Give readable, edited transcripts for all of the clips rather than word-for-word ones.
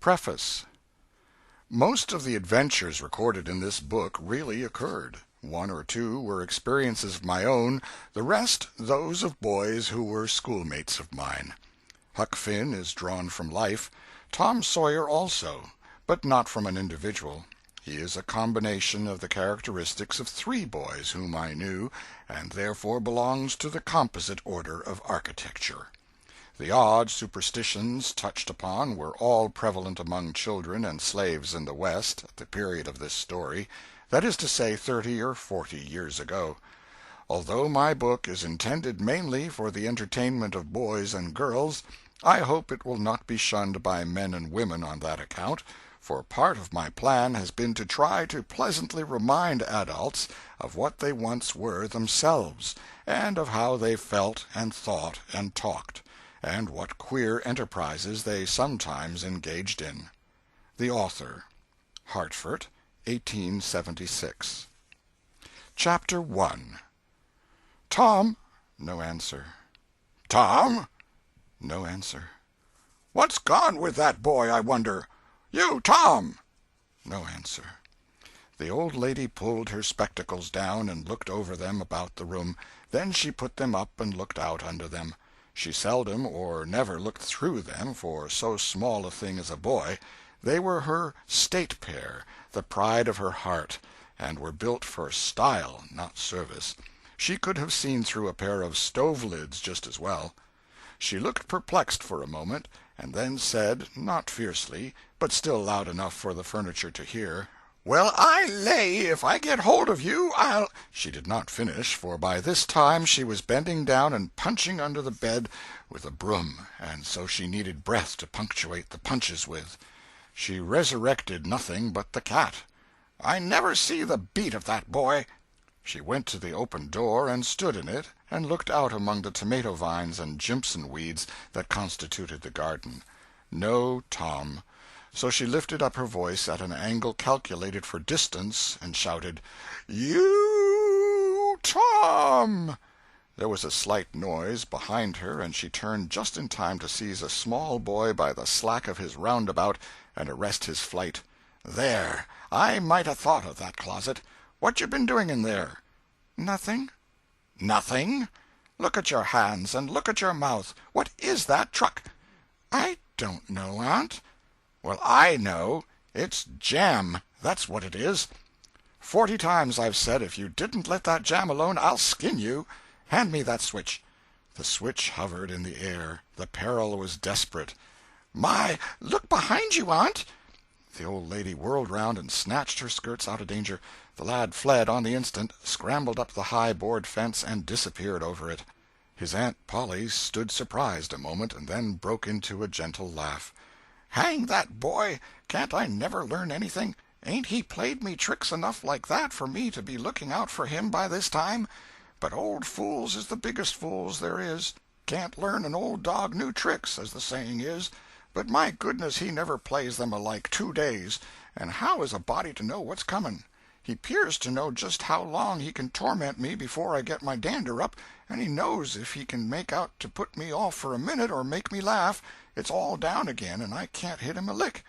Preface. Most of the adventures recorded in this book really occurred. One or two were experiences of my own, the rest those of boys who were schoolmates of mine. Huck Finn is drawn from life, Tom Sawyer also, but not from an individual. He is a combination of the characteristics of three boys whom I knew, and therefore belongs to the composite order of architecture. The odd superstitions touched upon were all prevalent among children and slaves in the West at the period of this story, that is to say 30 or 40 years ago. Although my book is intended mainly for the entertainment of boys and girls, I hope it will not be shunned by men and women on that account, for part of my plan has been to try to pleasantly remind adults of what they once were themselves, and of how they felt and thought and talked, and what queer enterprises they sometimes engaged in. The Author. Hartford, 1876. Chapter 1. Tom. No answer. Tom. No answer. What's gone with that boy, I wonder? You, Tom. No answer. The old lady pulled her spectacles down and looked over them about the room. Then she put them up and looked out under them. She seldom or never looked through them, for so small a thing as a boy. They were her state pair, the pride of her heart, and were built for style, not service. She could have seen through a pair of stove lids just as well. She looked perplexed for a moment, and then said, not fiercely, but still loud enough for the furniture to hear, "Well, I lay if I get hold of you, I'll—" She did not finish, for by this time she was bending down and punching under the bed with a broom, and so she needed breath to punctuate the punches with. She resurrected nothing but the cat. "I never see the beat of that boy." She went to the open door and stood in it, and looked out among the tomato vines and jimpson weeds that constituted the garden. No Tom. So she lifted up her voice at an angle calculated for distance, and shouted, "You, Tom!" There was a slight noise behind her, and she turned just in time to seize a small boy by the slack of his roundabout and arrest his flight. "There! I might 'a' thought of that closet. What you been doing in there?" "Nothing." "Nothing? Look at your hands, and look at your mouth. What is that truck?" "I don't know, Aunt." "Well, I know. It's jam, that's what it is. 40 times I've said if you didn't let that jam alone I'll skin you. Hand me that switch." The switch hovered in the air. The peril was desperate. "My, look behind you, Aunt!" The old lady whirled round and snatched her skirts out of danger. The lad fled on the instant, scrambled up the high board fence, and disappeared over it. His Aunt Polly stood surprised a moment, and then broke into a gentle laugh. "Hang that boy! Can't I never learn anything? Ain't he played me tricks enough like that for me to be looking out for him by this time? But old fools is the biggest fools there is. Can't learn an old dog new tricks, as the saying is. But my goodness, he never plays them alike 2 days. And how is a body to know what's coming? He 'pears to know just how long he can torment me before I get my dander up, and he knows if he can make out to put me off for a minute or make me laugh, it's all down again and I can't hit him a lick.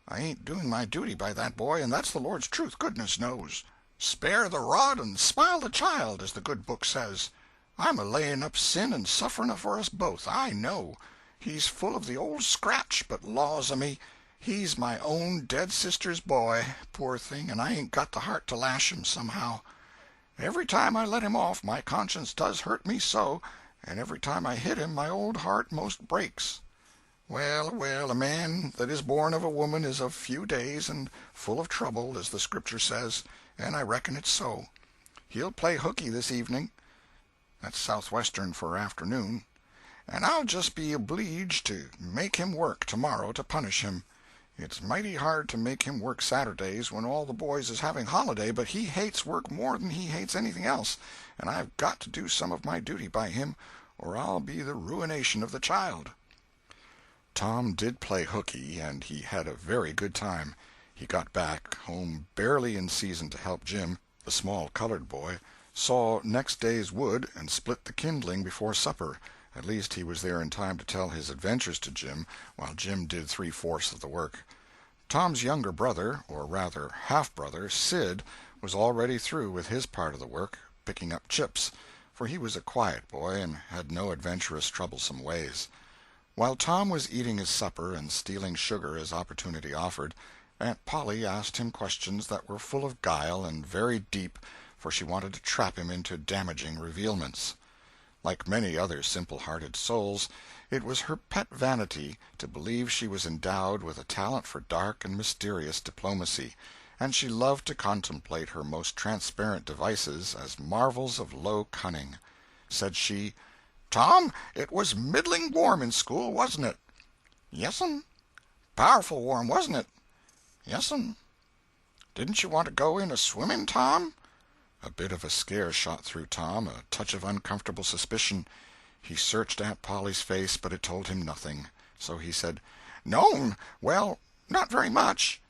I ain't doing my duty by that boy, and that's the Lord's truth, goodness knows. Spare the rod and smile the child, as the good book says. I'm a laying up sin and suffering for us both, I know. He's full of the old scratch, but laws o' me, he's my own dead sister's boy, poor thing, and I ain't got the heart to lash him somehow. Every time I let him off my conscience does hurt me so, and every time I hit him my old heart most breaks. Well, well, a man that is born of a woman is of few days and full of trouble, as the Scripture says, and I reckon it's so. He'll play hookey this evening. That's southwestern for afternoon. And I'll just be obleeged to make him work tomorrow to punish him. It's mighty hard to make him work Saturdays when all the boys is having holiday, but he hates work more than he hates anything else, and I've got to do some of my duty by him, or I'll be the ruination of the child." Tom did play hookey, and he had a very good time. He got back home barely in season to help Jim, the small colored boy, saw next day's wood, and split the kindling before supper. At least he was there in time to tell his adventures to Jim, while Jim did 3/4 of the work. Tom's younger brother, or rather half-brother, Sid, was already through with his part of the work, picking up chips, for he was a quiet boy and had no adventurous, troublesome ways. While Tom was eating his supper and stealing sugar as opportunity offered, Aunt Polly asked him questions that were full of guile and very deep, for she wanted to trap him into damaging revealments. Like many other simple-hearted souls, it was her pet vanity to believe she was endowed with a talent for dark and mysterious diplomacy, and she loved to contemplate her most transparent devices as marvels of low cunning. Said she, "Tom, it was middling warm in school, wasn't it?" "Yes'm." "Powerful warm, wasn't it?" "Yes'm." "Didn't you want to go in a-swimming, Tom?" A bit of a scare shot through Tom, a touch of uncomfortable suspicion. He searched Aunt Polly's face, but it told him nothing. So he said, "No'm, well, not very much."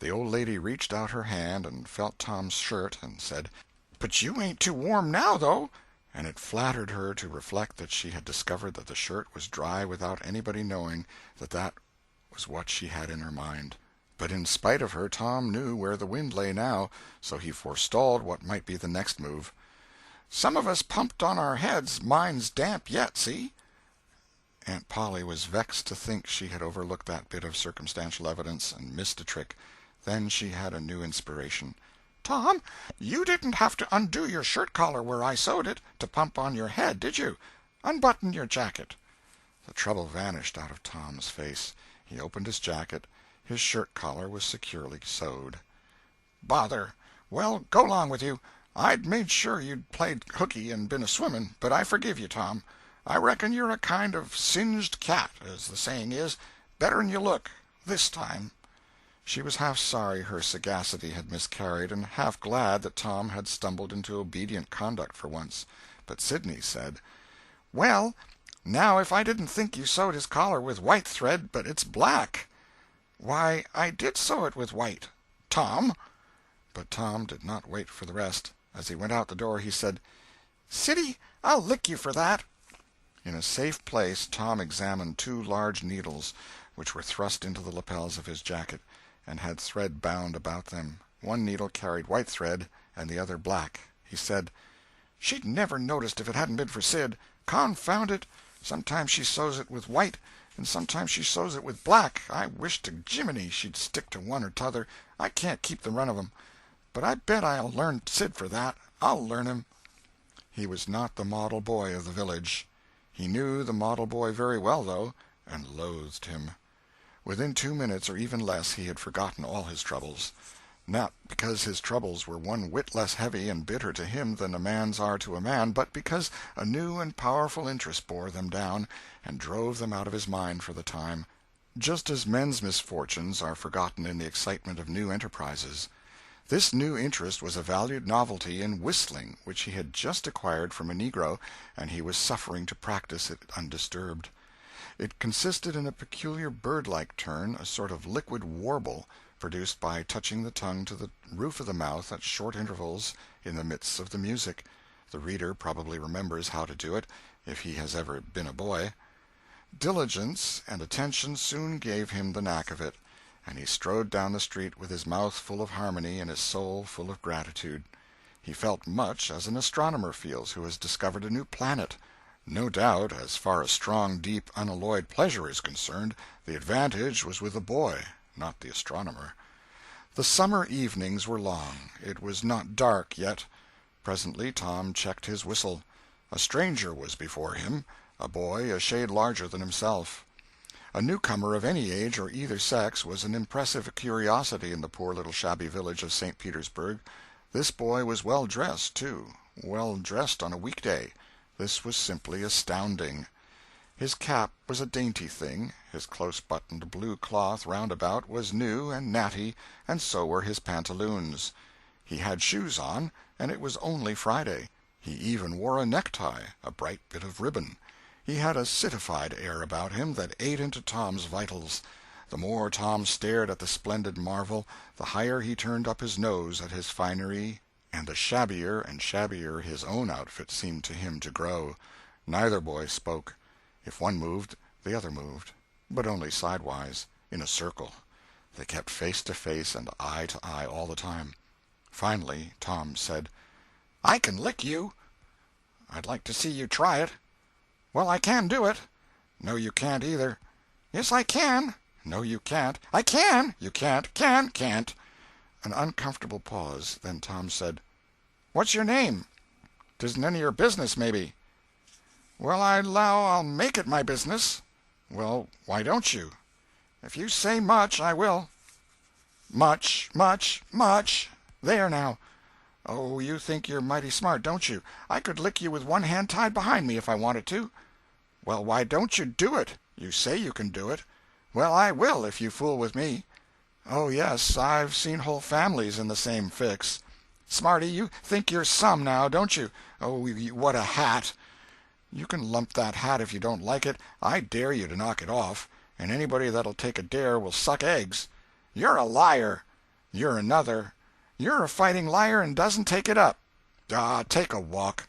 The old lady reached out her hand and felt Tom's shirt, and said, "But you ain't too warm now, though." And it flattered her to reflect that she had discovered that the shirt was dry without anybody knowing that that was what she had in her mind. But in spite of her, Tom knew where the wind lay now, so he forestalled what might be the next move. "Some of us pumped on our heads. Mine's damp yet, see?" Aunt Polly was vexed to think she had overlooked that bit of circumstantial evidence and missed a trick. Then she had a new inspiration. "Tom, you didn't have to undo your shirt collar where I sewed it, to pump on your head, did you? Unbutton your jacket." The trouble vanished out of Tom's face. He opened his jacket. His shirt collar was securely sewed. "Bother! Well, go 'long with you. I'd made sure you'd played hooky and been a-swimming, but I forgive you, Tom. I reckon you're a kind of singed cat, as the saying is, better'n you look, this time." She was half sorry her sagacity had miscarried, and half glad that Tom had stumbled into obedient conduct for once. But Sidney said, "Well, now if I didn't think you sewed his collar with white thread, but it's black." "Why, I did sew it with white." "Tom!" But Tom did not wait for the rest. As he went out the door, he said, "Siddy, I'll lick you for that." In a safe place Tom examined 2 large needles, which were thrust into the lapels of his jacket, and had thread bound about them. One needle carried white thread, and the other black. He said, "She'd never noticed if it hadn't been for Sid. Confound it! Sometimes she sews it with white, and sometimes she sews it with black. I wish to Jiminy she'd stick to one or t'other. I can't keep the run of 'em. But I bet I'll learn Sid for that. I'll learn him." He was not the model boy of the village. He knew the model boy very well, though, and loathed him. Within 2 minutes, or even less, he had forgotten all his troubles. Not because his troubles were one whit less heavy and bitter to him than a man's are to a man, but because a new and powerful interest bore them down and drove them out of his mind for the time, just as men's misfortunes are forgotten in the excitement of new enterprises. This new interest was a valued novelty in whistling, which he had just acquired from a negro, and he was suffering to practice it undisturbed. It consisted in a peculiar bird-like turn, a sort of liquid warble, produced by touching the tongue to the roof of the mouth at short intervals in the midst of the music. The reader probably remembers how to do it, if he has ever been a boy. Diligence and attention soon gave him the knack of it, and he strode down the street with his mouth full of harmony and his soul full of gratitude. He felt much as an astronomer feels who has discovered a new planet. No doubt, as far as strong, deep, unalloyed pleasure is concerned, the advantage was with the boy, not the astronomer. The summer evenings were long. It was not dark yet. Presently Tom checked his whistle. A stranger was before him, a boy a shade larger than himself. A newcomer of any age or either sex was an impressive curiosity in the poor little shabby village of St. Petersburg. This boy was well dressed, too, well dressed on a weekday. This was simply astounding. His cap was a dainty thing, his close-buttoned blue cloth roundabout was new and natty, and so were his pantaloons. He had shoes on, and it was only Friday. He even wore a necktie, a bright bit of ribbon. He had a citified air about him that ate into Tom's vitals. The more Tom stared at the splendid marvel, the higher he turned up his nose at his finery, and the shabbier and shabbier his own outfit seemed to him to grow. Neither boy spoke. If one moved, the other moved, but only sidewise, in a circle. They kept face to face and eye to eye all the time. Finally Tom said, "I can lick you." "I'd like to see you try it." "Well, I can do it." "No, you can't either." "Yes, I can." "No, you can't." "I can." "You can't." Can't." An uncomfortable pause. Then Tom said, "What's your name?" "'Tisn't any of your business, maybe." "Well, I 'low I'll make it my business." "Well, why don't you?" "If you say much, I will." "Much, much, much. There now." "Oh, you think you're mighty smart, don't you? I could lick you with one hand tied behind me if I wanted to." "Well, why don't you do it? You say you can do it." "Well, I will, if you fool with me." "Oh, yes, I've seen whole families in the same fix." "Smarty, you think you're some, now, don't you? Oh, what a hat!" "You can lump that hat if you don't like it. I dare you to knock it off, and anybody that'll take a dare will suck eggs." "You're a liar." "You're another." "You're a fighting liar and doesn't take it up." "Ah, take a walk."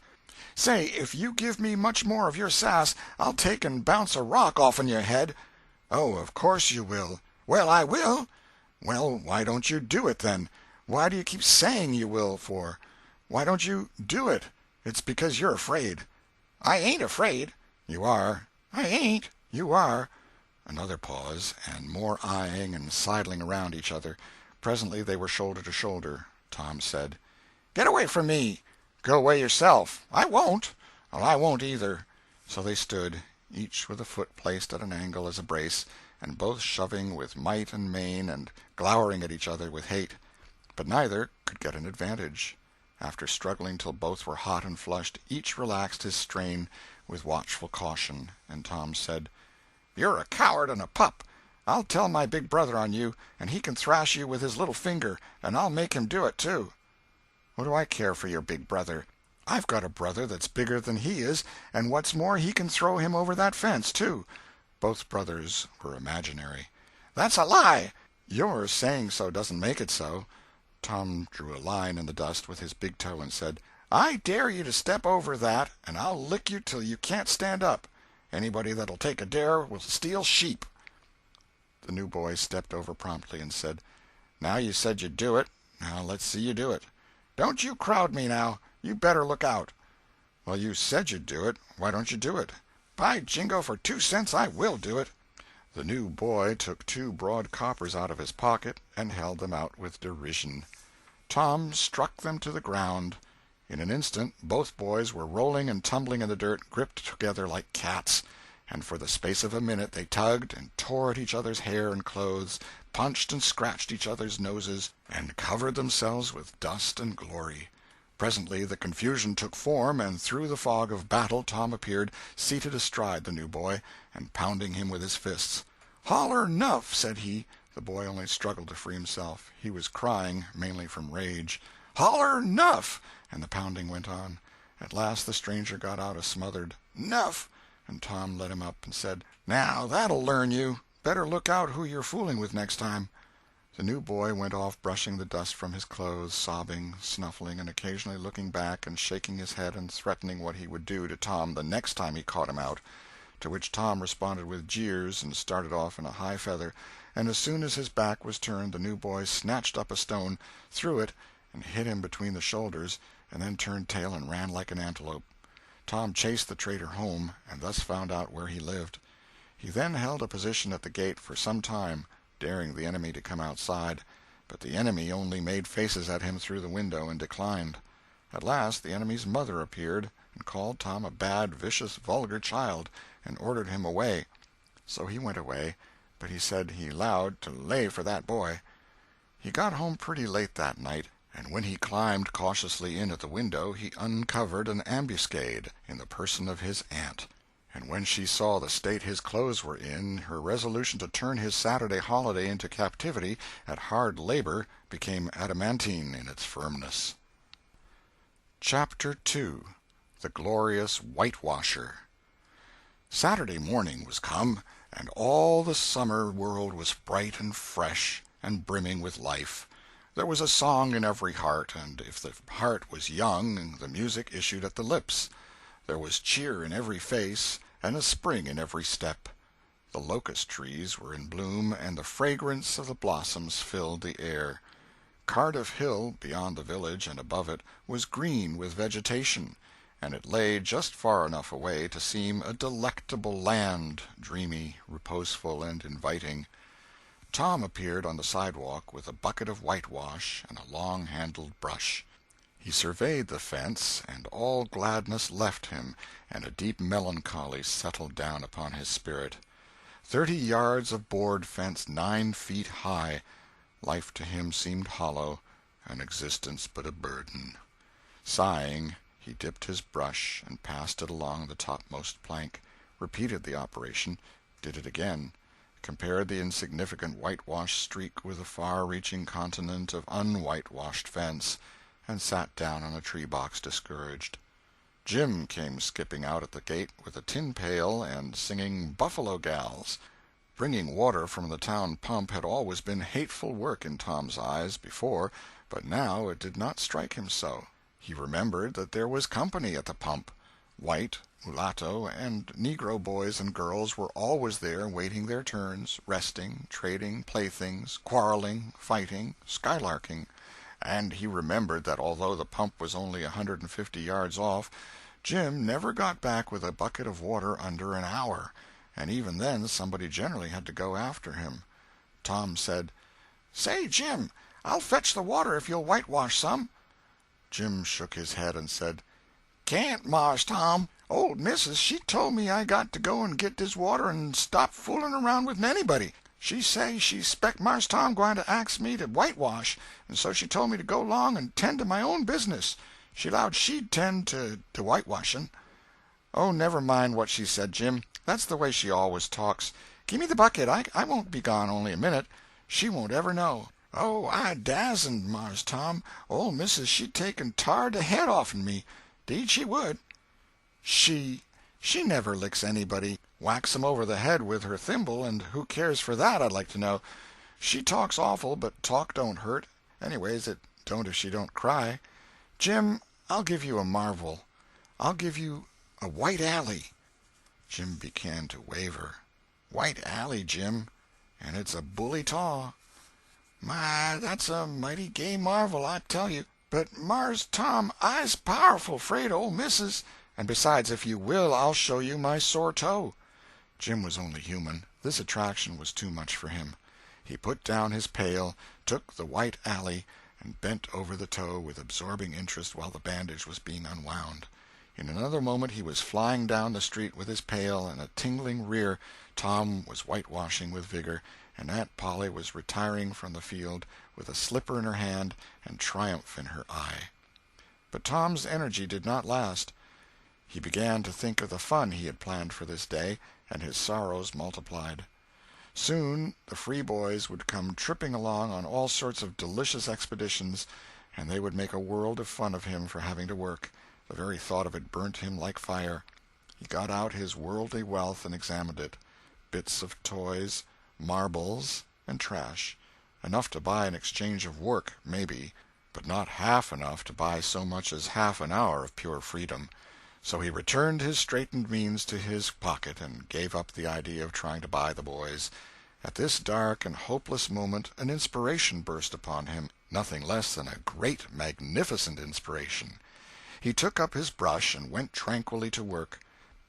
"Say, if you give me much more of your sass, I'll take and bounce a rock off'n your head." "Oh, of course you will." "Well, I will." "Well, why don't you do it, then? Why do you keep saying you will, for? Why don't you do it? It's because you're afraid." "I ain't afraid." "You are." "I ain't." "You are." Another pause, and more eyeing and sidling around each other. Presently they were shoulder to shoulder. Tom said, "Get away from me." "Go away yourself." "I won't." "Well, I won't either." So they stood, each with a foot placed at an angle as a brace, and both shoving with might and main and glowering at each other with hate. But neither could get an advantage. After struggling till both were hot and flushed, each relaxed his strain with watchful caution, and Tom said, "You're a coward and a pup. I'll tell my big brother on you, and he can thrash you with his little finger, and I'll make him do it, too." "What do I care for your big brother? I've got a brother that's bigger than he is, and what's more, he can throw him over that fence, too." Both brothers were imaginary. "That's a lie." "Your saying so doesn't make it so." Tom drew a line in the dust with his big toe and said, "I dare you to step over that, and I'll lick you till you can't stand up. Anybody that'll take a dare will steal sheep." The new boy stepped over promptly and said, "Now you said you'd do it. Now let's see you do it." "Don't you crowd me, now. You better look out." "Well, you said you'd do it. Why don't you do it?" "By jingo, for 2 cents I will do it." The new boy took 2 broad coppers out of his pocket and held them out with derision. Tom struck them to the ground. In an instant both boys were rolling and tumbling in the dirt, gripped together like cats, and for the space of a minute they tugged and tore at each other's hair and clothes, punched and scratched each other's noses, and covered themselves with dust and glory. Presently the confusion took form, and through the fog of battle Tom appeared, seated astride the new boy, and pounding him with his fists. "Holler 'nuff," said he. The boy only struggled to free himself. He was crying, mainly from rage. "Holler 'nuff," and the pounding went on. At last the stranger got out a smothered "'Nuff," and Tom let him up and said, "Now that'll learn you. Better look out who you're fooling with next time." The new boy went off brushing the dust from his clothes, sobbing, snuffling, and occasionally looking back and shaking his head and threatening what he would do to Tom the next time he caught him out, to which Tom responded with jeers and started off in a high feather, and as soon as his back was turned the new boy snatched up a stone, threw it, and hit him between the shoulders, and then turned tail and ran like an antelope. Tom chased the traitor home, and thus found out where he lived. He then held a position at the gate for some time, daring the enemy to come outside, but the enemy only made faces at him through the window and declined. At last the enemy's mother appeared, and called Tom a bad, vicious, vulgar child, and ordered him away. So he went away, but he said he 'lowed to lay for that boy. He got home pretty late that night, and when he climbed cautiously in at the window he uncovered an ambuscade in the person of his aunt. And when she saw the state his clothes were in, her resolution to turn his Saturday holiday into captivity at hard labor became adamantine in its firmness. Chapter 2 The Glorious Whitewasher. Saturday morning was come, and all the summer world was bright and fresh and brimming with life. There was a song in every heart, and if the heart was young, the music issued at the lips. There was cheer in every face, and a spring in every step. The locust trees were in bloom, and the fragrance of the blossoms filled the air. Cardiff Hill, beyond the village and above it, was green with vegetation, and it lay just far enough away to seem a delectable land, dreamy, reposeful, and inviting. Tom appeared on the sidewalk with a bucket of whitewash and a long-handled brush. He surveyed the fence, and all gladness left him, and a deep melancholy settled down upon his spirit. 30 yards of board fence 9 feet high. Life to him seemed hollow, and existence but a burden. Sighing, he dipped his brush and passed it along the topmost plank, repeated the operation, did it again, compared the insignificant whitewashed streak with the far-reaching continent of unwhitewashed fence, and sat down on a tree-box discouraged. Jim came skipping out at the gate with a tin pail and singing "Buffalo Gals." Bringing water from the town pump had always been hateful work in Tom's eyes before, but now it did not strike him so. He remembered that there was company at the pump. White, mulatto, and negro boys and girls were always there waiting their turns, resting, trading playthings, quarreling, fighting, skylarking. And he remembered that although the pump was only 150 yards off, Jim never got back with a bucket of water under an hour, and even then somebody generally had to go after him. Tom said, "Say, Jim, I'll fetch the water if you'll whitewash some." Jim shook his head and said, "Can't, Mars Tom. Old missus, she told me I got to go and get dis water and stop fooling around with anybody. She say she spec Mars Tom gwine to ax me to whitewash, and so she told me to go 'long and tend to my own business. She 'lowed she'd tend to the whitewashing." "Oh, never mind what she said, Jim. That's the way she always talks. Gimme the bucket. I won't be gone only a minute. She won't ever know." "Oh, I dasn't, Mars Tom. Ole missus she'd take and tar de head off'n me. 'Deed she would." She never licks anybody. Whacks 'em over the head with her thimble, and who cares for that, I'd like to know. She talks awful, but talk don't hurt. Anyways, it don't if she don't cry. Jim, I'll give you a marvel. I'll give you a white alley." Jim began to waver. "White alley, Jim, and it's a bully taw." "My, that's a mighty gay marvel, I tell you. But, Mars Tom, I's powerful 'fraid of ole missus. And besides, if you will, I'll show you my sore toe." Jim was only human. This attraction was too much for him. He put down his pail, took the white alley, and bent over the toe with absorbing interest while the bandage was being unwound. In another moment he was flying down the street with his pail and a tingling rear. Tom was whitewashing with vigor, and Aunt Polly was retiring from the field with a slipper in her hand and triumph in her eye. But Tom's energy did not last. He began to think of the fun he had planned for this day, and his sorrows multiplied. Soon the free boys would come tripping along on all sorts of delicious expeditions, and they would make a world of fun of him for having to work. The very thought of it burnt him like fire. He got out his worldly wealth and examined it. Bits of toys, marbles, and trash. Enough to buy an exchange of work, maybe, but not half enough to buy so much as half an hour of pure freedom. So he returned his straitened means to his pocket and gave up the idea of trying to buy the boys. At this dark and hopeless moment an inspiration burst upon him, nothing less than a great, magnificent inspiration. He took up his brush and went tranquilly to work.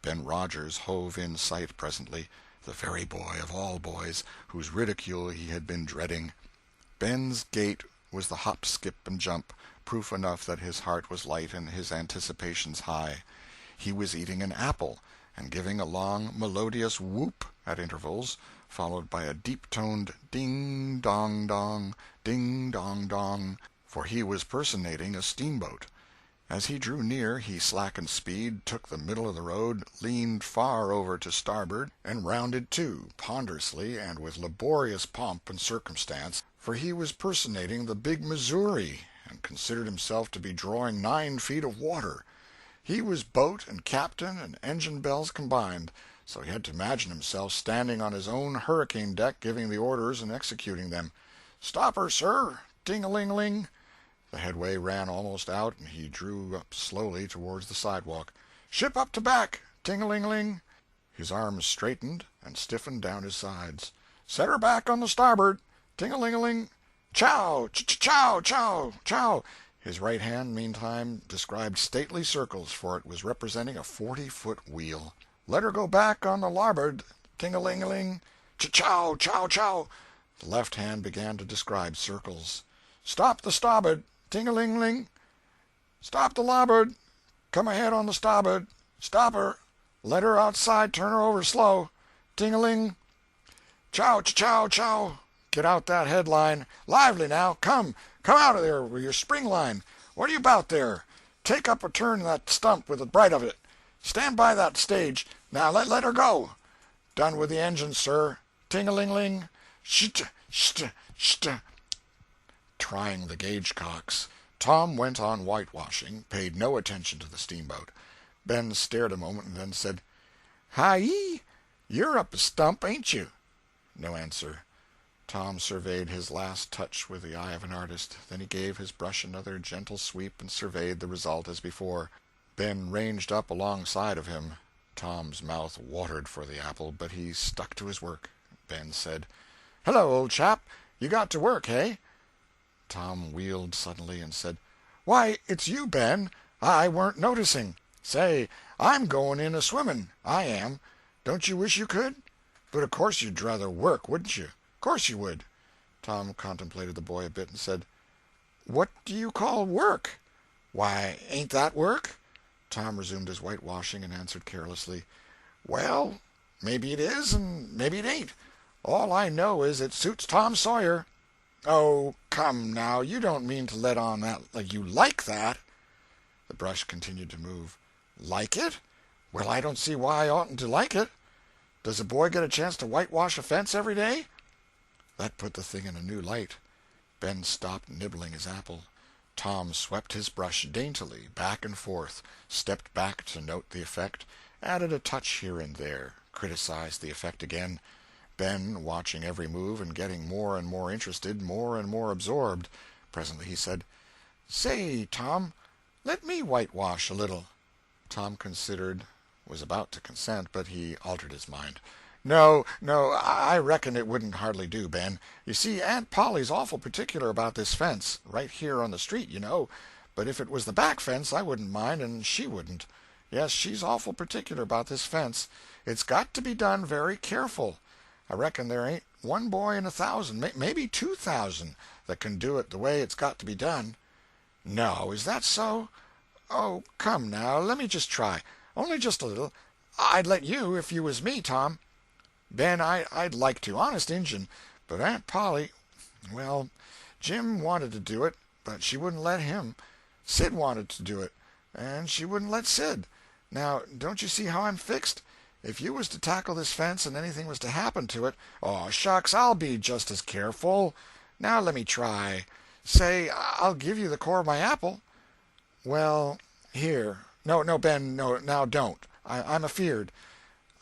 Ben Rogers hove in sight presently, the very boy of all boys, whose ridicule he had been dreading. Ben's gait was the hop, skip, and jump, proof enough that his heart was light and his anticipations high. He was eating an apple, and giving a long, melodious whoop at intervals, followed by a deep-toned ding-dong-dong, ding-dong-dong, for he was personating a steamboat. As he drew near, he slackened speed, took the middle of the road, leaned far over to starboard, and rounded to, ponderously and with laborious pomp and circumstance, for he was personating the big Missouri, and considered himself to be drawing 9 feet of water. He was boat and captain and engine bells combined, so he had to imagine himself standing on his own hurricane deck giving the orders and executing them. "Stop her, sir! Ting-a-ling-ling!" The headway ran almost out, and he drew up slowly towards the sidewalk. "Ship up to back! Ting-a-ling-ling!" His arms straightened and stiffened down his sides. "Set her back on the starboard. Ting-a-ling-a-ling. Chow! Chow! Chow! Chow!" His right hand, meantime, described stately circles, for it was representing a 40-foot wheel. "Let her go back on the larboard. Ting-a-ling-a-ling. Chow! Chow! Chow!" The left hand began to describe circles. "Stop the starboard. Ting-a-ling-ling. Stop the larboard. Come ahead on the starboard. Stop her. Let her outside. Turn her over slow. Ting-a-ling. Chow! Chow! Chow! Get out that headline. Lively now. Come out of there with your spring line. What are you about there? Take up a turn that stump with the bright of it. Stand by that stage. Now let her go. Done with the engine, sir. Ting-a-ling-ling. Sht! Sht! Sht!" Trying the gauge-cocks, Tom went on whitewashing, paid no attention to the steamboat. Ben stared a moment and then said, "Hi-yi! You're up a stump, ain't you?" No answer. Tom surveyed his last touch with the eye of an artist. Then he gave his brush another gentle sweep and surveyed the result as before. Ben ranged up alongside of him. Tom's mouth watered for the apple, but he stuck to his work. Ben said, "Hello, old chap. You got to work, hey?" Tom wheeled suddenly and said, "Why, it's you, Ben. I weren't noticing. Say, I'm going in a-swimming, I am. Don't you wish you could? But of course you'd rather work, wouldn't you? Course you would." Tom contemplated the boy a bit and said, "What do you call work?" "Why, ain't that work?" Tom resumed his whitewashing and answered carelessly, "Well, maybe it is and maybe it ain't. All I know is it suits Tom Sawyer." "Oh, come now, you don't mean to let on that you like that?" The brush continued to move. "Like it? Well, I don't see why I oughtn't to like it. Does a boy get a chance to whitewash a fence every day?" That put the thing in a new light. Ben stopped nibbling his apple. Tom swept his brush daintily back and forth, stepped back to note the effect, added a touch here and there, criticized the effect again. Ben, watching every move and getting more and more interested, more and more absorbed. Presently he said, "Say, Tom, let me whitewash a little." Tom considered, was about to consent, but he altered his mind. No, I reckon it wouldn't hardly do, Ben. You see, Aunt Polly's awful particular about this fence, right here on the street, you know. But if it was the back fence, I wouldn't mind, and she wouldn't. Yes, she's awful particular about this fence. It's got to be done very careful. I reckon there ain't one boy in 1,000, maybe 2,000, that can do it the way it's got to be done." "No, is that so? Oh, come now, let me just try. Only just a little. I'd let you if you was me, Tom." "Ben, I'd like to, honest Injun, but Aunt Polly, well, Jim wanted to do it, but she wouldn't let him. Sid wanted to do it, and she wouldn't let Sid. Now, don't you see how I'm fixed? If you was to tackle this fence and anything was to happen to it—" "Oh, shucks, I'll be just as careful. Now let me try. Say, I'll give you the core of my apple." "Well, here. No, Ben, no, now don't. I'm afeard.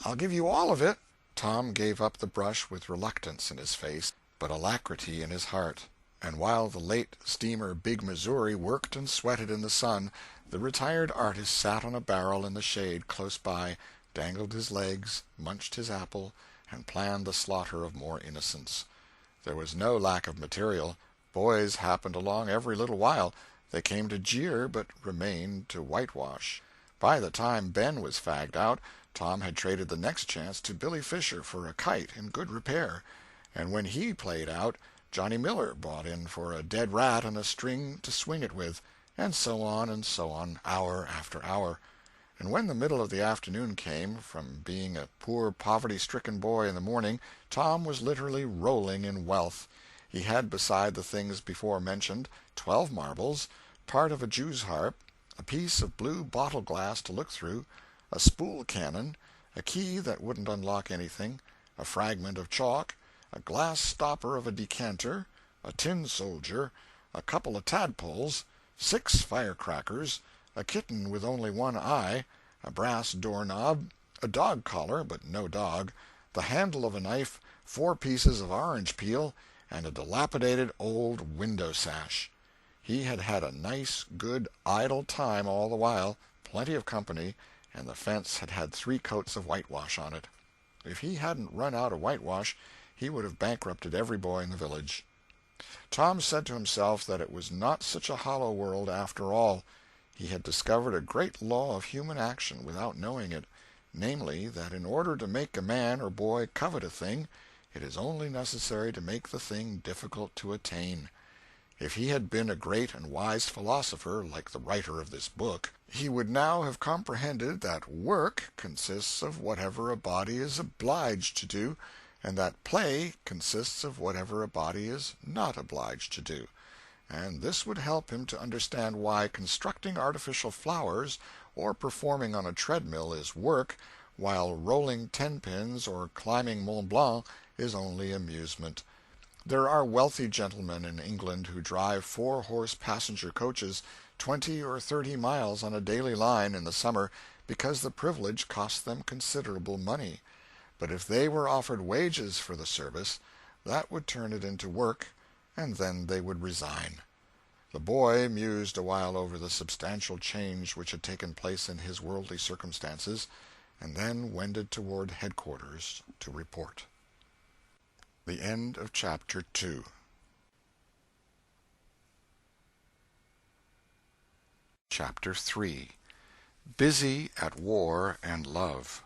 I'll give you all of it." Tom gave up the brush with reluctance in his face, but alacrity in his heart. And while the late steamer Big Missouri worked and sweated in the sun, the retired artist sat on a barrel in the shade close by, dangled his legs, munched his apple, and planned the slaughter of more innocents. There was no lack of material. Boys happened along every little while. They came to jeer, but remained to whitewash. By the time Ben was fagged out, Tom had traded the next chance to Billy Fisher for a kite in good repair, and when he played out, Johnny Miller bought in for a dead rat and a string to swing it with, and so on, hour after hour. And when the middle of the afternoon came, from being a poor poverty-stricken boy in the morning, Tom was literally rolling in wealth. He had, beside the things before mentioned, 12 marbles, part of a jew's harp, a piece of blue bottle-glass to look through, a spool cannon, a key that wouldn't unlock anything, a fragment of chalk, a glass stopper of a decanter, a tin soldier, a couple of tadpoles, 6 firecrackers, a kitten with only one eye, a brass doorknob, a dog collar but no dog, the handle of a knife, 4 pieces of orange peel, and a dilapidated old window sash. He had had a nice, good, idle time all the while, plenty of company, and the fence had had 3 coats of whitewash on it. If he hadn't run out of whitewash, he would have bankrupted every boy in the village. Tom said to himself that it was not such a hollow world after all. He had discovered a great law of human action without knowing it, namely, that in order to make a man or boy covet a thing, it is only necessary to make the thing difficult to attain. If he had been a great and wise philosopher, like the writer of this book, he would now have comprehended that work consists of whatever a body is obliged to do, and that play consists of whatever a body is not obliged to do. And this would help him to understand why constructing artificial flowers or performing on a treadmill is work, while rolling 10-pins or climbing Mont Blanc is only amusement. There are wealthy gentlemen in England who drive 4-horse passenger coaches 20 or 30 miles on a daily line in the summer because the privilege costs them considerable money. But if they were offered wages for the service, that would turn it into work, and then they would resign. The boy mused a while over the substantial change which had taken place in his worldly circumstances, and then wended toward headquarters to report. The end of Chapter 2. Chapter 3. Busy at War and Love.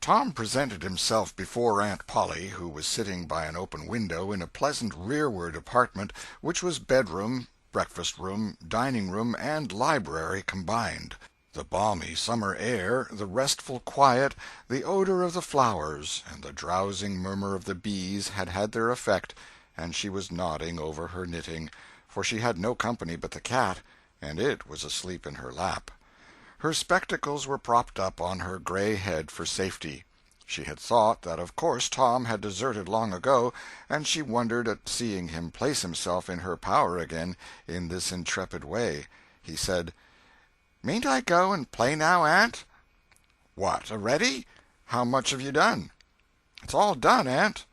Tom presented himself before Aunt Polly, who was sitting by an open window in a pleasant rearward apartment which was bedroom, breakfast-room, dining-room, and library combined. The balmy summer air, the restful quiet, the odor of the flowers, and the drowsing murmur of the bees had had their effect, and she was nodding over her knitting, for she had no company but the cat, and it was asleep in her lap. Her spectacles were propped up on her gray head for safety. She had thought that of course Tom had deserted long ago, and she wondered at seeing him place himself in her power again in this intrepid way. He said, "Mayn't I go and play now, Aunt?" "What, already? How much have you done?" "It's all done, Aunt."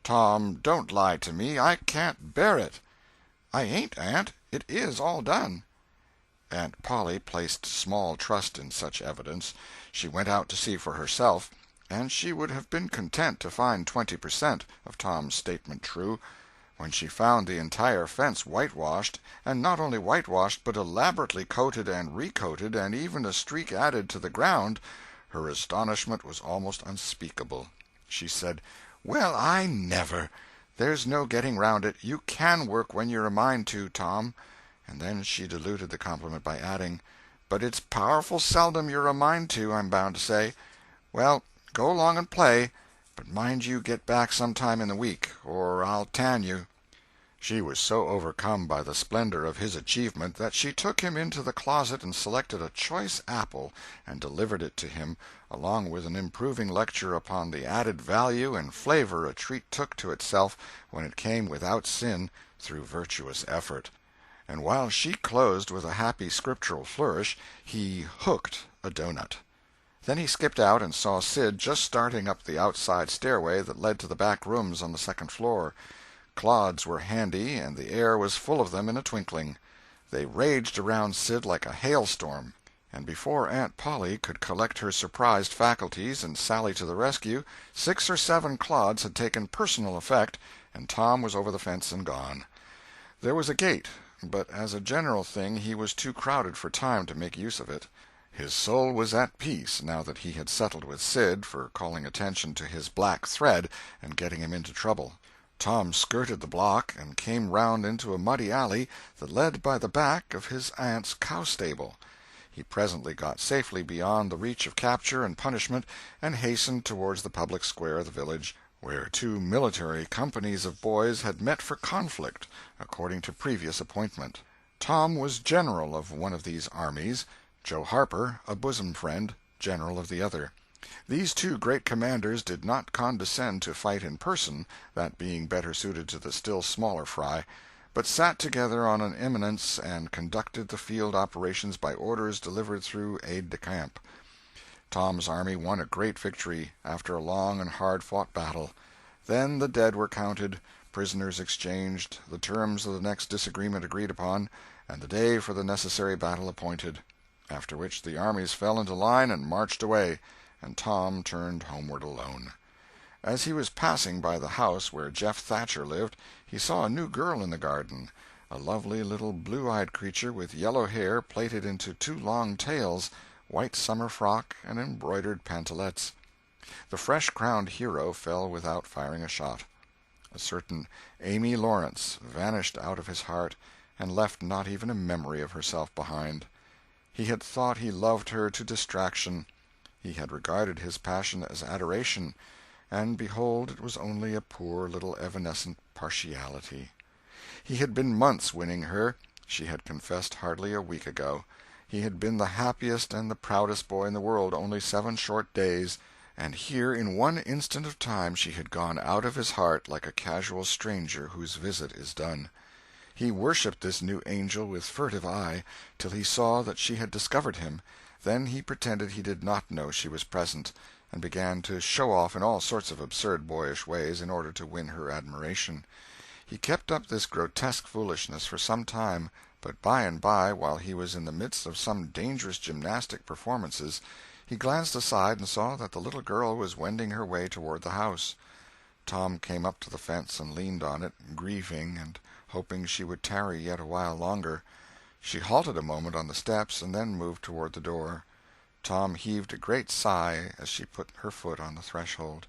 "Tom, don't lie to me. I can't bear it." "I ain't, Aunt. It is all done." Aunt Polly placed small trust in such evidence. She went out to see for herself, and she would have been content to find 20% of Tom's statement true. When she found the entire fence whitewashed, and not only whitewashed but elaborately coated and recoated, and even a streak added to the ground, her astonishment was almost unspeakable. She said, "Well, I never! There's no getting round it. You can work when you're a mind to, Tom." And then she diluted the compliment by adding, "But it's powerful seldom you're a mind to, I'm bound to say. Well, go along and play, but mind you get back some time in the week, or I'll tan you." She was so overcome by the splendor of his achievement that she took him into the closet and selected a choice apple and delivered it to him, along with an improving lecture upon the added value and flavor a treat took to itself when it came without sin through virtuous effort. And while she closed with a happy scriptural flourish, he hooked a doughnut. Then he skipped out and saw Sid just starting up the outside stairway that led to the back rooms on the second floor. Clods were handy, and the air was full of them in a twinkling. They raged around Sid like a hailstorm, and before Aunt Polly could collect her surprised faculties and sally to the rescue, 6 or 7 clods had taken personal effect, and Tom was over the fence and gone. There was a gate, but as a general thing he was too crowded for time to make use of it. His soul was at peace now that he had settled with Sid for calling attention to his black thread and getting him into trouble. Tom skirted the block and came round into a muddy alley that led by the back of his aunt's cow-stable. He presently got safely beyond the reach of capture and punishment and hastened towards the public square of the village, where 2 military companies of boys had met for conflict, according to previous appointment. Tom was general of one of these armies, Joe Harper, a bosom friend, general of the other. These 2 great commanders did not condescend to fight in person, that being better suited to the still smaller fry, but sat together on an eminence and conducted the field operations by orders delivered through aide-de-camp. Tom's army won a great victory, after a long and hard-fought battle. Then the dead were counted, prisoners exchanged, the terms of the next disagreement agreed upon, and the day for the necessary battle appointed. after which the armies fell into line and marched away, and Tom turned homeward alone. As he was passing by the house where Jeff Thatcher lived, he saw a new girl in the garden, a lovely little blue-eyed creature with yellow hair plaited into two long tails, white summer frock, and embroidered pantalettes. The fresh-crowned hero fell without firing a shot. A certain Amy Lawrence vanished out of his heart and left not even a memory of herself behind. He had thought he loved her to distraction. He had regarded his passion as adoration, and behold, it was only a poor little evanescent partiality. He had been months winning her. She had confessed hardly a week ago. He had been the happiest and the proudest boy in the world only 7 short days, and here in one instant of time she had gone out of his heart like a casual stranger whose visit is done. He worshipped this new angel with furtive eye, till he saw that she had discovered him. Then he pretended he did not know she was present, and began to show off in all sorts of absurd boyish ways in order to win her admiration. He kept up this grotesque foolishness for some time, but by and by, while he was in the midst of some dangerous gymnastic performances, he glanced aside and saw that the little girl was wending her way toward the house. Tom came up to the fence and leaned on it, grieving and hoping she would tarry yet a while longer. She halted a moment on the steps and then moved toward the door. Tom heaved a great sigh as she put her foot on the threshold.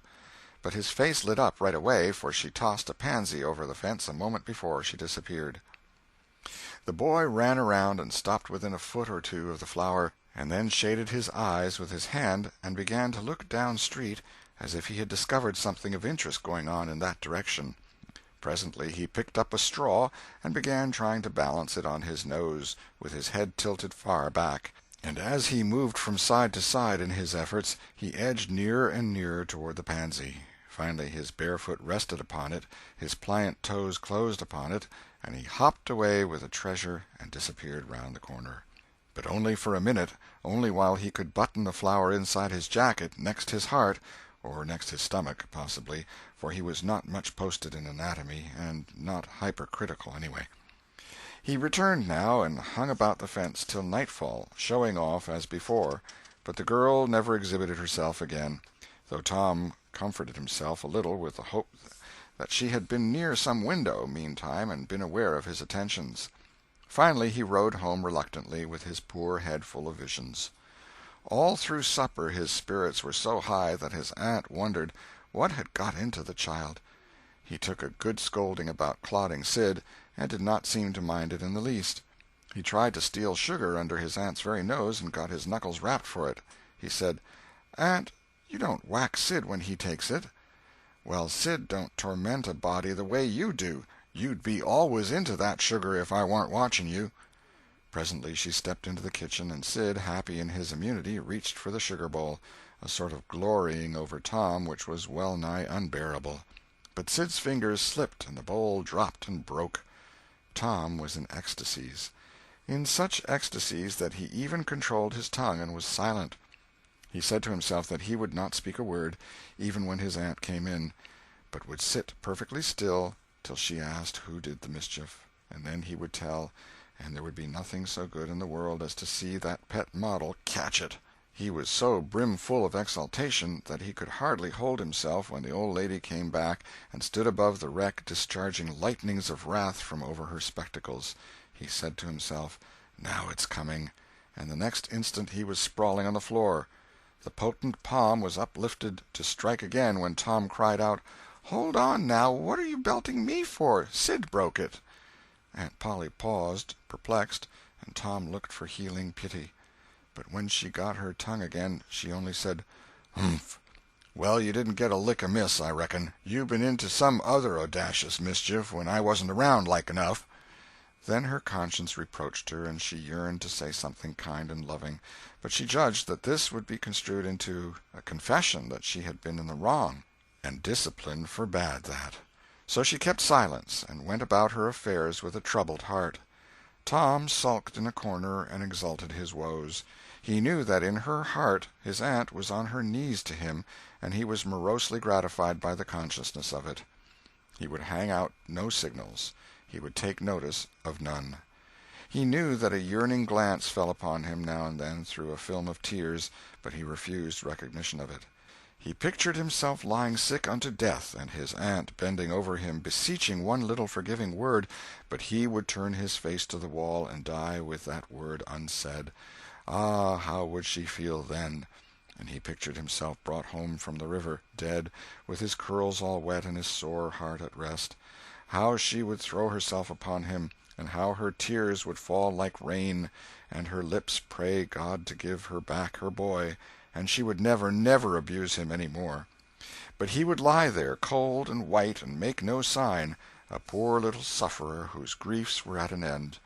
But his face lit up right away, for she tossed a pansy over the fence a moment before she disappeared. The boy ran around and stopped within a foot or two of the flower, and then shaded his eyes with his hand and began to look down street as if he had discovered something of interest going on in that direction. Presently he picked up a straw and began trying to balance it on his nose, with his head tilted far back, and as he moved from side to side in his efforts, he edged nearer and nearer toward the pansy. Finally his bare foot rested upon it, his pliant toes closed upon it, and he hopped away with the treasure and disappeared round the corner. But only for a minute, only while he could button the flower inside his jacket, next his heart, or next his stomach, possibly, for he was not much posted in anatomy, and not hypercritical anyway. He returned now and hung about the fence till nightfall, showing off as before, but the girl never exhibited herself again, though Tom comforted himself a little with the hope that she had been near some window, meantime, and been aware of his attentions. Finally he rode home reluctantly, with his poor head full of visions. All through supper his spirits were so high that his aunt wondered what had got into the child. He took a good scolding about clodding Sid, and did not seem to mind it in the least. He tried to steal sugar under his aunt's very nose, and got his knuckles rapped for it. He said, "Aunt, you don't whack Sid when he takes it." "Well, Sid don't torment a body the way you do. You'd be always into that sugar if I warn't watching you." Presently she stepped into the kitchen, and Sid, happy in his immunity, reached for the sugar bowl, a sort of glorying over Tom which was well nigh unbearable. But Sid's fingers slipped, and the bowl dropped and broke. Tom was in ecstasies. In such ecstasies that he even controlled his tongue and was silent. He said to himself that he would not speak a word, even when his aunt came in, but would sit perfectly still till she asked who did the mischief, and then he would tell, and there would be nothing so good in the world as to see that pet model catch it. He was so brimful of exultation that he could hardly hold himself when the old lady came back and stood above the wreck discharging lightnings of wrath from over her spectacles. He said to himself, "Now it's coming," and the next instant he was sprawling on the floor. The potent palm was uplifted to strike again when Tom cried out, "Hold on, now, what are you belting me for? Sid broke it." Aunt Polly paused, perplexed, and Tom looked for healing pity. But when she got her tongue again, she only said, "Humph! Well, you didn't get a lick amiss, I reckon. You been into some other audacious mischief when I wasn't around, like enough." Then her conscience reproached her, and she yearned to say something kind and loving, but she judged that this would be construed into a confession that she had been in the wrong, and discipline forbade that. So she kept silence, and went about her affairs with a troubled heart. Tom sulked in a corner and exulted his woes. He knew that in her heart his aunt was on her knees to him, and he was morosely gratified by the consciousness of it. He would hang out no signals. He would take notice of none. He knew that a yearning glance fell upon him now and then through a film of tears, but he refused recognition of it. He pictured himself lying sick unto death, and his aunt bending over him beseeching one little forgiving word, but he would turn his face to the wall and die with that word unsaid. Ah, how would she feel then? And he pictured himself brought home from the river, dead, with his curls all wet and his sore heart at rest. How she would throw herself upon him, and how her tears would fall like rain, and her lips pray God to give her back her boy, and she would never, never abuse him any more. But he would lie there, cold and white, and make no sign, a poor little sufferer whose griefs were at an end.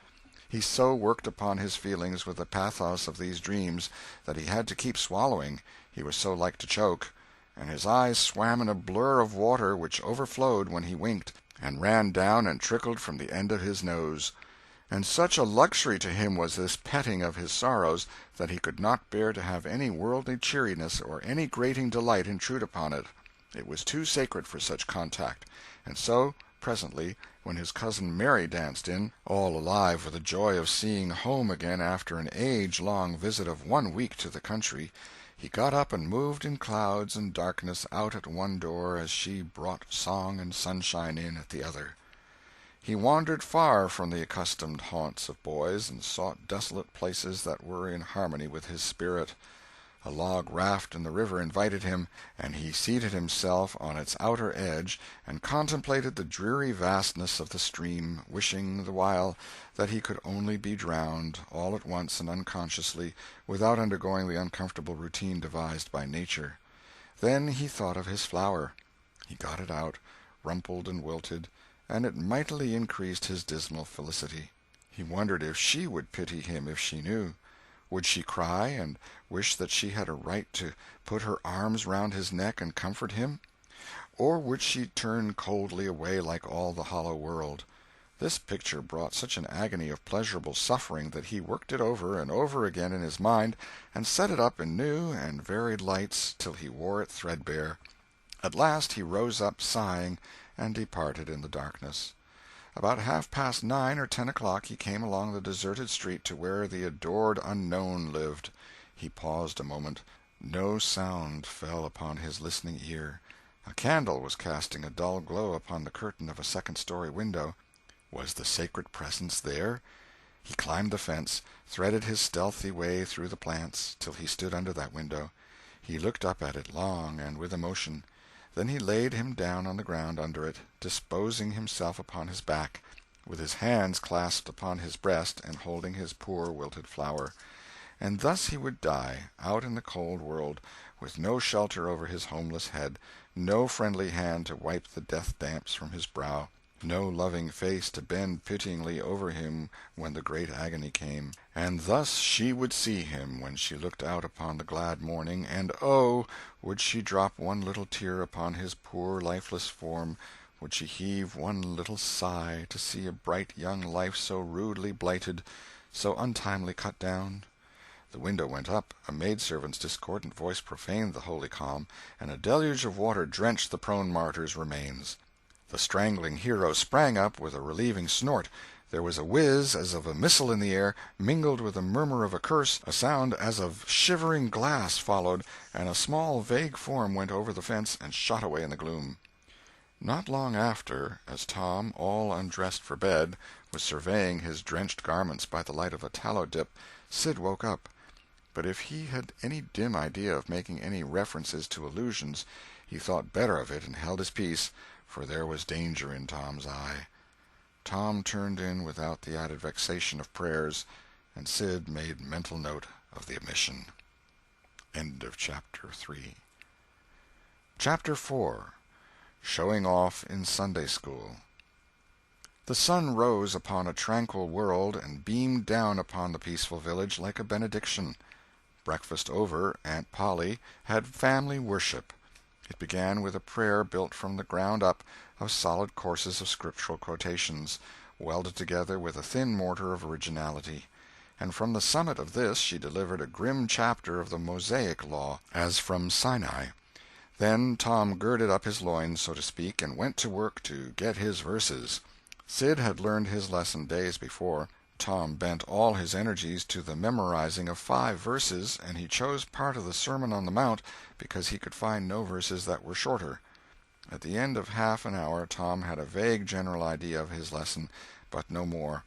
He so worked upon his feelings with the pathos of these dreams that he had to keep swallowing, he was so like to choke, and his eyes swam in a blur of water which overflowed when he winked, and ran down and trickled from the end of his nose. And such a luxury to him was this petting of his sorrows that he could not bear to have any worldly cheeriness or any grating delight intrude upon it. It was too sacred for such contact. And so, presently, when his cousin Mary danced in, all alive with the joy of seeing home again after an age-long visit of 1 week to the country, he got up and moved in clouds and darkness out at one door as she brought song and sunshine in at the other. He wandered far from the accustomed haunts of boys, and sought desolate places that were in harmony with his spirit. A log raft in the river invited him, and he seated himself on its outer edge and contemplated the dreary vastness of the stream, wishing the while that he could only be drowned, all at once and unconsciously, without undergoing the uncomfortable routine devised by nature. Then he thought of his flower. He got it out, rumpled and wilted, and it mightily increased his dismal felicity. He wondered if she would pity him if she knew. Would she cry, and wish that she had a right to put her arms round his neck and comfort him? Or would she turn coldly away like all the hollow world? This picture brought such an agony of pleasurable suffering that he worked it over and over again in his mind, and set it up in new and varied lights till he wore it threadbare. At last he rose up, sighing, and departed in the darkness. About 9:30 or 10 o'clock he came along the deserted street to where the adored unknown lived. He paused a moment. No sound fell upon his listening ear. A candle was casting a dull glow upon the curtain of a second-story window. Was the sacred presence there? He climbed the fence, threaded his stealthy way through the plants, till he stood under that window. He looked up at it long and with emotion. Then he laid him down on the ground under it, disposing himself upon his back, with his hands clasped upon his breast and holding his poor wilted flower. And thus he would die, out in the cold world, with no shelter over his homeless head, no friendly hand to wipe the death damps from his brow, no loving face to bend pityingly over him when the great agony came. And thus she would see him when she looked out upon the glad morning, and oh, would she drop one little tear upon his poor lifeless form, would she heave one little sigh to see a bright young life so rudely blighted, so untimely cut down? The window went up, a maidservant's discordant voice profaned the holy calm, and a deluge of water drenched the prone martyr's remains. The strangling hero sprang up with a relieving snort. There was a whiz as of a missile in the air, mingled with a murmur of a curse, a sound as of shivering glass followed, and a small vague form went over the fence and shot away in the gloom. Not long after, as Tom, all undressed for bed, was surveying his drenched garments by the light of a tallow dip, Sid woke up. But if he had any dim idea of making any references to illusions, he thought better of it and held his peace, for there was danger in Tom's eye. Tom turned in without the added vexation of prayers, and Sid made mental note of the omission. End of Chapter 3. Chapter 4. Showing Off in Sunday School. The sun rose upon a tranquil world and beamed down upon the peaceful village like a benediction. Breakfast over, Aunt Polly had family worship. It began with a prayer built from the ground up of solid courses of scriptural quotations, welded together with a thin mortar of originality. And from the summit of this she delivered a grim chapter of the Mosaic law, as from Sinai. Then Tom girded up his loins, so to speak, and went to work to get his verses. Sid had learned his lesson days before. Tom bent all his energies to the memorizing of 5 verses, and he chose part of the Sermon on the Mount because he could find no verses that were shorter. At the end of half an hour Tom had a vague general idea of his lesson, but no more,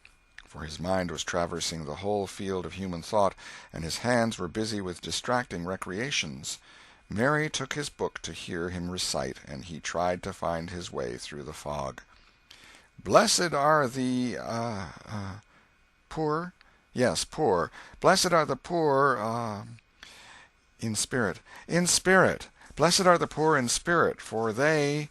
for his mind was traversing the whole field of human thought, and his hands were busy with distracting recreations. Mary took his book to hear him recite, and he tried to find his way through the fog. "Blessed are the poor? Yes, poor. Blessed are the poor in spirit. In spirit. Blessed are the poor in spirit, for theirs.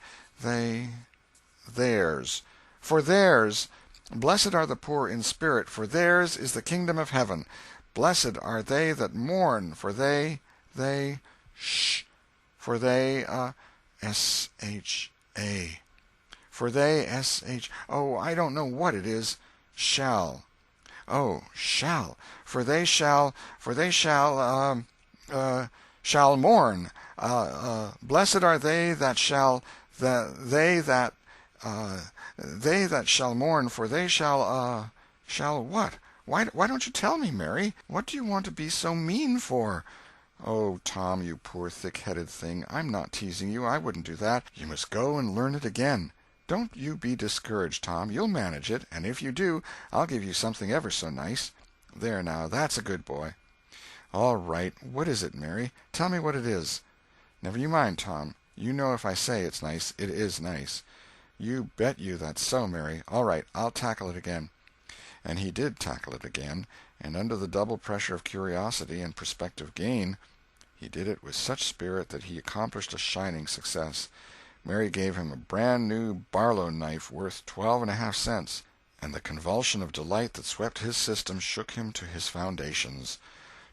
For theirs. Blessed are the poor in spirit, for theirs is the kingdom of heaven. Blessed are they that mourn, for they, for they, S-H-A. For they, S-H, oh, I don't know what it is. Shall. Oh, shall. Shall mourn. Blessed are they that shall, they that shall mourn, for they shall what? Why don't you tell me, Mary? What do you want to be so mean for? Oh, Tom, you poor thick-headed thing, I'm not teasing you. I wouldn't do that. You must go and learn it again. Don't you be discouraged, Tom. You'll manage it, and if you do, I'll give you something ever so nice. There now, that's a good boy. All right. What is it, Mary? Tell me what it is. Never you mind, Tom. You know if I say it's nice, it is nice. You bet you that's so, Mary. All right, I'll tackle it again. And he did tackle it again, and under the double pressure of curiosity and prospective gain, he did it with such spirit that he accomplished a shining success. Mary gave him a brand-new Barlow knife worth 12.5 cents, and the convulsion of delight that swept his system shook him to his foundations.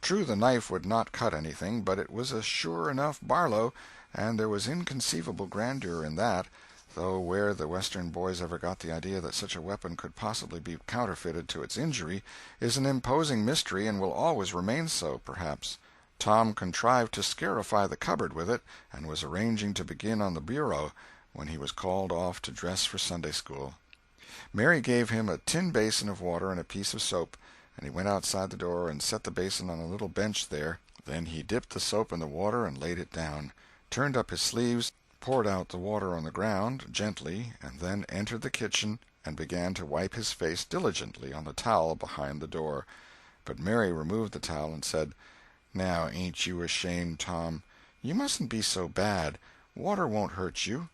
True, the knife would not cut anything, but it was a sure enough Barlow, and there was inconceivable grandeur in that, though where the Western boys ever got the idea that such a weapon could possibly be counterfeited to its injury is an imposing mystery and will always remain so, perhaps. Tom contrived to scarify the cupboard with it, and was arranging to begin on the bureau, when he was called off to dress for Sunday school. Mary gave him a tin basin of water and a piece of soap, and he went outside the door and set the basin on a little bench there. Then he dipped the soap in the water and laid it down, turned up his sleeves, poured out the water on the ground, gently, and then entered the kitchen and began to wipe his face diligently on the towel behind the door. But Mary removed the towel and said, "Now, ain't you ashamed, Tom? You mustn't be so bad. Water won't hurt you."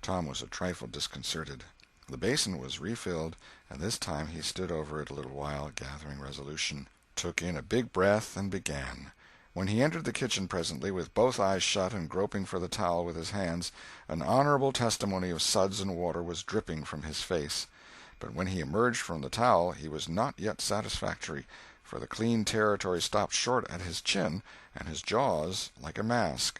Tom was a trifle disconcerted. The basin was refilled, and this time he stood over it a little while, gathering resolution, took in a big breath, and began. When he entered the kitchen presently, with both eyes shut and groping for the towel with his hands, an honorable testimony of suds and water was dripping from his face. But when he emerged from the towel he was not yet satisfactory, for the clean territory stopped short at his chin, and his jaws like a mask.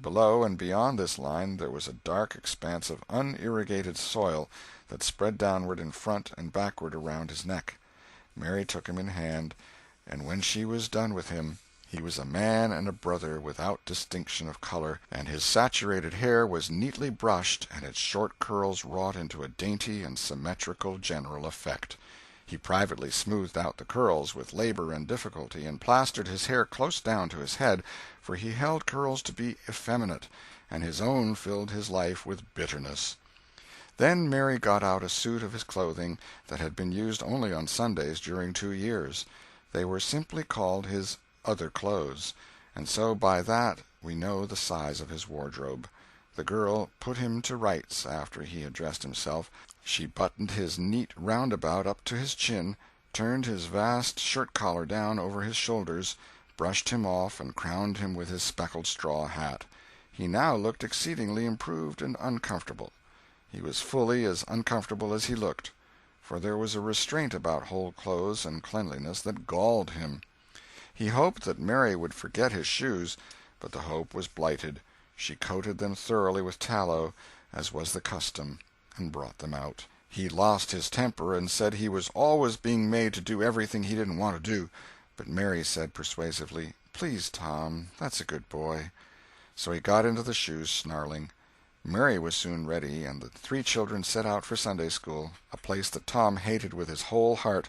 Below and beyond this line there was a dark expanse of unirrigated soil that spread downward in front and backward around his neck. Mary took him in hand, and when she was done with him, he was a man and a brother without distinction of color, and his saturated hair was neatly brushed and its short curls wrought into a dainty and symmetrical general effect. He privately smoothed out the curls with labor and difficulty, and plastered his hair close down to his head, for he held curls to be effeminate, and his own filled his life with bitterness. Then Mary got out a suit of his clothing that had been used only on Sundays during 2 years. They were simply called his other clothes, and so by that we know the size of his wardrobe. The girl put him to rights after he had dressed himself. She buttoned his neat roundabout up to his chin, turned his vast shirt-collar down over his shoulders, brushed him off, and crowned him with his speckled straw hat. He now looked exceedingly improved and uncomfortable. He was fully as uncomfortable as he looked, for there was a restraint about whole clothes and cleanliness that galled him. He hoped that Mary would forget his shoes, but the hope was blighted. She coated them thoroughly with tallow, as was the custom, and brought them out. He lost his temper and said he was always being made to do everything he didn't want to do, but Mary said persuasively, "Please, Tom, that's a good boy." So he got into the shoes, snarling. Mary was soon ready, and the 3 children set out for Sunday school, a place that Tom hated with his whole heart,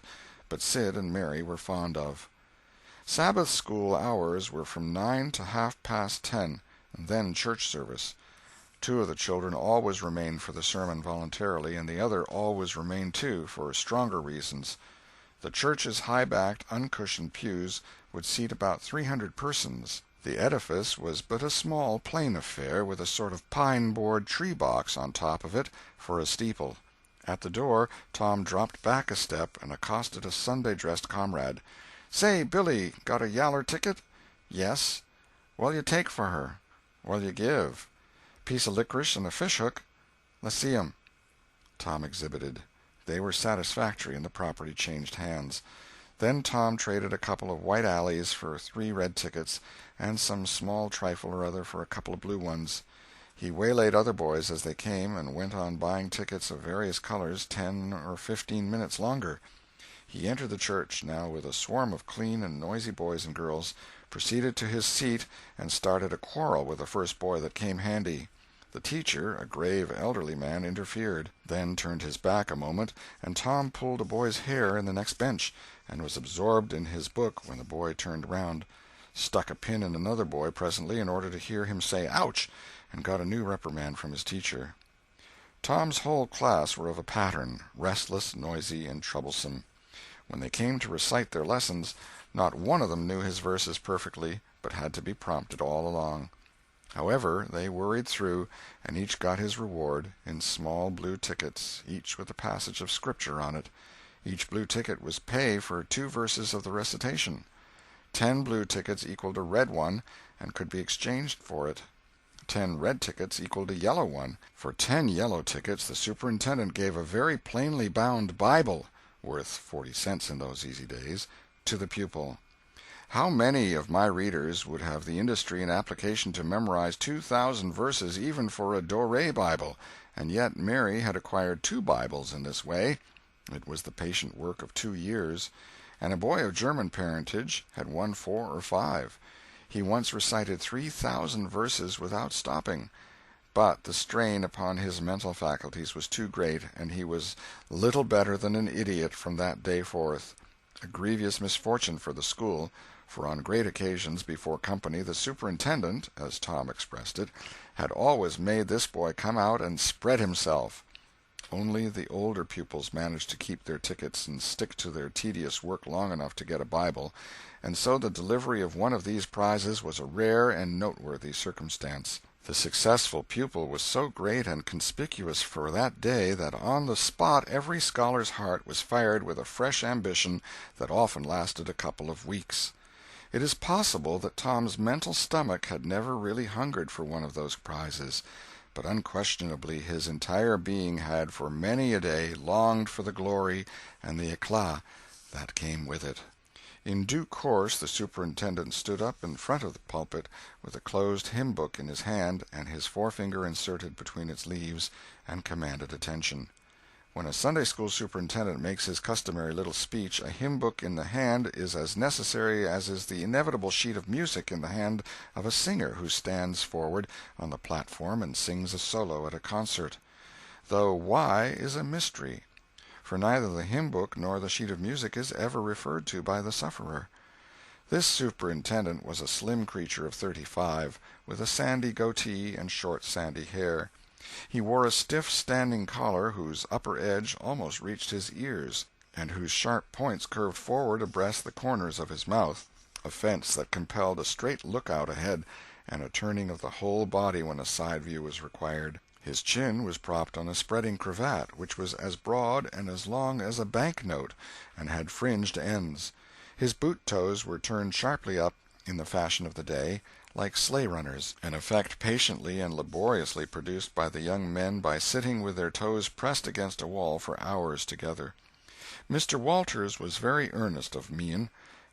but Sid and Mary were fond of. Sabbath school hours were from 9 to 10:30, and then church service. Two of the children always remained for the sermon voluntarily, and the other always remained too, for stronger reasons. The church's high-backed, uncushioned pews would seat about 300 persons. The edifice was but a small, plain affair, with a sort of pine-board tree-box on top of it for a steeple. At the door Tom dropped back a step and accosted a Sunday-dressed comrade. "Say, Billy, got a yaller ticket?" "Yes." "What'll you take for her?" "What'll you give?" "Piece of licorice and a fish-hook." "Let's see 'em." Tom exhibited. They were satisfactory, and the property changed hands. Then Tom traded a couple of white alleys for 3 red tickets, and some small trifle or other for a couple of blue ones. He waylaid other boys as they came, and went on buying tickets of various colors 10 or 15 minutes longer. He entered the church, now with a swarm of clean and noisy boys and girls, proceeded to his seat, and started a quarrel with the first boy that came handy. The teacher, a grave elderly man, interfered, then turned his back a moment, and Tom pulled a boy's hair in the next bench, and was absorbed in his book when the boy turned round, stuck a pin in another boy presently in order to hear him say "ouch," and got a new reprimand from his teacher. Tom's whole class were of a pattern, restless, noisy, and troublesome. When they came to recite their lessons, not one of them knew his verses perfectly, but had to be prompted all along. However, they worried through, and each got his reward, in small blue tickets, each with a passage of Scripture on it. Each blue ticket was pay for 2 verses of the recitation. 10 blue tickets equaled a red one, and could be exchanged for it. 10 red tickets equaled a yellow one. For 10 yellow tickets the superintendent gave a very plainly bound Bible, worth 40 cents in those easy days, to the pupil. How many of my readers would have the industry and application to memorize 2,000 verses even for a Doré Bible? And yet Mary had acquired 2 Bibles in this way. It was the patient work of 2 years. And a boy of German parentage had won 4 or 5. He once recited 3,000 verses without stopping. But the strain upon his mental faculties was too great, and he was little better than an idiot from that day forth. A grievous misfortune for the school, for on great occasions before company the superintendent, as Tom expressed it, had always made this boy come out and spread himself. Only the older pupils managed to keep their tickets and stick to their tedious work long enough to get a Bible, and so the delivery of one of these prizes was a rare and noteworthy circumstance. The successful pupil was so great and conspicuous for that day that on the spot every scholar's heart was fired with a fresh ambition that often lasted a couple of weeks. It is possible that Tom's mental stomach had never really hungered for one of those prizes, but unquestionably his entire being had for many a day longed for the glory and the éclat that came with it. In due course the superintendent stood up in front of the pulpit with a closed hymn-book in his hand and his forefinger inserted between its leaves, and commanded attention. When a Sunday-school superintendent makes his customary little speech, a hymn-book in the hand is as necessary as is the inevitable sheet of music in the hand of a singer who stands forward on the platform and sings a solo at a concert. Though why is a mystery, for neither the hymn-book nor the sheet of music is ever referred to by the sufferer. This superintendent was a slim creature of 35, with a sandy goatee and short sandy hair. He wore a stiff standing collar whose upper edge almost reached his ears, and whose sharp points curved forward abreast the corners of his mouth, a fence that compelled a straight look-out ahead, and a turning of the whole body when a side view was required. His chin was propped on a spreading cravat, which was as broad and as long as a bank-note, and had fringed ends. His boot-toes were turned sharply up, in the fashion of the day, like sleigh-runners, an effect patiently and laboriously produced by the young men by sitting with their toes pressed against a wall for hours together. Mr. Walters was very earnest of mien,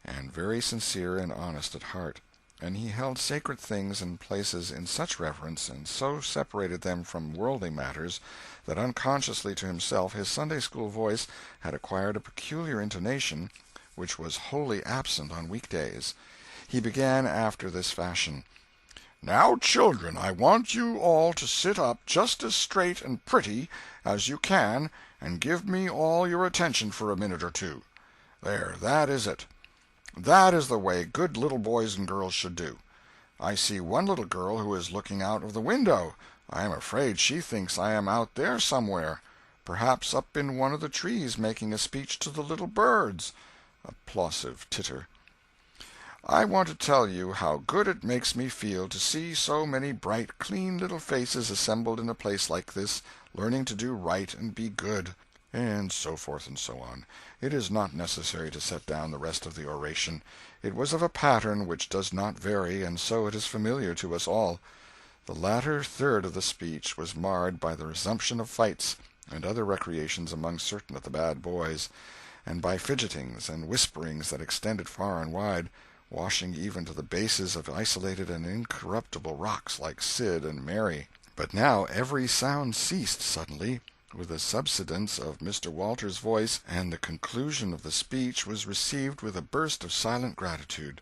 and very sincere and honest at heart, and he held sacred things and places in such reverence, and so separated them from worldly matters, that unconsciously to himself his Sunday-school voice had acquired a peculiar intonation which was wholly absent on weekdays. He began after this fashion: "Now, children, I want you all to sit up just as straight and pretty as you can and give me all your attention for a minute or two. There, that is it. That is the way good little boys and girls should do. I see one little girl who is looking out of the window. I am afraid she thinks I am out there somewhere, perhaps up in one of the trees making a speech to the little birds. Applausive titter. I want to tell you how good it makes me feel to see so many bright, clean little faces assembled in a place like this, learning to do right and be good, and so forth and so on. It is not necessary to set down the rest of the oration. It was of a pattern which does not vary, and so it is familiar to us all. The latter third of the speech was marred by the resumption of fights and other recreations among certain of the bad boys, and by fidgetings and whisperings that extended far and wide, washing even to the bases of isolated and incorruptible rocks like Sid and Mary. But now every sound ceased suddenly, with the subsidence of Mr. Walters's voice, and the conclusion of the speech was received with a burst of silent gratitude.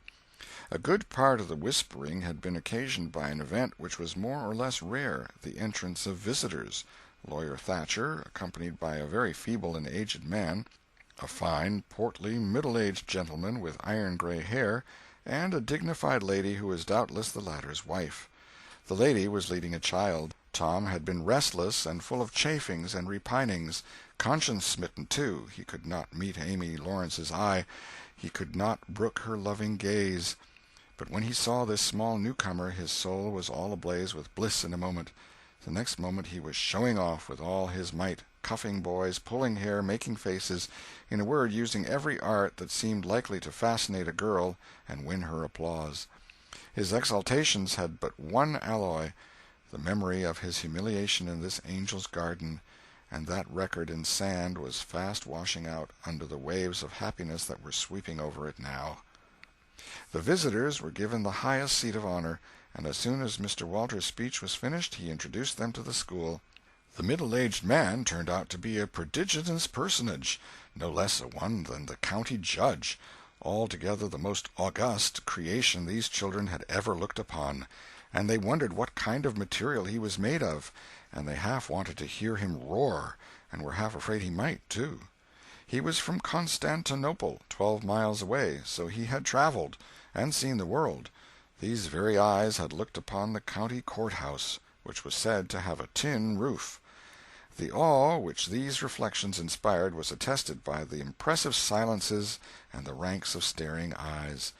A good part of the whispering had been occasioned by an event which was more or less rare, the entrance of visitors. Lawyer Thatcher, accompanied by a very feeble and aged man, a fine, portly, middle-aged gentleman with iron-gray hair, and a dignified lady who was doubtless the latter's wife. The lady was leading a child. Tom had been restless and full of chafings and repinings, conscience-smitten, too. He could not meet Amy Lawrence's eye. He could not brook her loving gaze. But when he saw this small newcomer, his soul was all ablaze with bliss in a moment. The next moment he was showing off with all his might, cuffing boys, pulling hair, making faces, in a word, using every art that seemed likely to fascinate a girl and win her applause. His exaltations had but one alloy, the memory of his humiliation in this angel's garden, and that record in sand was fast washing out under the waves of happiness that were sweeping over it now. The visitors were given the highest seat of honor, and as soon as Mr. Walters's speech was finished he introduced them to the school. The middle-aged man turned out to be a prodigious personage, no less a one than the county judge, altogether the most august creation these children had ever looked upon, and they wondered what kind of material he was made of, and they half wanted to hear him roar, and were half afraid he might, too. He was from Constantinople, 12 miles away, so he had traveled, and seen the world. These very eyes had looked upon the county courthouse, which was said to have a tin roof. The awe which these reflections inspired was attested by the impressive silences and the ranks of staring eyes.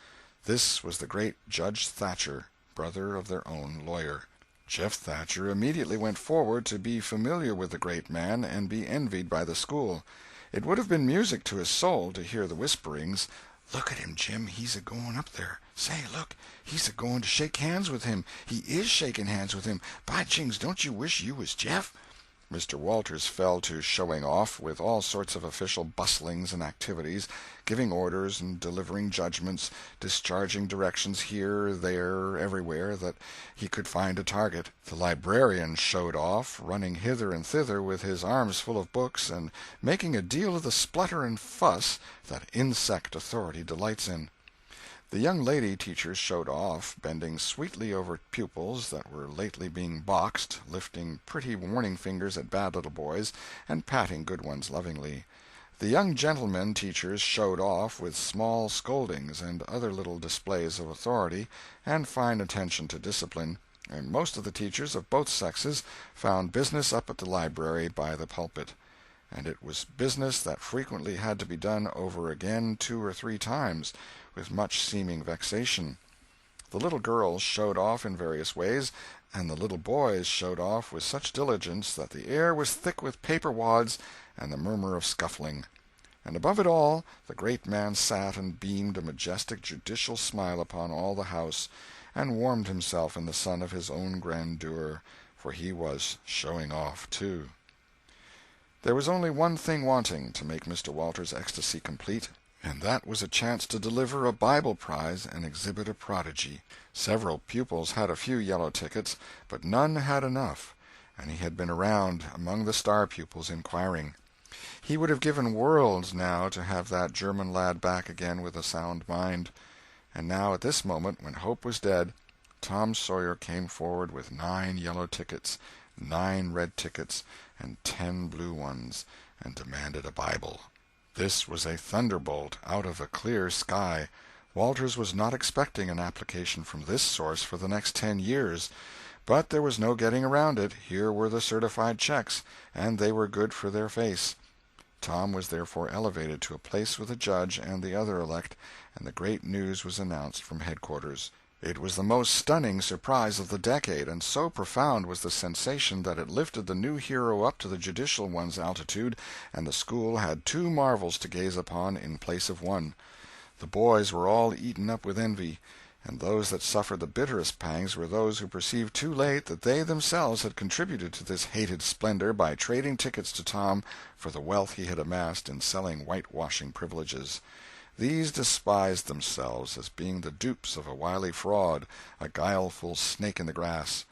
This was the great Judge Thatcher, brother of their own lawyer. Jeff Thatcher immediately went forward to be familiar with the great man and be envied by the school. It would have been music to his soul to hear the whisperings, "Look at him, Jim, he's a-going up there. Say, look, he's a-going to shake hands with him. He is shaking hands with him. By jings, don't you wish you was Jeff?" Mr. Walters fell to showing off, with all sorts of official bustlings and activities, giving orders and delivering judgments, discharging directions here, there, everywhere that he could find a target. The librarian showed off, running hither and thither with his arms full of books, and making a deal of the splutter and fuss that insect authority delights in. The young lady teachers showed off, bending sweetly over pupils that were lately being boxed, lifting pretty warning fingers at bad little boys, and patting good ones lovingly. The young gentlemen teachers showed off with small scoldings and other little displays of authority and fine attention to discipline, and most of the teachers of both sexes found business up at the library by the pulpit. And it was business that frequently had to be done over again 2 or 3 times, with much seeming vexation. The little girls showed off in various ways, and the little boys showed off with such diligence that the air was thick with paper wads and the murmur of scuffling. And above it all, the great man sat and beamed a majestic judicial smile upon all the house, and warmed himself in the sun of his own grandeur, for he was showing off, too. There was only one thing wanting to make Mr. Walters's ecstasy complete, and that was a chance to deliver a Bible prize and exhibit a prodigy. Several pupils had a few yellow tickets, but none had enough, and he had been around among the star pupils inquiring. He would have given worlds now to have that German lad back again with a sound mind. And now at this moment, when hope was dead, Tom Sawyer came forward with 9 yellow tickets, 9 red tickets, and 10 blue ones, and demanded a Bible. This was a thunderbolt out of a clear sky. Walters was not expecting an application from this source for the next 10 years. But there was no getting around it. Here were the certified checks, and they were good for their face. Tom was therefore elevated to a place with the judge and the other elect, and the great news was announced from headquarters. It was the most stunning surprise of the decade, and so profound was the sensation that it lifted the new hero up to the judicial one's altitude, and the school had two marvels to gaze upon in place of one. The boys were all eaten up with envy, and those that suffered the bitterest pangs were those who perceived too late that they themselves had contributed to this hated splendor by trading tickets to Tom for the wealth he had amassed in selling whitewashing privileges. These despised themselves as being the dupes of a wily fraud, a guileful snake in the grass.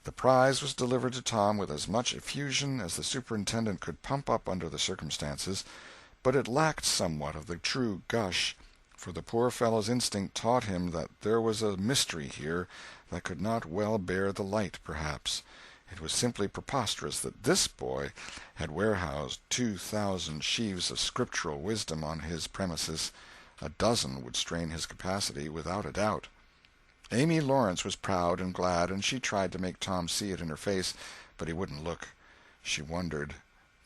The prize was delivered to Tom with as much effusion as the superintendent could pump up under the circumstances, but it lacked somewhat of the true gush, for the poor fellow's instinct taught him that there was a mystery here that could not well bear the light, perhaps. It was simply preposterous that this boy had warehoused 2,000 sheaves of scriptural wisdom on his premises. A dozen would strain his capacity, without a doubt. Amy Lawrence was proud and glad, and she tried to make Tom see it in her face, but he wouldn't look. She wondered.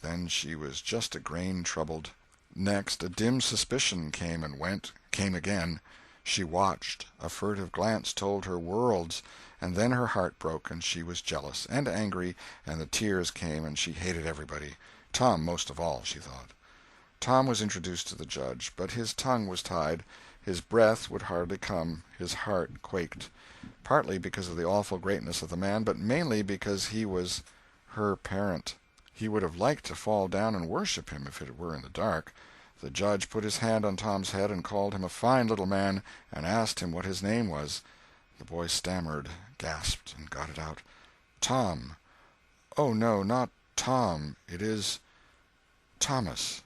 Then she was just a grain troubled. Next, a dim suspicion came and went, came again. She watched. A furtive glance told her worlds, and then her heart broke, and she was jealous and angry, and the tears came, and she hated everybody. Tom most of all, she thought. Tom was introduced to the judge, but his tongue was tied, his breath would hardly come, his heart quaked, partly because of the awful greatness of the man, but mainly because he was her parent. He would have liked to fall down and worship him if it were in the dark. The judge put his hand on Tom's head and called him a fine little man, and asked him what his name was. The boy stammered, gasped, and got it out. "Tom." "Oh, no, not Tom. It is Thomas."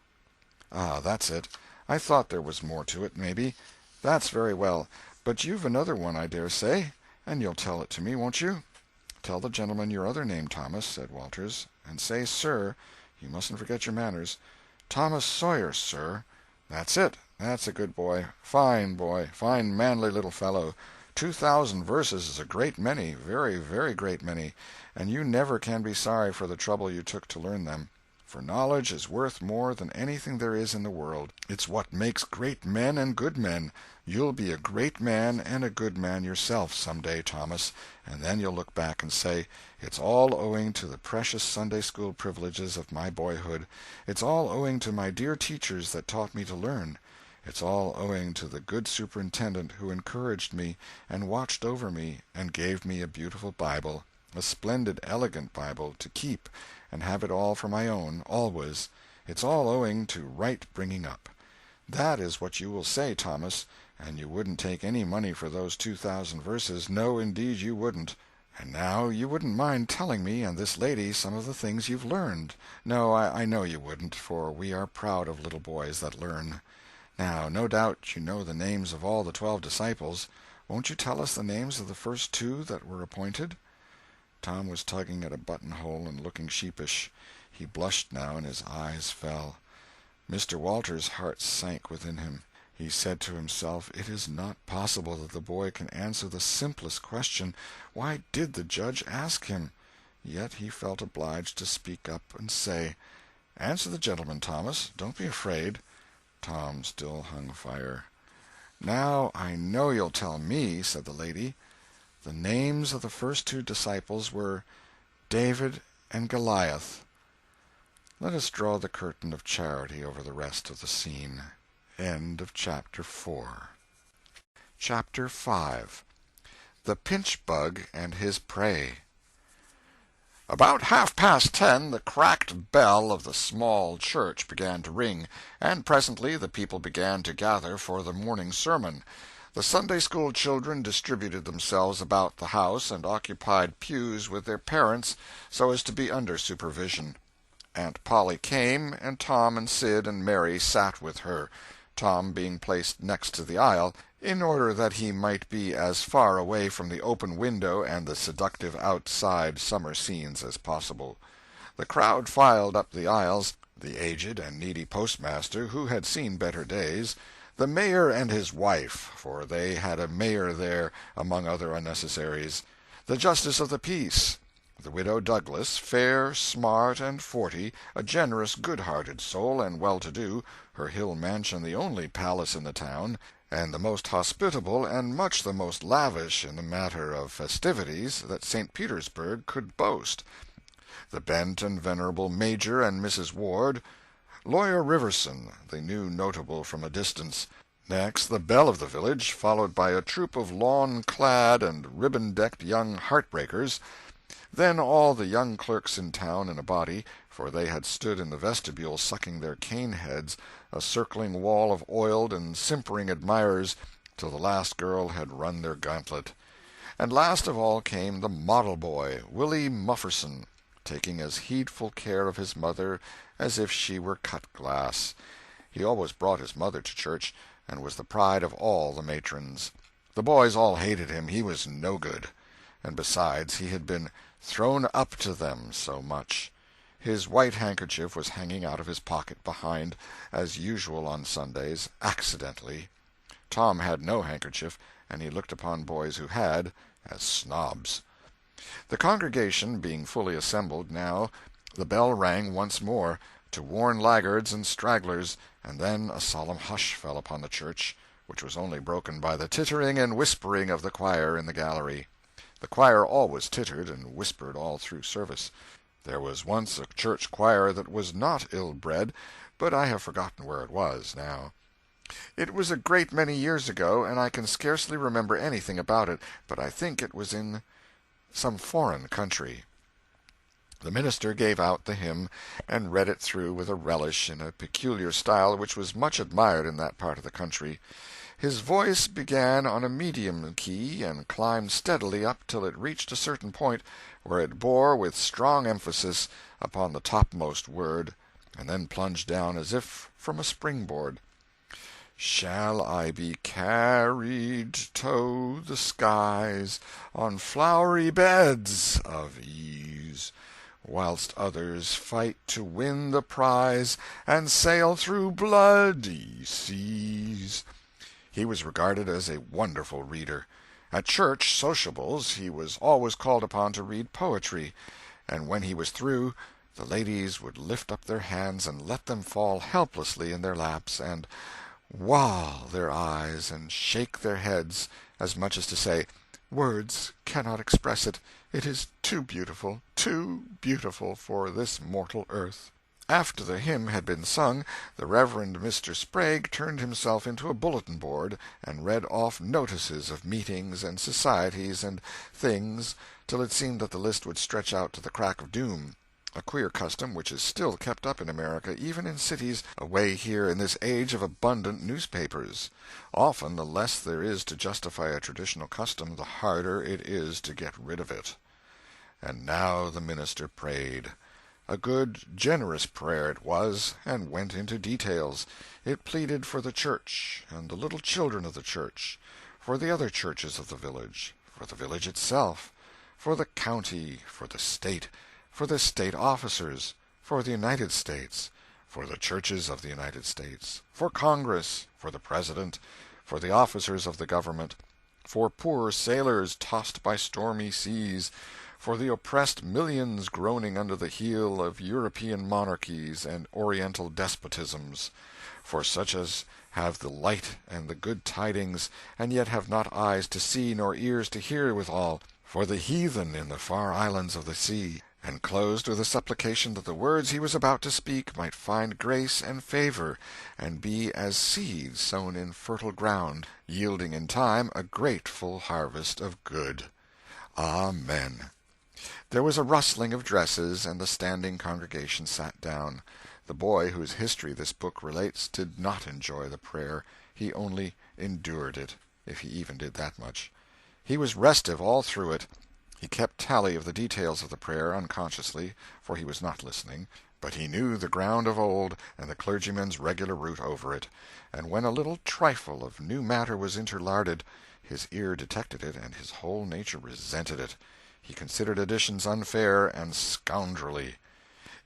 "Ah, that's it. I thought there was more to it, maybe. That's very well. But you've another one, I dare say, and you'll tell it to me, won't you?" "Tell the gentleman your other name, Thomas," said Walters, "and say 'sir.' You mustn't forget your manners." "Thomas Sawyer, sir." "That's it. That's a good boy. Fine manly little fellow. 2,000 verses is a great many, very, very great many, and you never can be sorry for the trouble you took to learn them. For knowledge is worth more than anything there is in the world. It's what makes great men and good men. You'll be a great man and a good man yourself some day, Thomas, and then you'll look back and say, 'It's all owing to the precious Sunday school privileges of my boyhood. It's all owing to my dear teachers that taught me to learn. It's all owing to the good superintendent who encouraged me and watched over me and gave me a beautiful Bible, a splendid, elegant Bible, to keep and have it all for my own, always. It's all owing to right bringing up.' That is what you will say, Thomas, and you wouldn't take any money for those 2,000 verses. No, indeed you wouldn't. And now you wouldn't mind telling me and this lady some of the things you've learned. No, I know you wouldn't, for we are proud of little boys that learn. Now, no doubt you know the names of all the 12 disciples. Won't you tell us the names of the first 2 that were appointed?" Tom was tugging at a buttonhole and looking sheepish. He blushed now, and his eyes fell. Mr. Walters' heart sank within him. He said to himself, "It is not possible that the boy can answer the simplest question. Why did the judge ask him?" Yet he felt obliged to speak up and say, "Answer the gentleman, Thomas. Don't be afraid." Tom still hung fire. "Now I know you'll tell me," said the lady. "The names of the first 2 disciples were David and Goliath." Let us draw the curtain of charity over the rest of the scene. End of Chapter 4. Chapter 5. The Pinch-Bug and His Prey. About 10:30 the cracked bell of the small church began to ring, and presently the people began to gather for the morning sermon. The Sunday-school children distributed themselves about the house and occupied pews with their parents so as to be under supervision. Aunt Polly came, and Tom and Sid and Mary sat with her, Tom being placed next to the aisle, in order that he might be as far away from the open window and the seductive outside summer scenes as possible. The crowd filed up the aisles, the aged and needy postmaster, who had seen better days, the mayor and his wife, for they had a mayor there among other unnecessaries, the justice of the peace, the widow Douglas, fair, smart, and 40, a generous, good-hearted soul, and well-to-do, her hill mansion the only palace in the town, and the most hospitable and much the most lavish in the matter of festivities that St. Petersburg could boast, the bent and venerable Major and Mrs. Ward, Lawyer Riverson, the new notable from a distance, next the belle of the village, followed by a troop of lawn-clad and ribbon-decked young heartbreakers, then all the young clerks in town in a body, for they had stood in the vestibule sucking their cane-heads, a circling wall of oiled and simpering admirers, till the last girl had run their gauntlet. And last of all came the model boy, Willie Mufferson, taking as heedful care of his mother as if she were cut glass. He always brought his mother to church, and was the pride of all the matrons. The boys all hated him, he was no good. And besides, he had been thrown up to them so much. His white handkerchief was hanging out of his pocket behind, as usual on Sundays, accidentally. Tom had no handkerchief, and he looked upon boys who had as snobs. The congregation being fully assembled now, the bell rang once more, to warn laggards and stragglers, and then a solemn hush fell upon the church, which was only broken by the tittering and whispering of the choir in the gallery. The choir always tittered and whispered all through service. There was once a church choir that was not ill-bred, but I have forgotten where it was now. It was a great many years ago, and I can scarcely remember anything about it, but I think it was in some foreign country. The minister gave out the hymn, and read it through with a relish in a peculiar style which was much admired in that part of the country. His voice began on a medium key, and climbed steadily up till it reached a certain point, where it bore with strong emphasis upon the topmost word, and then plunged down as if from a springboard. Shall I be carried to the skies on flowery beds of ease, whilst others fight to win the prize and sail through bloody seas? He was regarded as a wonderful reader. At church sociables he was always called upon to read poetry, and when he was through, the ladies would lift up their hands and let them fall helplessly in their laps, and wall their eyes and shake their heads, as much as to say, "Words cannot express it. It is too beautiful for this mortal earth." After the hymn had been sung, the Reverend Mr. Sprague turned himself into a bulletin board, and read off notices of meetings and societies and things, till it seemed that the list would stretch out to the crack of doom, a queer custom which is still kept up in America, even in cities away here in this age of abundant newspapers. Often the less there is to justify a traditional custom, the harder it is to get rid of it. And now the minister prayed. A good, generous prayer it was, and went into details. It pleaded for the church, and the little children of the church, for the other churches of the village, for the village itself, for the county, for the state officers, for the United States, for the churches of the United States, for Congress, for the President, for the officers of the government, for poor sailors tossed by stormy seas, for the oppressed millions groaning under the heel of European monarchies and Oriental despotisms, for such as have the light and the good tidings, and yet have not eyes to see nor ears to hear withal, for the heathen in the far islands of the sea, and closed with a supplication that the words he was about to speak might find grace and favor, and be as seeds sown in fertile ground, yielding in time a grateful harvest of good. Amen. There was a rustling of dresses, and the standing congregation sat down. The boy whose history this book relates did not enjoy the prayer. He only endured it, if he even did that much. He was restive all through it. He kept tally of the details of the prayer unconsciously, for he was not listening, but he knew the ground of old and the clergyman's regular route over it, and when a little trifle of new matter was interlarded, his ear detected it and his whole nature resented it. He considered additions unfair and scoundrelly.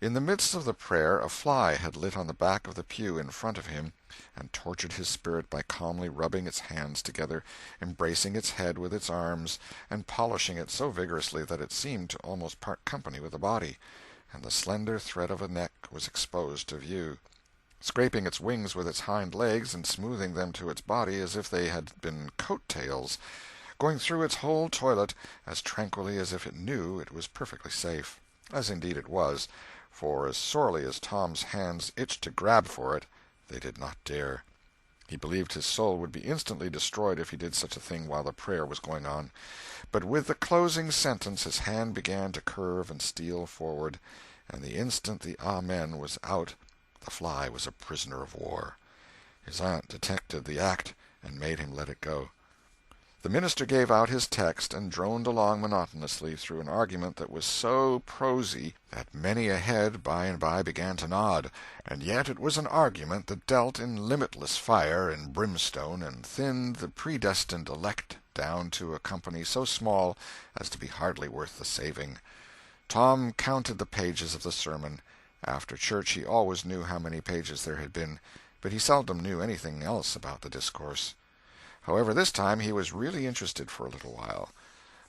In the midst of the prayer a fly had lit on the back of the pew in front of him, and tortured his spirit by calmly rubbing its hands together, embracing its head with its arms, and polishing it so vigorously that it seemed to almost part company with the body, and the slender thread of a neck was exposed to view. Scraping its wings with its hind legs and smoothing them to its body as if they had been coat-tails, going through its whole toilet as tranquilly as if it knew it was perfectly safe. As indeed it was, for as sorely as Tom's hands itched to grab for it, they did not dare. He believed his soul would be instantly destroyed if he did such a thing while the prayer was going on. But with the closing sentence his hand began to curve and steal forward, and the instant the Amen was out, the fly was a prisoner of war. His aunt detected the act and made him let it go. The minister gave out his text and droned along monotonously through an argument that was so prosy that many a head by and by began to nod, and yet it was an argument that dealt in limitless fire and brimstone and thinned the predestined elect down to a company so small as to be hardly worth the saving. Tom counted the pages of the sermon. After church he always knew how many pages there had been, but he seldom knew anything else about the discourse. However, this time he was really interested for a little while.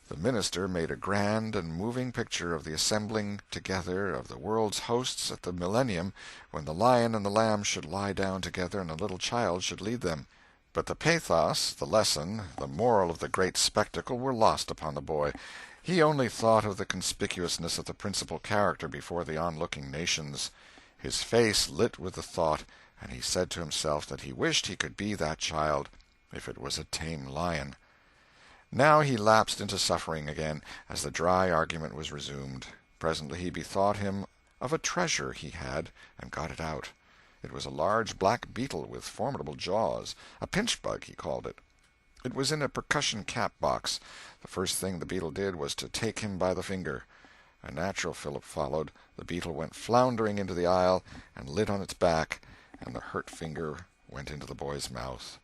The minister made a grand and moving picture of the assembling together of the world's hosts at the millennium, when the lion and the lamb should lie down together and a little child should lead them. But the pathos, the lesson, the moral of the great spectacle were lost upon the boy. He only thought of the conspicuousness of the principal character before the onlooking nations. His face lit with the thought, and he said to himself that he wished he could be that child, if it was a tame lion. Now he lapsed into suffering again, as the dry argument was resumed. Presently he bethought him of a treasure he had, and got it out. It was a large black beetle with formidable jaws, a pinch-bug he called it. It was in a percussion cap box. The first thing the beetle did was to take him by the finger. A natural fillip followed. The beetle went floundering into the aisle and lit on its back, and the hurt finger went into the boy's mouth.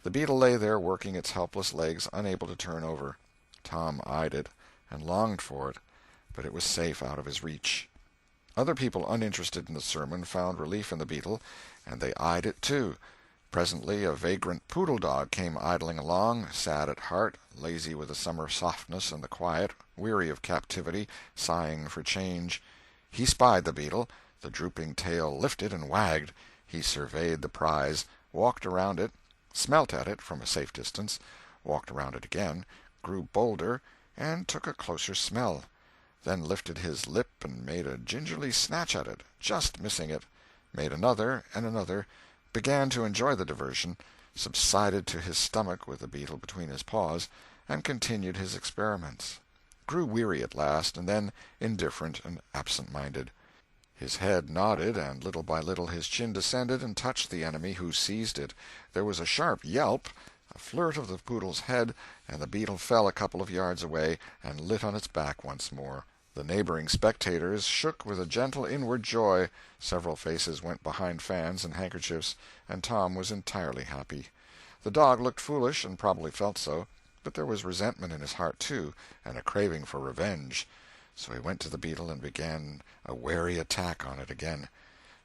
The beetle lay there working its helpless legs, unable to turn over. Tom eyed it, and longed for it, but it was safe out of his reach. Other people uninterested in the sermon found relief in the beetle, and they eyed it too. Presently a vagrant poodle dog came idling along, sad at heart, lazy with the summer softness and the quiet, weary of captivity, sighing for change. He spied the beetle. The drooping tail lifted and wagged. He surveyed the prize, walked around it, smelt at it from a safe distance, walked around it again, grew bolder, and took a closer smell, then lifted his lip and made a gingerly snatch at it, just missing it, made another and another, began to enjoy the diversion, subsided to his stomach with the beetle between his paws, and continued his experiments. Grew weary at last, and then indifferent and absent-minded. His head nodded, and little by little his chin descended and touched the enemy, who seized it. There was a sharp yelp, a flirt of the poodle's head, and the beetle fell a couple of yards away and lit on its back once more. The neighboring spectators shook with a gentle inward joy. Several faces went behind fans and handkerchiefs, and Tom was entirely happy. The dog looked foolish, and probably felt so, but there was resentment in his heart, too, and a craving for revenge. So he went to the beetle and began a wary attack on it again,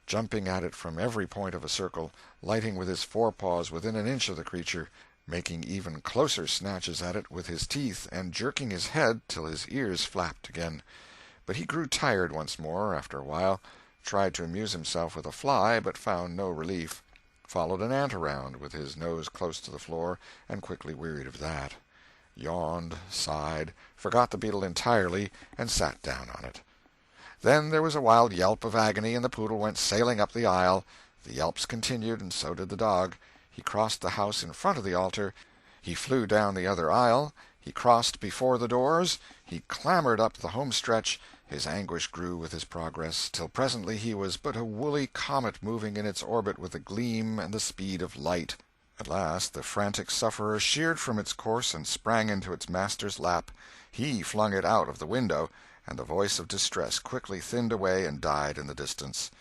jumping at it from every point of a circle, lighting with his forepaws within an inch of the creature, making even closer snatches at it with his teeth, and jerking his head till his ears flapped again. But he grew tired once more after a while, tried to amuse himself with a fly, but found no relief, followed an ant around with his nose close to the floor, and quickly wearied of that, yawned, sighed, forgot the beetle entirely, and sat down on it. Then there was a wild yelp of agony, and the poodle went sailing up the aisle. The yelps continued, and so did the dog. He crossed the house in front of the altar. He flew down the other aisle. He crossed before the doors. He clambered up the home stretch. His anguish grew with his progress, till presently he was but a woolly comet moving in its orbit with the gleam and the speed of light. At last the frantic sufferer sheered from its course and sprang into its master's lap. He flung it out of the window, and the voice of distress quickly thinned away and died in the distance.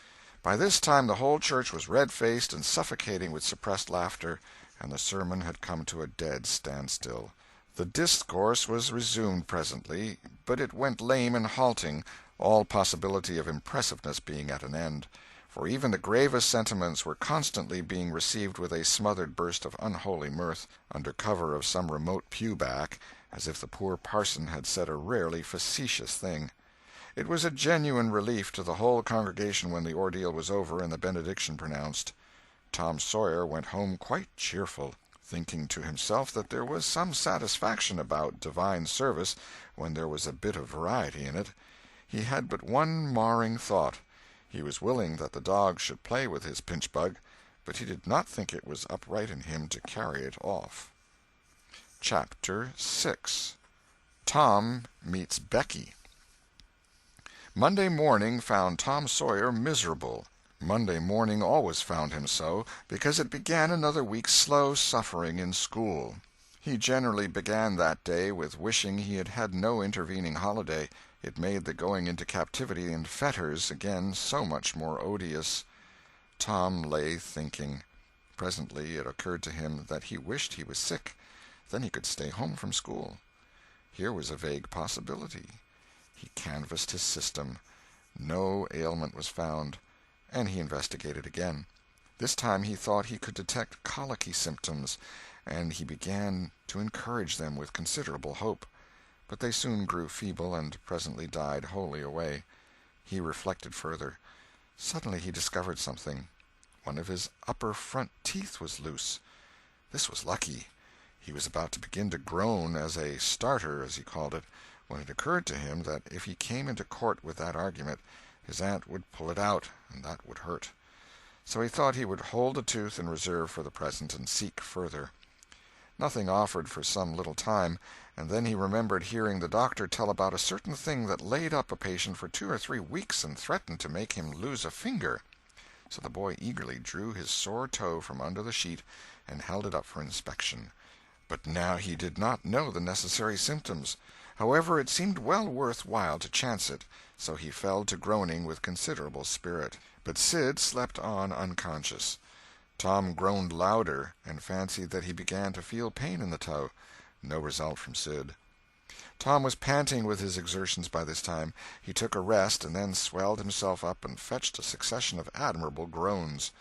By this time the whole church was red-faced and suffocating with suppressed laughter, and the sermon had come to a dead standstill. The discourse was resumed presently, but it went lame and halting, all possibility of impressiveness being at an end, for even the gravest sentiments were constantly being received with a smothered burst of unholy mirth, under cover of some remote pew-back, as if the poor parson had said a rarely facetious thing. It was a genuine relief to the whole congregation when the ordeal was over and the benediction pronounced. Tom Sawyer went home quite cheerful, thinking to himself that there was some satisfaction about divine service when there was a bit of variety in it. He had but one marring thought. He was willing that the dog should play with his pinchbug, but he did not think it was upright in him to carry it off. Chapter 6. Tom Meets Becky. Monday morning found Tom Sawyer miserable. Monday morning always found him so, because it began another week's slow suffering in school. He generally began that day with wishing he had had no intervening holiday. It made the going into captivity and fetters again so much more odious. Tom lay thinking. Presently it occurred to him that he wished he was sick. Then he could stay home from school. Here was a vague possibility. He canvassed his system. No ailment was found, and he investigated again. This time he thought he could detect colicky symptoms, and he began to encourage them with considerable hope. But they soon grew feeble and presently died wholly away. He reflected further. Suddenly he discovered something. One of his upper front teeth was loose. This was lucky. He was about to begin to groan as a starter, as he called it, when it occurred to him that if he came into court with that argument, his aunt would pull it out, and that would hurt. So he thought he would hold the tooth in reserve for the present and seek further. Nothing offered for some little time, and then he remembered hearing the doctor tell about a certain thing that laid up a patient for 2 or 3 weeks and threatened to make him lose a finger. So the boy eagerly drew his sore toe from under the sheet and held it up for inspection. But now he did not know the necessary symptoms. However, it seemed well worth while to chance it, so he fell to groaning with considerable spirit. But Sid slept on unconscious. Tom groaned louder, and fancied that he began to feel pain in the toe. No result from Sid. Tom was panting with his exertions by this time. He took a rest, and then swelled himself up and fetched a succession of admirable groans.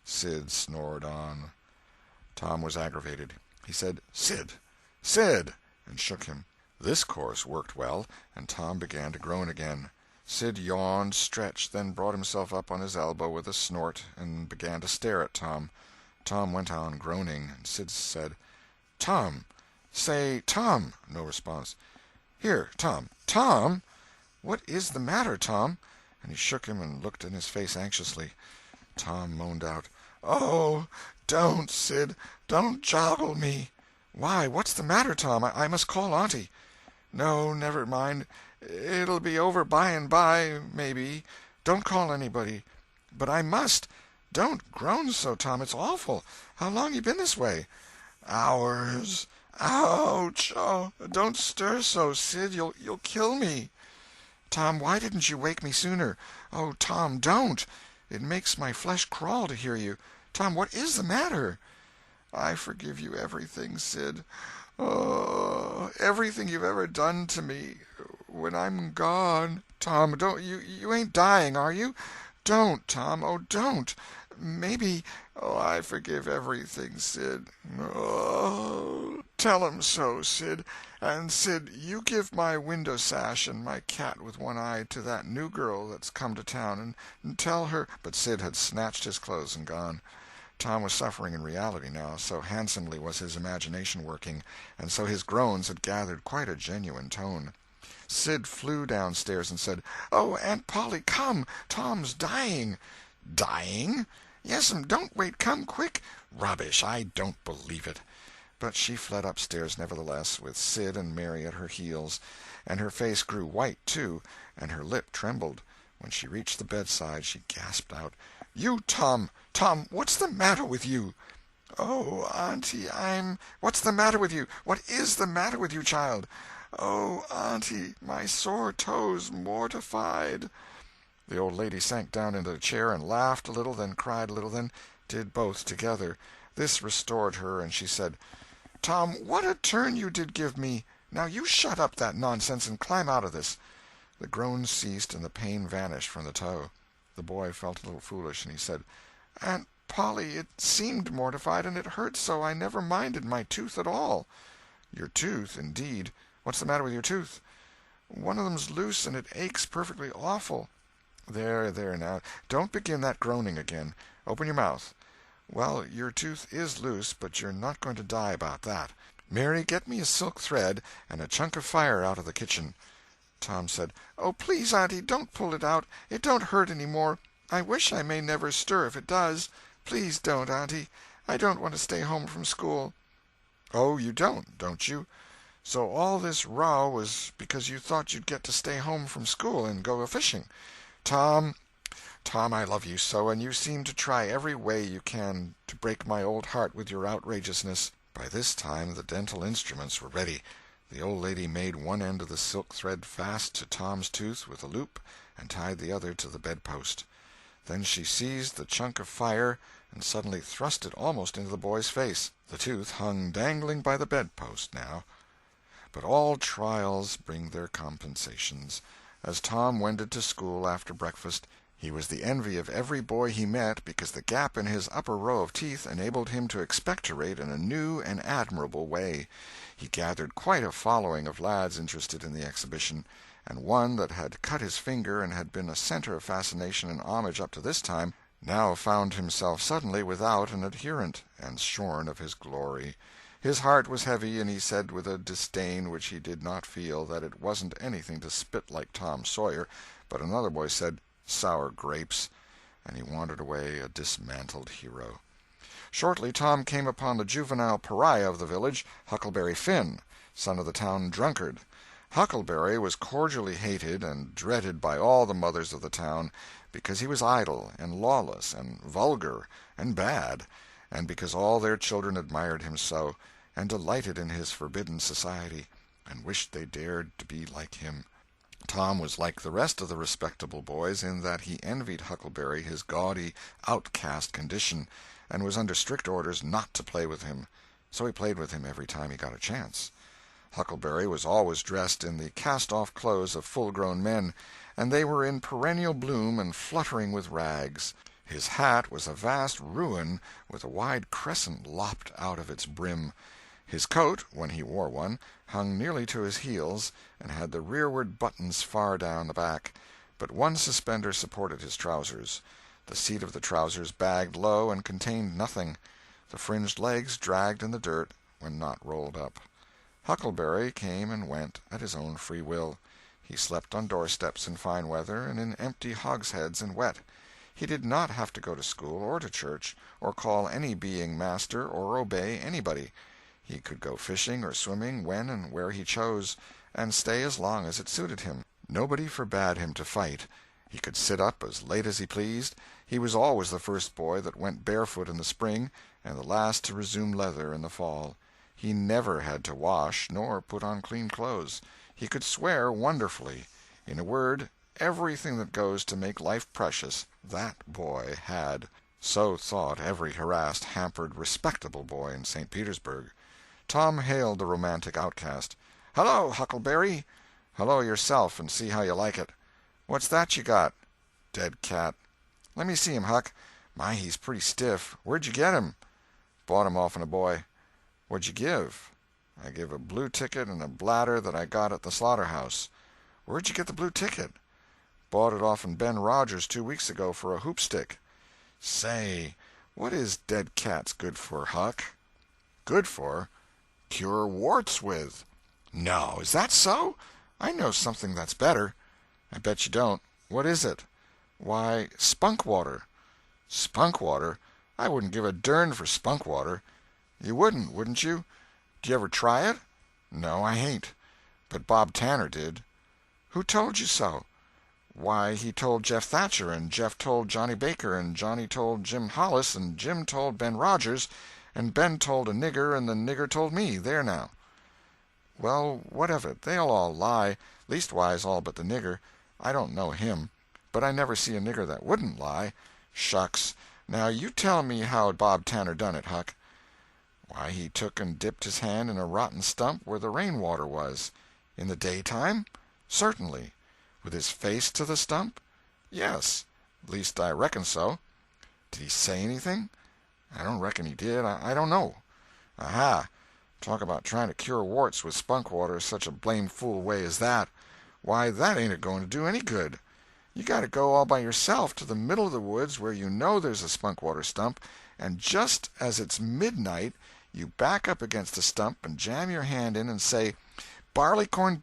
Sid snored on. Tom was aggravated. He said, "Sid! Sid!" and shook him. This course worked well, and Tom began to groan again. Sid yawned, stretched, then brought himself up on his elbow with a snort, and began to stare at Tom. Tom went on groaning, and Sid said, "Tom! Say, Tom!" No response. "Here, Tom! Tom! What is the matter, Tom?" And he shook him and looked in his face anxiously. Tom moaned out, "Oh, don't, Sid! Don't joggle me!" "Why, what's the matter, Tom? I must call Auntie." "No, never mind. It'll be over by and by, maybe. Don't call anybody." "But I must. Don't groan so, Tom. It's awful. How long you been this way?" "Hours. Ouch! Oh, don't stir so, Sid. You'll kill me." "Tom, why didn't you wake me sooner? Oh, Tom, don't! It makes my flesh crawl to hear you. Tom, what is the matter?" "I forgive you everything, Sid. Oh, everything you've ever done to me. When I'm gone—" "Tom, don't you ain't dying, are you? Don't, Tom. Oh, don't. Maybe—" "Oh, I forgive everything, Sid. Oh, tell 'em so, Sid. And, Sid, you give my window sash and my cat with one eye to that new girl that's come to town, and tell her—" But Sid had snatched his clothes and gone. Tom was suffering in reality now, so handsomely was his imagination working, and so his groans had gathered quite a genuine tone. Sid flew downstairs and said, "Oh, Aunt Polly, come! Tom's dying." "Dying?" "Yes'm, don't wait, come quick." "Rubbish! I don't believe it." But she fled upstairs nevertheless, with Sid and Mary at her heels, and her face grew white, too, and her lip trembled. When she reached the bedside she gasped out, "You, Tom! Tom, what's the matter with you?" "Oh, Auntie, What's the matter with you? What is the matter with you, child?" "Oh, Auntie, my sore toe's mortified." The old lady sank down into a chair and laughed a little, then cried a little, then did both together. This restored her, and she said, "Tom, what a turn you did give me! Now you shut up that nonsense and climb out of this." The groans ceased, and the pain vanished from the toe. The boy felt a little foolish, and he said, "Aunt Polly, it seemed mortified, and it hurt so I never minded my tooth at all." "Your tooth, indeed! What's the matter with your tooth?" "One of them's loose, and it aches perfectly awful." "There, there, now, don't begin that groaning again. Open your mouth. Well, your tooth is loose, but you're not going to die about that. Mary, get me a silk thread and a chunk of fire out of the kitchen." Tom said, "Oh, please, Auntie, don't pull it out. It don't hurt any more. I wish I may never stir if it does. Please don't, Auntie. I don't want to stay home from school." "Oh, you don't you? So all this row was because you thought you'd get to stay home from school and go a-fishing. Tom, Tom, I love you so, and you seem to try every way you can to break my old heart with your outrageousness." By this time the dental instruments were ready. The old lady made one end of the silk thread fast to Tom's tooth with a loop, and tied the other to the bedpost. Then she seized the chunk of fire and suddenly thrust it almost into the boy's face. The tooth hung dangling by the bedpost now. But all trials bring their compensations. As Tom wended to school after breakfast, he was the envy of every boy he met because the gap in his upper row of teeth enabled him to expectorate in a new and admirable way. He gathered quite a following of lads interested in the exhibition, and one that had cut his finger and had been a center of fascination and homage up to this time, now found himself suddenly without an adherent, and shorn of his glory. His heart was heavy, and he said with a disdain which he did not feel that it wasn't anything to spit like Tom Sawyer, but another boy said, "Sour grapes," and he wandered away a dismantled hero. Shortly Tom came upon the juvenile pariah of the village, Huckleberry Finn, son of the town drunkard. Huckleberry was cordially hated and dreaded by all the mothers of the town, because he was idle and lawless and vulgar and bad, and because all their children admired him so, and delighted in his forbidden society, and wished they dared to be like him. Tom was like the rest of the respectable boys in that he envied Huckleberry his gaudy, outcast condition, and was under strict orders not to play with him. So he played with him every time he got a chance. Huckleberry was always dressed in the cast-off clothes of full-grown men, and they were in perennial bloom and fluttering with rags. His hat was a vast ruin with a wide crescent lopped out of its brim. His coat, when he wore one, hung nearly to his heels, and had the rearward buttons far down the back, but one suspender supported his trousers. The seat of the trousers bagged low and contained nothing. The fringed legs dragged in the dirt when not rolled up. Huckleberry came and went at his own free will. He slept on doorsteps in fine weather and in empty hogsheads in wet. He did not have to go to school or to church, or call any being master, or obey anybody. He could go fishing or swimming when and where he chose, and stay as long as it suited him. Nobody forbade him to fight. He could sit up as late as he pleased. He was always the first boy that went barefoot in the spring, and the last to resume leather in the fall. He never had to wash, nor put on clean clothes. He could swear wonderfully. In a word, everything that goes to make life precious, that boy had. So thought every harassed, hampered, respectable boy in St. Petersburg. Tom hailed the romantic outcast. "Hello, Huckleberry." "Hello yourself, and see how you like it." "What's that you got?" "Dead cat." "Let me see him, Huck. My, he's pretty stiff. Where'd you get him?" "Bought him off'n a boy." "What'd you give?" "I give a blue ticket and a bladder that I got at the slaughterhouse." "Where'd you get the blue ticket?" "Bought it off'n Ben Rogers 2 weeks ago for a hoopstick." "Say, what is dead cats good for, Huck?" "Good for? Cure warts with." "No, is that so? I know something that's better." "I bet you don't. What is it?" "Why, spunk water." "Spunk water? I wouldn't give a dern for spunk water." "You wouldn't you? Did you ever try it?" "No, I hain't." "But Bob Tanner did." "Who told you so?" "Why, he told Jeff Thatcher, and Jeff told Johnny Baker, and Johnny told Jim Hollis, and Jim told Ben Rogers, and Ben told a nigger, and the nigger told me. There now." "Well, what of it? They'll all lie. Leastwise all but the nigger. I don't know him. But I never see a nigger that wouldn't lie." "Shucks! Now you tell me how Bob Tanner done it, Huck." "Why, he took and dipped his hand in a rotten stump where the rain water was." "In the daytime?" "Certainly." With his face to the stump? Yes. At least I reckon so. Did he say anything? I don't reckon he did. I don't know. Aha! Talk about trying to cure warts with spunk water such a blame fool way as that. Why, that ain't a-going to do any good. You got to go all by yourself to the middle of the woods where you know there's a spunk water stump, and just as it's midnight you back up against the stump and jam your hand in and say, barleycorn,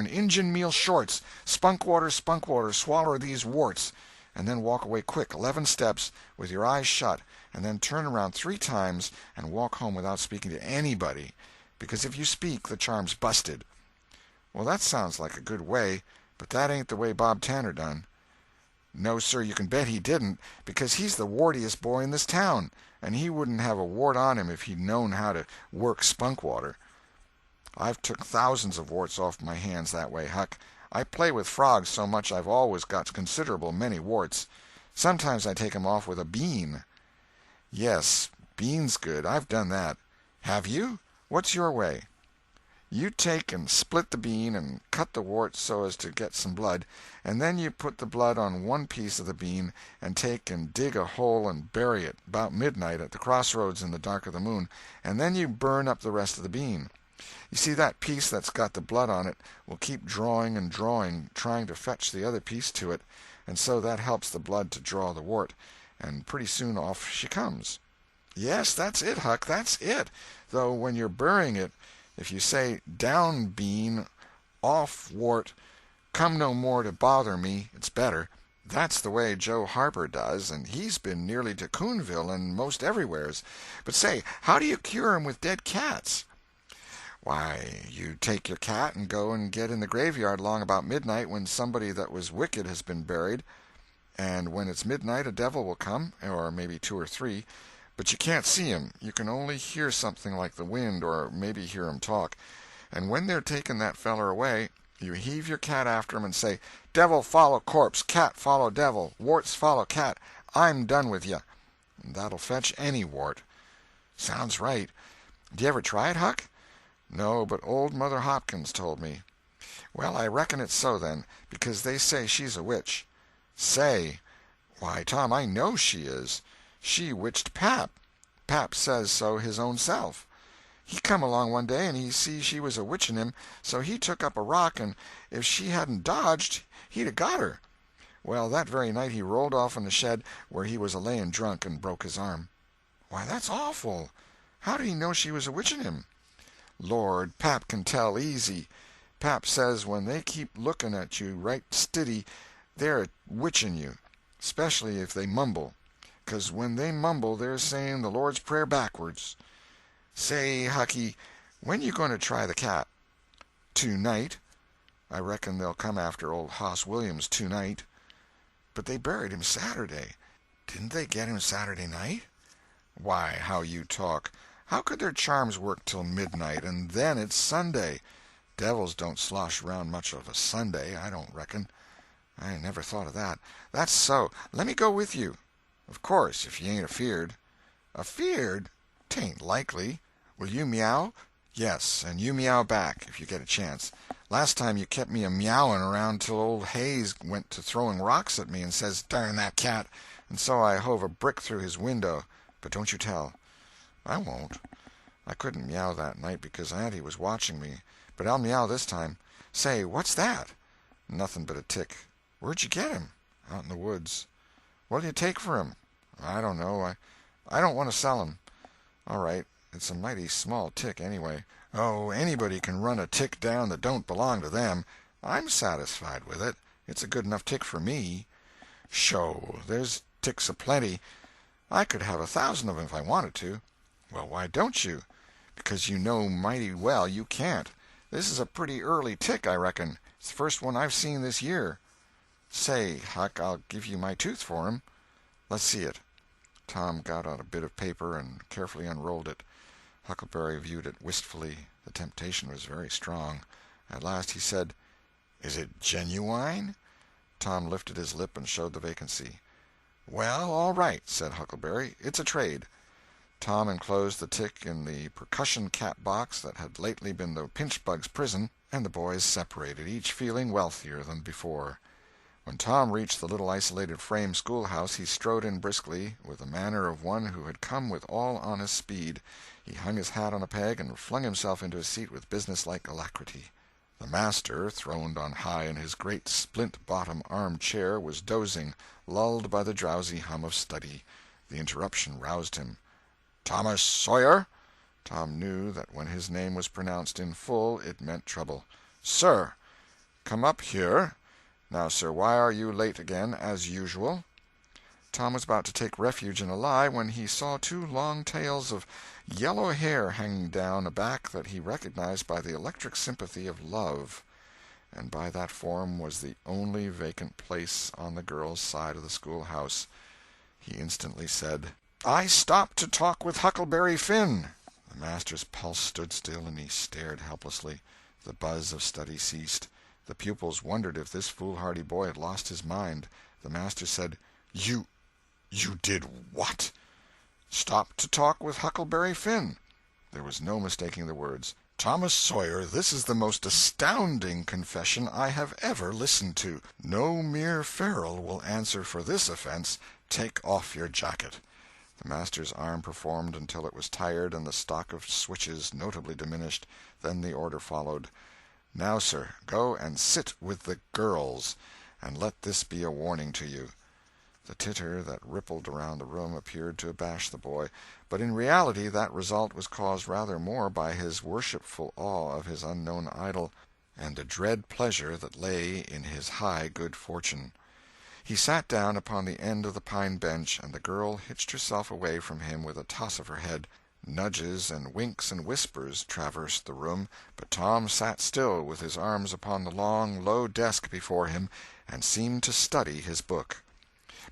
Injun meal shorts, spunk water, swaller these warts, and then walk away quick 11 steps with your eyes shut, and then turn around 3 times and walk home without speaking to anybody, because if you speak the charm's busted. Well, that sounds like a good way, but that ain't the way Bob Tanner done. No, sir, you can bet he didn't, because he's the wartiest boy in this town, and he wouldn't have a wart on him if he'd known how to work spunk water. I've took thousands of warts off my hands that way, Huck. I play with frogs so much I've always got considerable many warts. Sometimes I take 'em off with a bean. Yes, bean's good. I've done that. Have you? What's your way? You take and split the bean and cut the wart so as to get some blood, and then you put the blood on one piece of the bean and take and dig a hole and bury it about midnight at the crossroads in the dark of the moon, and then you burn up the rest of the bean. You see, that piece that's got the blood on it will keep drawing and drawing, trying to fetch the other piece to it, and so that helps the blood to draw the wart, and pretty soon off she comes. Yes, that's it, Huck, that's it. Though when you're burying it, if you say, down bean, off wart, come no more to bother me, it's better. That's the way Joe Harper does, and he's been nearly to Coonville and most everywheres. But say, how do you cure 'em with dead cats? Why, you take your cat and go and get in the graveyard long about midnight when somebody that was wicked has been buried, and when it's midnight a devil will come, or maybe 2 or 3, but you can't see 'em. You can only hear something like the wind, or maybe hear 'em talk. And when they're taking that feller away, you heave your cat after 'em and say, devil follow corpse, cat follow devil, warts follow cat, I'm done with you. And that'll fetch any wart. Sounds right. Do you ever try it, Huck? No, but old Mother Hopkins told me. Well, I reckon it's so, then, because they say she's a witch. Say! Why, Tom, I know she is. She witched Pap. Pap says so his own self. He come along one day, and he see she was a-witching him, so he took up a rock, and if she hadn't dodged, he'd a got her. Well, that very night he rolled off in the shed where he was a-layin' drunk and broke his arm. Why, that's awful. How did he know she was a-witching him? Lord, Pap can tell easy. Pap says when they keep looking at you right stiddy, they're witching you, especially if they mumble. 'Cause when they mumble they're saying the Lord's Prayer backwards. Say, Hucky, when you going to try the cat? Tonight. I reckon they'll come after old Hoss Williams tonight. But they buried him Saturday. Didn't they get him Saturday night? Why, how you talk. How could their charms work till midnight, and then it's Sunday? Devils don't slosh around much of a Sunday, I don't reckon. I never thought of that. That's so. Let me go with you. Of course, if you ain't afeard. Afeard? 'Tain't likely. Will you meow? Yes, and you meow back, if you get a chance. Last time you kept me a-meowing around till old Hayes went to throwing rocks at me and says, darn that cat, and so I hove a brick through his window. But don't you tell. I won't. I couldn't meow that night because Auntie was watching me, but I'll meow this time. Say, what's that? Nothing but a tick. Where'd you get him? Out in the woods. What'll you take for him? I don't know. I don't want to sell him. All right. It's a mighty small tick, anyway. Oh, anybody can run a tick down that don't belong to them. I'm satisfied with it. It's a good enough tick for me. Sho, there's ticks a-plenty. I could have 1,000 of 'em if I wanted to. Well, why don't you? Because you know mighty well you can't. This is a pretty early tick, I reckon. It's the first one I've seen this year. Say, Huck, I'll give you my tooth for him. Let's see it. Tom got out a bit of paper and carefully unrolled it. Huckleberry viewed it wistfully. The temptation was very strong. At last he said, Is it genuine? Tom lifted his lip and showed the vacancy. Well, all right, said Huckleberry. It's a trade. Tom enclosed the tick in the percussion cap box that had lately been the pinchbug's prison, and the boys separated, each feeling wealthier than before. When Tom reached the little isolated frame schoolhouse, he strode in briskly, with the manner of one who had come with all honest speed. He hung his hat on a peg and flung himself into his seat with businesslike alacrity. The master, throned on high in his great splint-bottom arm-chair, was dozing, lulled by the drowsy hum of study. The interruption roused him. "Thomas Sawyer?" Tom knew that when his name was pronounced in full it meant trouble. "Sir." "Come up here. Now, sir, why are you late again, as usual?" Tom was about to take refuge in a lie when he saw two long tails of yellow hair hanging down a back that he recognized by the electric sympathy of love, and by that form was the only vacant place on the girl's side of the schoolhouse. He instantly said, "I stopped to talk with Huckleberry Finn." The master's pulse stood still, and he stared helplessly. The buzz of study ceased. The pupils wondered if this foolhardy boy had lost his mind. The master said, You did what?" "Stopped to talk with Huckleberry Finn." There was no mistaking the words. "Thomas Sawyer, this is the most astounding confession I have ever listened to. No mere ferule will answer for this offense. Take off your jacket." The master's arm performed until it was tired and the stock of switches notably diminished. Then the order followed. "Now, sir, go and sit with the girls, and let this be a warning to you." The titter that rippled around the room appeared to abash the boy, but in reality that result was caused rather more by his worshipful awe of his unknown idol, and a dread pleasure that lay in his high good fortune. He sat down upon the end of the pine bench, and the girl hitched herself away from him with a toss of her head. Nudges and winks and whispers traversed the room, but Tom sat still with his arms upon the long, low desk before him, and seemed to study his book.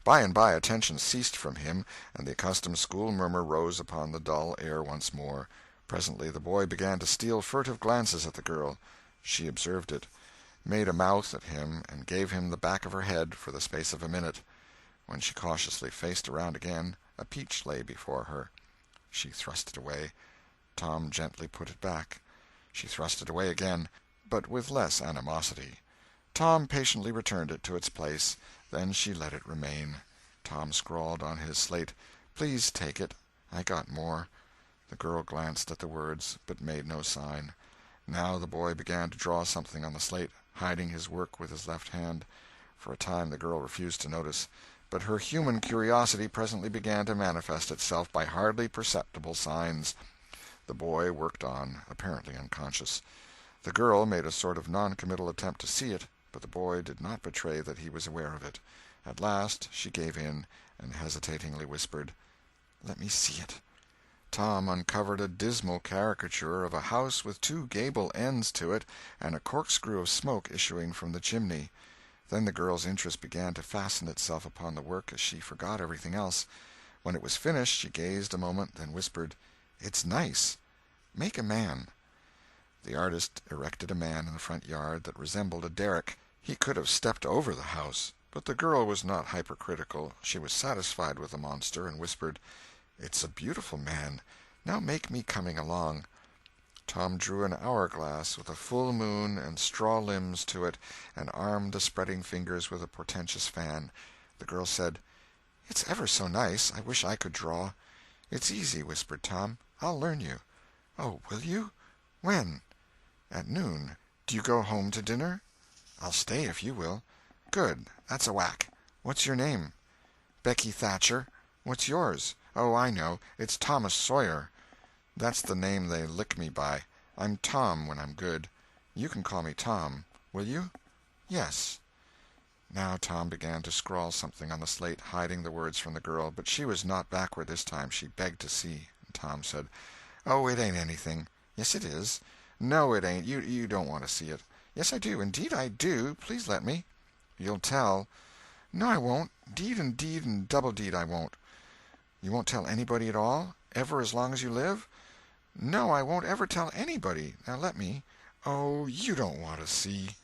By and by attention ceased from him, and the accustomed school murmur rose upon the dull air once more. Presently the boy began to steal furtive glances at the girl. She observed it, made a mouth at him, and gave him the back of her head for the space of a minute. When she cautiously faced around again, a peach lay before her. She thrust it away. Tom gently put it back. She thrust it away again, but with less animosity. Tom patiently returned it to its place. Then she let it remain. Tom scrawled on his slate, "Please take it. I got more." The girl glanced at the words, but made no sign. Now the boy began to draw something on the slate, hiding his work with his left hand. For a time the girl refused to notice, but her human curiosity presently began to manifest itself by hardly perceptible signs. The boy worked on, apparently unconscious. The girl made a sort of non-committal attempt to see it, but the boy did not betray that he was aware of it. At last she gave in, and hesitatingly whispered, "Let me see it." Tom uncovered a dismal caricature of a house with two gable ends to it and a corkscrew of smoke issuing from the chimney. Then the girl's interest began to fasten itself upon the work as she forgot everything else. When it was finished she gazed a moment, then whispered, "It's nice. Make a man." The artist erected a man in the front yard that resembled a derrick. He could have stepped over the house, but the girl was not hypercritical. She was satisfied with the monster, and whispered, "It's a beautiful man. Now make me coming along." Tom drew an hourglass with a full moon and straw limbs to it, and armed the spreading fingers with a portentous fan. The girl said, "It's ever so nice. I wish I could draw." "It's easy," whispered Tom. "I'll learn you." "Oh, will you? When?" "At noon. Do you go home to dinner?" "I'll stay if you will." "Good. That's a whack. What's your name?" "Becky Thatcher." "What's yours?" "Oh, I know. It's Thomas Sawyer." "That's the name they lick me by. I'm Tom when I'm good. You can call me Tom. Will you?" "Yes." Now Tom began to scrawl something on the slate, hiding the words from the girl, but she was not backward this time. She begged to see. Tom said, "Oh, it ain't anything." "Yes, it is." "No, it ain't. You don't want to see it." "Yes, I do. Indeed I do. Please let me." "You'll tell." "No, I won't. Deed and double deed I won't." "You won't tell anybody at all? Ever as long as you live?" "No, I won't ever tell anybody. Now let me." "Oh, you don't want to see."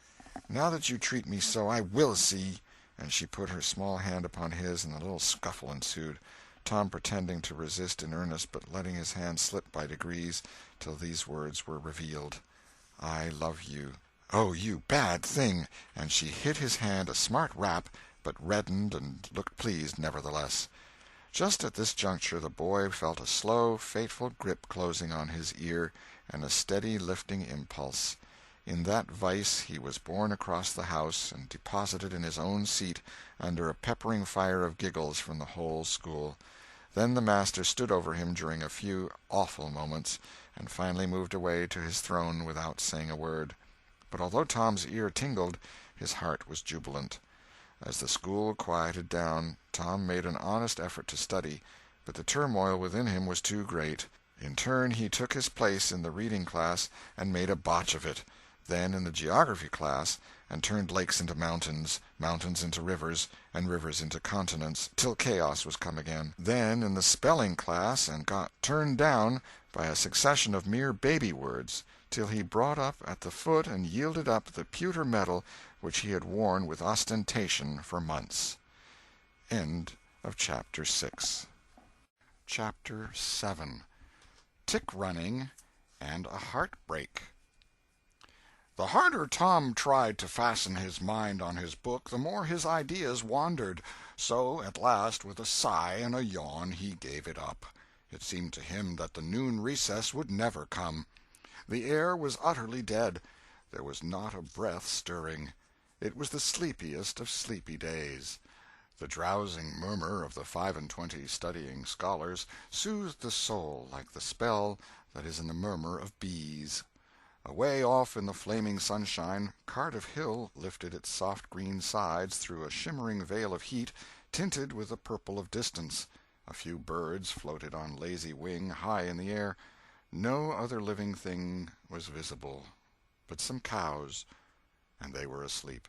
"Now that you treat me so, I will see." And she put her small hand upon his, and a little scuffle ensued. Tom pretending to resist in earnest, but letting his hand slip by degrees till these words were revealed: "I love you." "Oh, you bad thing!" And she hit his hand a smart rap, but reddened and looked pleased nevertheless. Just at this juncture the boy felt a slow, fateful grip closing on his ear, and a steady lifting impulse. In that vice he was borne across the house and deposited in his own seat, under a peppering fire of giggles from the whole school. Then the master stood over him during a few awful moments, and finally moved away to his throne without saying a word. But although Tom's ear tingled, his heart was jubilant. As the school quieted down, Tom made an honest effort to study, but the turmoil within him was too great. In turn he took his place in the reading class and made a botch of it, then in the geography class, and turned lakes into mountains, mountains into rivers, and rivers into continents, till chaos was come again. Then in the spelling class, and got turned down by a succession of mere baby words, till he brought up at the foot and yielded up the pewter medal which he had worn with ostentation for months. End of Chapter 6. Chapter 7. Tick-running and a Heartbreak. The harder Tom tried to fasten his mind on his book, the more his ideas wandered. So, at last, with a sigh and a yawn, he gave it up. It seemed to him that the noon recess would never come. The air was utterly dead. There was not a breath stirring. It was the sleepiest of sleepy days. The drowsing murmur of the 25 studying scholars soothed the soul like the spell that is in the murmur of bees. Away off in the flaming sunshine, Cardiff Hill lifted its soft green sides through a shimmering veil of heat, tinted with the purple of distance. A few birds floated on lazy wing high in the air. No other living thing was visible but some cows, and they were asleep.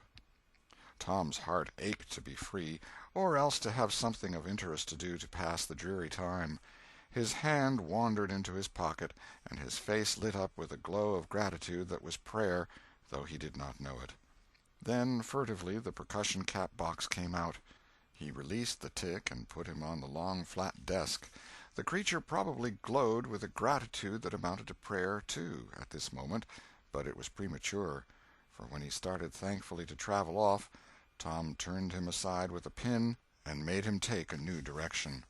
Tom's heart ached to be free, or else to have something of interest to do to pass the dreary time. His hand wandered into his pocket, and his face lit up with a glow of gratitude that was prayer, though he did not know it. Then, furtively, the percussion-cap box came out. He released the tick and put him on the long flat desk. The creature probably glowed with a gratitude that amounted to prayer, too, at this moment, but it was premature, for when he started thankfully to travel off, Tom turned him aside with a pin and made him take a new direction.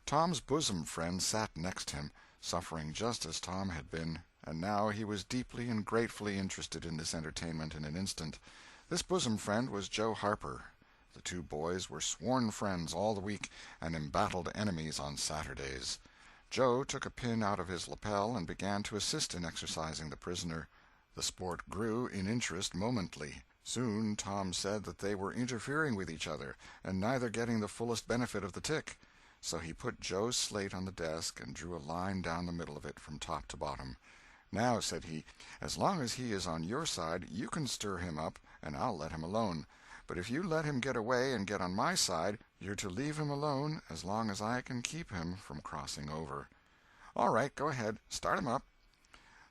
Tom's bosom friend sat next him, suffering just as Tom had been, and now he was deeply and gratefully interested in this entertainment in an instant. This bosom friend was Joe Harper. The two boys were sworn friends all the week, and embattled enemies on Saturdays. Joe took a pin out of his lapel and began to assist in exercising the prisoner. The sport grew in interest momently. Soon Tom said that they were interfering with each other, and neither getting the fullest benefit of the tick. So he put Joe's slate on the desk and drew a line down the middle of it from top to bottom. "Now," said he, "as long as he is on your side, you can stir him up, and I'll let him alone. But if you let him get away and get on my side, you're to leave him alone as long as I can keep him from crossing over." "All right, go ahead. Start him up."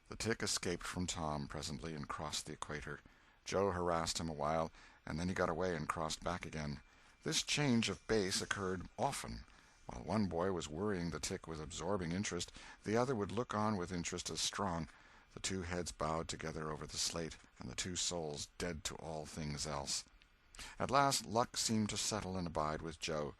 The tick escaped from Tom presently and crossed the equator. Joe harassed him a while, and then he got away and crossed back again. This change of base occurred often. While one boy was worrying the tick with absorbing interest, the other would look on with interest as strong. The two heads bowed together over the slate, and the two souls dead to all things else. At last luck seemed to settle and abide with Joe.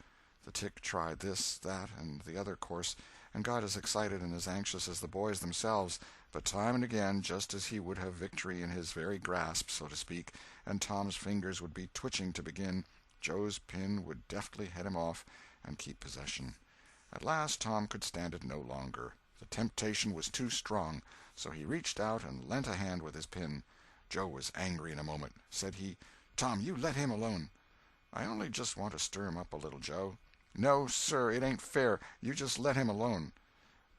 The tick tried this, that, and the other course, and got as excited and as anxious as the boys themselves, but time and again, just as he would have victory in his very grasp, so to speak, and Tom's fingers would be twitching to begin, Joe's pin would deftly head him off and keep possession. At last Tom could stand it no longer. The temptation was too strong, so he reached out and lent a hand with his pin. Joe was angry in a moment. Said he, "Tom, you let him alone." "I only just want to stir him up a little, Joe." "No, sir, it ain't fair. You just let him alone."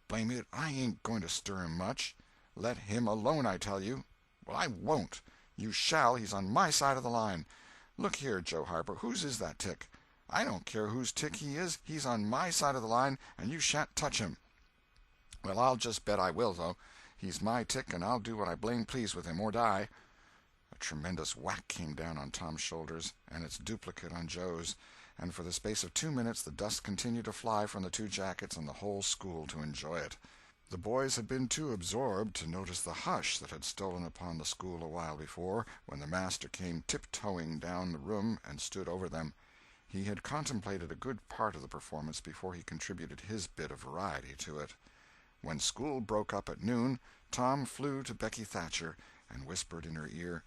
"Blame it, I ain't going to stir him much." "Let him alone, I tell you." "Well, I won't." "You shall. He's on my side of the line." "Look here, Joe Harper, whose is that tick?" "I don't care whose tick he is. He's on my side of the line, and you shan't touch him." "Well, I'll just bet I will, though. He's my tick, and I'll do what I blame please with him, or die." A tremendous whack came down on Tom's shoulders, and its duplicate on Joe's, and for the space of 2 minutes the dust continued to fly from the two jackets and the whole school to enjoy it. The boys had been too absorbed to notice the hush that had stolen upon the school a while before, when the master came tiptoeing down the room and stood over them. He had contemplated a good part of the performance before he contributed his bit of variety to it. When school broke up at noon, Tom flew to Becky Thatcher and whispered in her ear,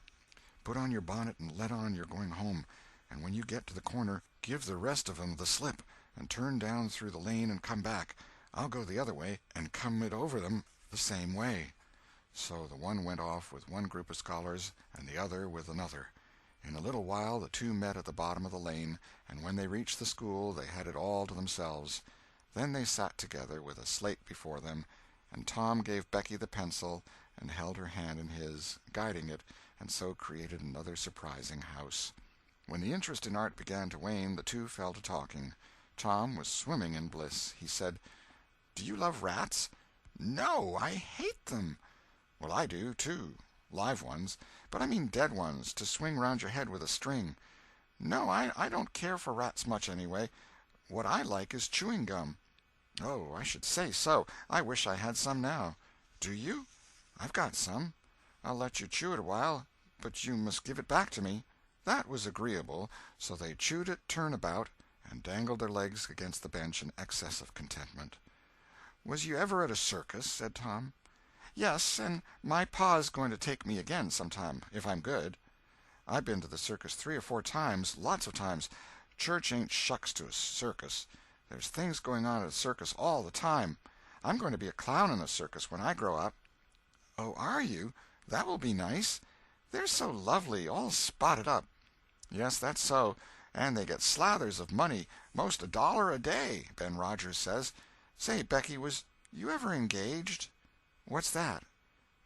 "Put on your bonnet and let on you're going home, and when you get to the corner, give the rest of 'em the slip, and turn down through the lane and come back. I'll go the other way, and come it over them the same way." So the one went off with one group of scholars, and the other with another. In a little while the two met at the bottom of the lane, and when they reached the school they had it all to themselves. Then they sat together with a slate before them, and Tom gave Becky the pencil and held her hand in his, guiding it, and so created another surprising house. When the interest in art began to wane, the two fell to talking. Tom was swimming in bliss. He said, "Do you love rats?" "No, I hate them." "Well, I do, too. Live ones. But I mean dead ones, to swing round your head with a string." "No, I don't care for rats much, anyway. What I like is chewing gum." "Oh, I should say so. I wish I had some now." "Do you? I've got some. I'll let you chew it a while, but you must give it back to me." That was agreeable, so they chewed it turn about, and dangled their legs against the bench in excess of contentment. "Was you ever at a circus?" said Tom. "Yes, and my pa's going to take me again sometime, if I'm good." "I've been to the circus 3 or 4 times, lots of times. Church ain't shucks to a circus. There's things going on at a circus all the time. I'm going to be a clown in a circus when I grow up." "Oh, are you? That will be nice. They're so lovely, all spotted up." "Yes, that's so. And they get slathers of money, most $1 a day, Ben Rogers says. Say, Becky, was you ever engaged?" "What's that?"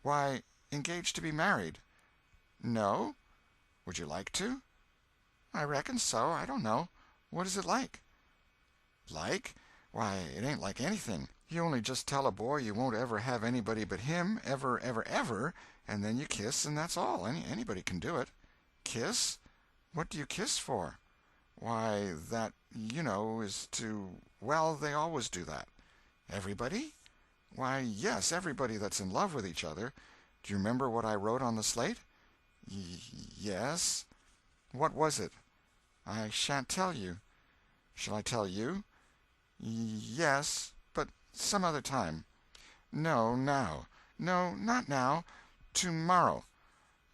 "Why, engaged to be married." "No? Would you like to?" "I reckon so. I don't know. What is it like?" "Like? Why, it ain't like anything. You only just tell a boy you won't ever have anybody but him, ever, ever, ever, and then you kiss, and that's all. Anybody can do it." "Kiss? What do you kiss for?" "Why, that, you know, is to well, they always do that." "Everybody?" "Why, yes, everybody that's in love with each other. Do you remember what I wrote on the slate?" Yes." "What was it?" "I shan't tell you." "Shall I tell you?" Yes, but some other time." "No, now." "No, not now. Tomorrow."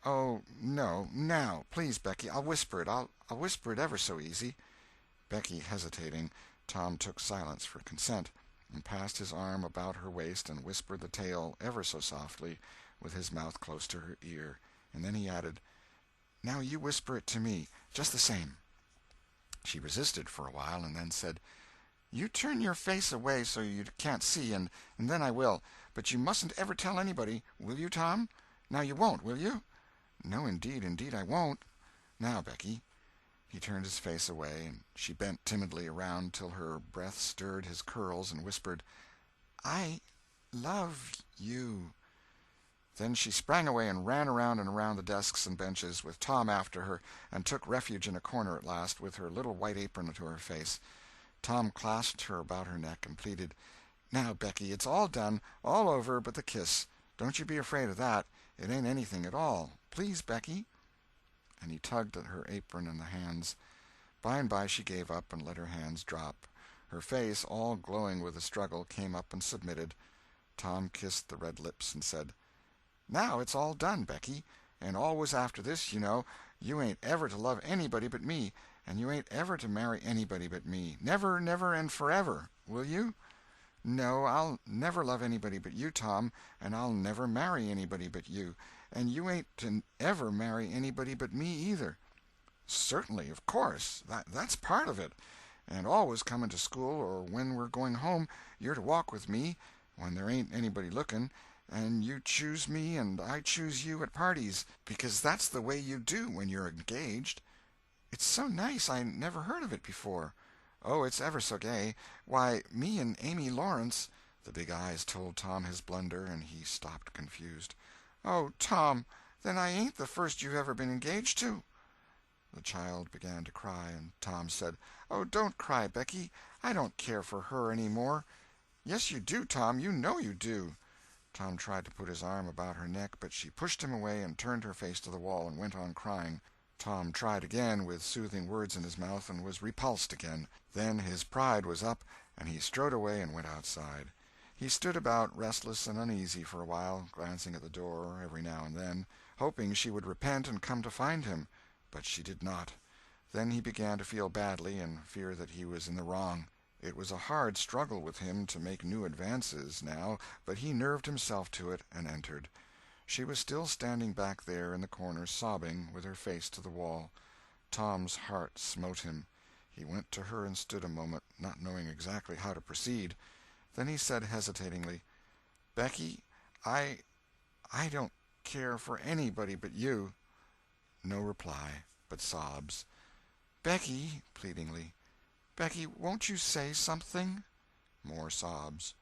"Oh, no, now. Please, Becky, I'll whisper it. I'll whisper it ever so easy." Becky hesitating, Tom took silence for consent, and passed his arm about her waist and whispered the tale ever so softly, with his mouth close to her ear, and then he added, "Now you whisper it to me, just the same." She resisted for a while, and then said, "You turn your face away so you can't see, and then I will. But you mustn't ever tell anybody. Will you, Tom? Now you won't, will you?" "No, indeed I won't. Now, Becky." He turned his face away, and she bent timidly around till her breath stirred his curls, and whispered, "I love you." Then she sprang away and ran around and around the desks and benches, with Tom after her, and took refuge in a corner at last, with her little white apron to her face. Tom clasped her about her neck and pleaded, "Now, Becky, it's all done, all over but the kiss. Don't you be afraid of that. It ain't anything at all. Please, Becky." And he tugged at her apron and the hands. By and by she gave up and let her hands drop. Her face, all glowing with the struggle, came up and submitted. Tom kissed the red lips and said, "Now it's all done, Becky, and always after this, you know, you ain't ever to love anybody but me, and you ain't ever to marry anybody but me, never, never, and forever. Will you?" "No, I'll never love anybody but you, Tom, and I'll never marry anybody but you, and you ain't to ever marry anybody but me, either." "Certainly, of course. That's part of it. And always coming to school, or when we're going home, you're to walk with me, when there ain't anybody looking, and you choose me and I choose you at parties, because that's the way you do when you're engaged." "It's so nice. I never heard of it before." "Oh, it's ever so gay. Why, me and Amy Lawrence—" The big eyes told Tom his blunder, and he stopped confused. "Oh, Tom, then I ain't the first you've ever been engaged to?" The child began to cry, and Tom said, "Oh, don't cry, Becky. I don't care for her any more." "Yes, you do, Tom. You know you do." Tom tried to put his arm about her neck, but she pushed him away and turned her face to the wall and went on crying. Tom tried again, with soothing words in his mouth, and was repulsed again. Then his pride was up, and he strode away and went outside. He stood about, restless and uneasy, for a while, glancing at the door every now and then, hoping she would repent and come to find him. But she did not. Then he began to feel badly, and fear that he was in the wrong. It was a hard struggle with him to make new advances, now, but he nerved himself to it, and entered. She was still standing back there in the corner, sobbing, with her face to the wall. Tom's heart smote him. He went to her and stood a moment, not knowing exactly how to proceed. Then he said hesitatingly, "Becky, I don't care for anybody but you." No reply, but sobs. "Becky," pleadingly, "Becky, won't you say something?" More sobs.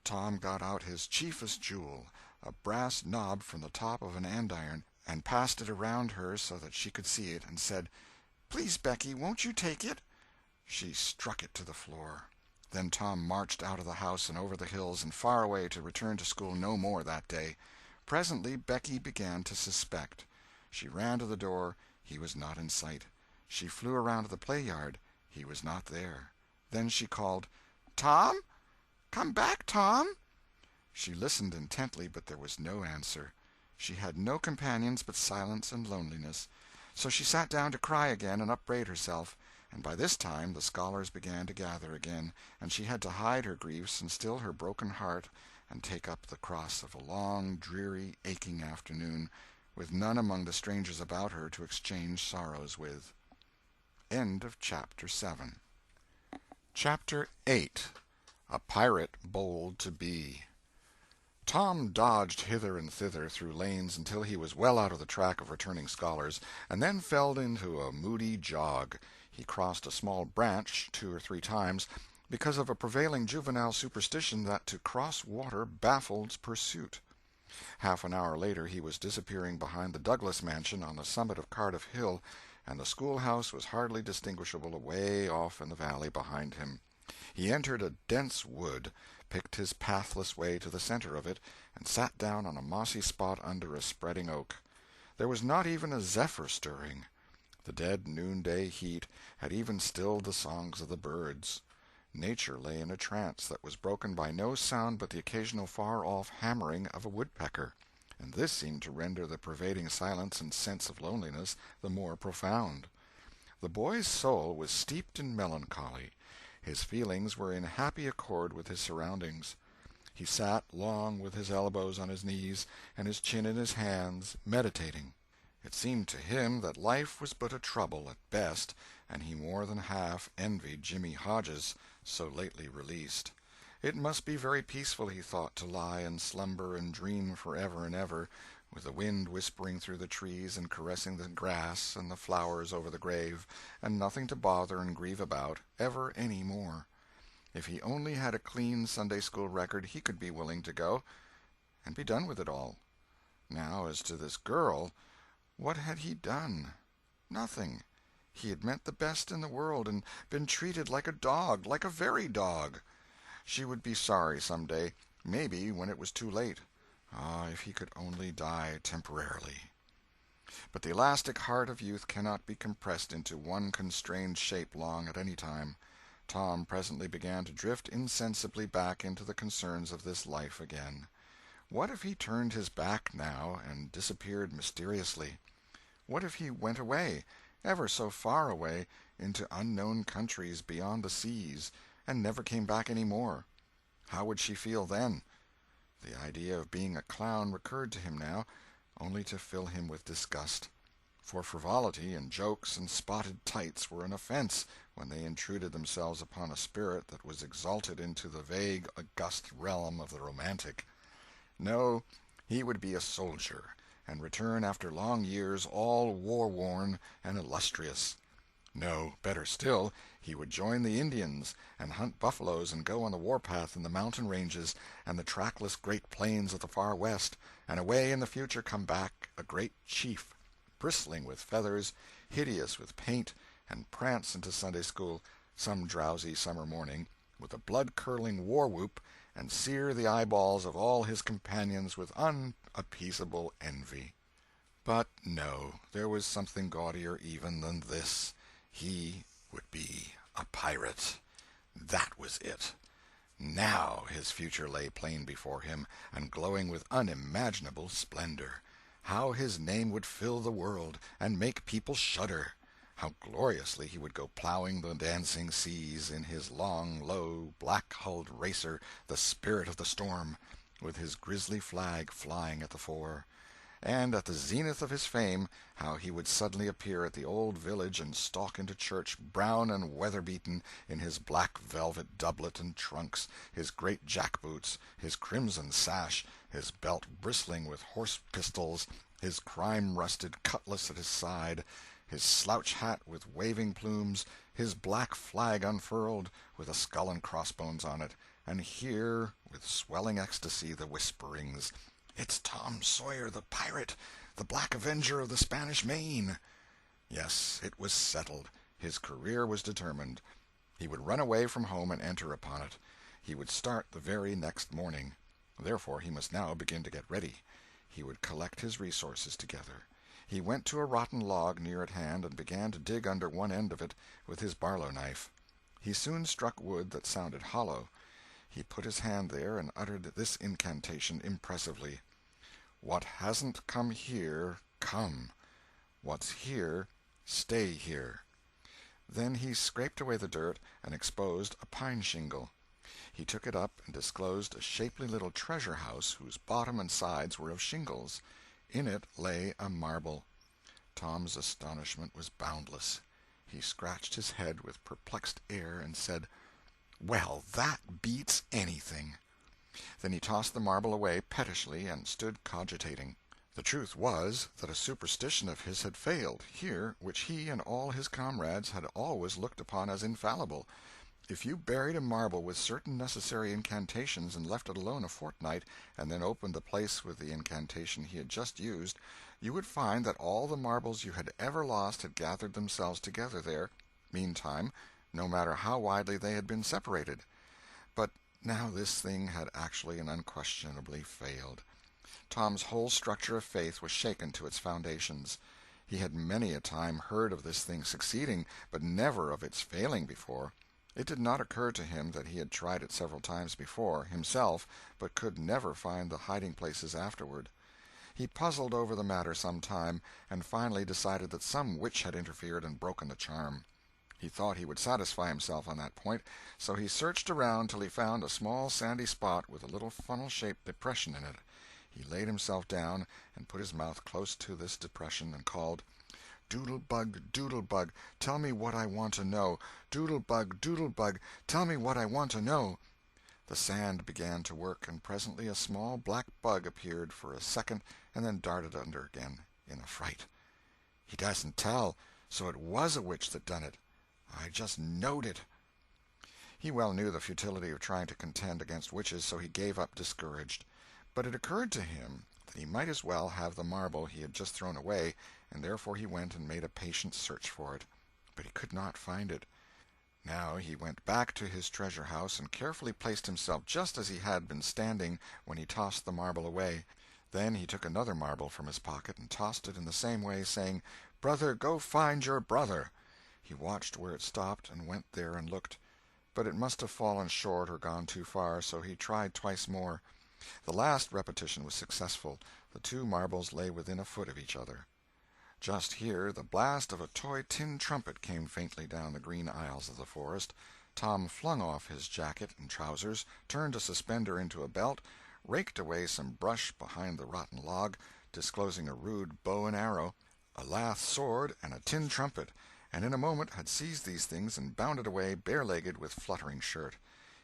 Tom got out his chiefest jewel, a brass knob from the top of an andiron, and passed it around her so that she could see it, and said, "Please, Becky, won't you take it?" She struck it to the floor. Then Tom marched out of the house and over the hills and far away, to return to school no more that day. Presently Becky began to suspect. She ran to the door. He was not in sight. She flew around to the play-yard. He was not there. Then she called, "Tom? Come back, Tom!" She listened intently, but there was no answer. She had no companions but silence and loneliness. So she sat down to cry again and upbraid herself, and by this time the scholars began to gather again, and she had to hide her griefs and still her broken heart and take up the cross of a long, dreary, aching afternoon, with none among the strangers about her to exchange sorrows with. End of Chapter 7. Chapter 8. A Pirate Bold to Be. Tom dodged hither and thither through lanes until he was well out of the track of returning scholars, and then fell into a moody jog. He crossed a small branch 2 or 3 times, because of a prevailing juvenile superstition that to cross water baffled pursuit. Half an hour later he was disappearing behind the Douglas mansion on the summit of Cardiff Hill, and the schoolhouse was hardly distinguishable away off in the valley behind him. He entered a dense wood, picked his pathless way to the center of it, and sat down on a mossy spot under a spreading oak. There was not even a zephyr stirring. The dead noonday heat had even stilled the songs of the birds. Nature lay in a trance that was broken by no sound but the occasional far-off hammering of a woodpecker, and this seemed to render the pervading silence and sense of loneliness the more profound. The boy's soul was steeped in melancholy. His feelings were in happy accord with his surroundings. He sat long with his elbows on his knees and his chin in his hands, meditating. It seemed to him that life was but a trouble at best, and he more than half envied Jimmy Hodges, so lately released. It must be very peaceful, he thought, to lie and slumber and dream forever and ever, with the wind whispering through the trees and caressing the grass and the flowers over the grave, and nothing to bother and grieve about, ever any more. If he only had a clean Sunday-school record, he could be willing to go, and be done with it all. Now, as to this girl, what had he done? Nothing. He had meant the best in the world, and been treated like a dog, like a very dog. She would be sorry some day, maybe when it was too late. Ah, if he could only die temporarily. But the elastic heart of youth cannot be compressed into one constrained shape long at any time. Tom presently began to drift insensibly back into the concerns of this life again. What if he turned his back now, and disappeared mysteriously? What if he went away, ever so far away, into unknown countries beyond the seas, and never came back any more? How would she feel then? The idea of being a clown recurred to him now, only to fill him with disgust. For frivolity and jokes and spotted tights were an offense when they intruded themselves upon a spirit that was exalted into the vague, august realm of the romantic. No, he would be a soldier, and return after long years all war-worn and illustrious. No, better still, he would join the Indians, and hunt buffaloes and go on the warpath in the mountain ranges and the trackless great plains of the far west, and away in the future come back a great chief, bristling with feathers, hideous with paint, and prance into Sunday school some drowsy summer morning with a blood-curdling war-whoop, and sear the eyeballs of all his companions with unappeasable envy. But no, there was something gaudier even than this. He would be a pirate. That was it. Now his future lay plain before him, and glowing with unimaginable splendor. How his name would fill the world, and make people shudder! How gloriously he would go plowing the dancing seas in his long, low, black-hulled racer, the Spirit of the Storm, with his grisly flag flying at the fore. And at the zenith of his fame, how he would suddenly appear at the old village and stalk into church, brown and weather-beaten, in his black velvet doublet and trunks, his great jack-boots, his crimson sash, his belt bristling with horse-pistols, his crime-rusted cutlass at his side, his slouch hat with waving plumes, his black flag unfurled, with a skull and crossbones on it, and hear, with swelling ecstasy, the whisperings, "It's Tom Sawyer the pirate, the Black Avenger of the Spanish Main!" Yes, it was settled. His career was determined. He would run away from home and enter upon it. He would start the very next morning. Therefore he must now begin to get ready. He would collect his resources together. He went to a rotten log near at hand and began to dig under one end of it with his barlow knife. He soon struck wood that sounded hollow. He put his hand there and uttered this incantation impressively: "What hasn't come here, come. What's here, stay here." Then he scraped away the dirt and exposed a pine shingle. He took it up and disclosed a shapely little treasure-house whose bottom and sides were of shingles. In it lay a marble. Tom's astonishment was boundless. He scratched his head with perplexed air and said, "Well, that beats anything." Then he tossed the marble away pettishly and stood cogitating. The truth was that a superstition of his had failed, here, which he and all his comrades had always looked upon as infallible. If you buried a marble with certain necessary incantations and left it alone a fortnight, and then opened the place with the incantation he had just used, you would find that all the marbles you had ever lost had gathered themselves together there, meantime, no matter how widely they had been separated. But now this thing had actually and unquestionably failed. Tom's whole structure of faith was shaken to its foundations. He had many a time heard of this thing succeeding, but never of its failing before. It did not occur to him that he had tried it several times before, himself, but could never find the hiding-places afterward. He puzzled over the matter some time, and finally decided that some witch had interfered and broken the charm. He thought he would satisfy himself on that point, so he searched around till he found a small sandy spot with a little funnel-shaped depression in it. He laid himself down and put his mouth close to this depression and called, "Doodle-bug, doodle-bug, tell me what I want to know. Doodle-bug, doodle-bug, tell me what I want to know." The sand began to work, and presently a small black bug appeared for a second and then darted under again in a fright. "He doesn't tell, so it was a witch that done it. I just knowed it." He well knew the futility of trying to contend against witches, so he gave up discouraged. But it occurred to him that he might as well have the marble he had just thrown away, and therefore he went and made a patient search for it. But he could not find it. Now he went back to his treasure-house and carefully placed himself just as he had been standing when he tossed the marble away. Then he took another marble from his pocket and tossed it in the same way, saying, "Brother, go find your brother." He watched where it stopped, and went there and looked. But it must have fallen short or gone too far, so he tried twice more. The last repetition was successful. The two marbles lay within a foot of each other. Just here the blast of a toy tin trumpet came faintly down the green aisles of the forest. Tom flung off his jacket and trousers, turned a suspender into a belt, raked away some brush behind the rotten log, disclosing a rude bow and arrow, a lath sword, and a tin trumpet, and in a moment had seized these things and bounded away bare-legged with fluttering shirt.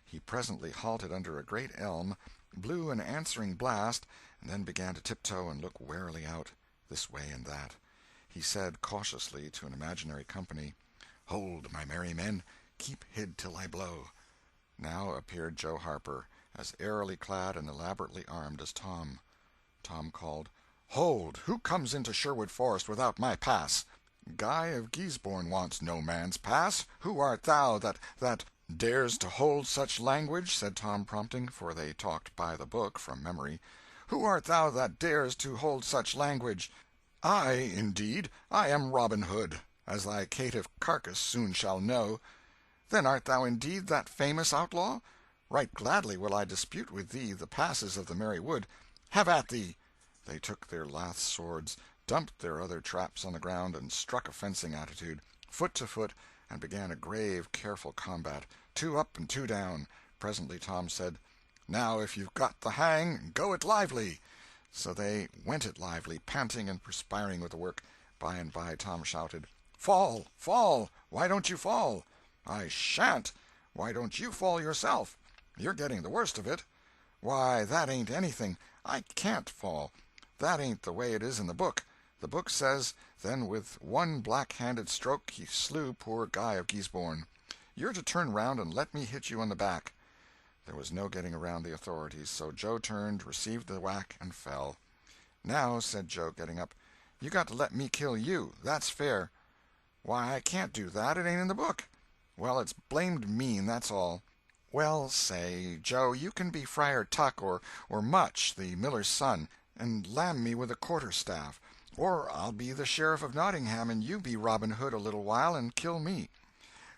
He presently halted under a great elm, blew an answering blast, and then began to tiptoe and look warily out, this way and that. He said cautiously to an imaginary company, "Hold, my merry men, keep hid till I blow." Now appeared Joe Harper, as airily clad and elaborately armed as Tom. Tom called, "Hold! Who comes into Sherwood Forest without my pass?" Guy of Gisborne wants no man's pass. Who art thou that dares to hold such language? Said Tom, prompting, for they talked by the book from memory. Who art thou that dares to hold such language? I, indeed, I am Robin Hood, as thy caitiff carcass soon shall know. Then art thou indeed that famous outlaw? Right gladly will I dispute with thee the passes of the merry wood. Have at thee! They took their lath swords, dumped their other traps on the ground, and struck a fencing attitude, foot to foot, and began a grave, careful combat, 2 up and 2 down. Presently Tom said, Now if you've got the hang, go it lively. So they went it lively, panting and perspiring with the work. By and by Tom shouted, Fall! Fall! Why don't you fall? I shan't! Why don't you fall yourself? You're getting the worst of it. Why, that ain't anything. I can't fall. That ain't the way it is in the book. The book says, then with one black-handed stroke he slew poor Guy of Gisborne. You're to turn round and let me hit you on the back. There was no getting around the authorities, so Joe turned, received the whack, and fell. Now, said Joe, getting up, you got to let me kill you. That's fair. Why, I can't do that. It ain't in the book. Well, it's blamed mean, that's all. Well, say, Joe, you can be Friar Tuck or Much, the miller's son, and lam me with a quarter-staff. Or I'll be the Sheriff of Nottingham, and you be Robin Hood a little while and kill me.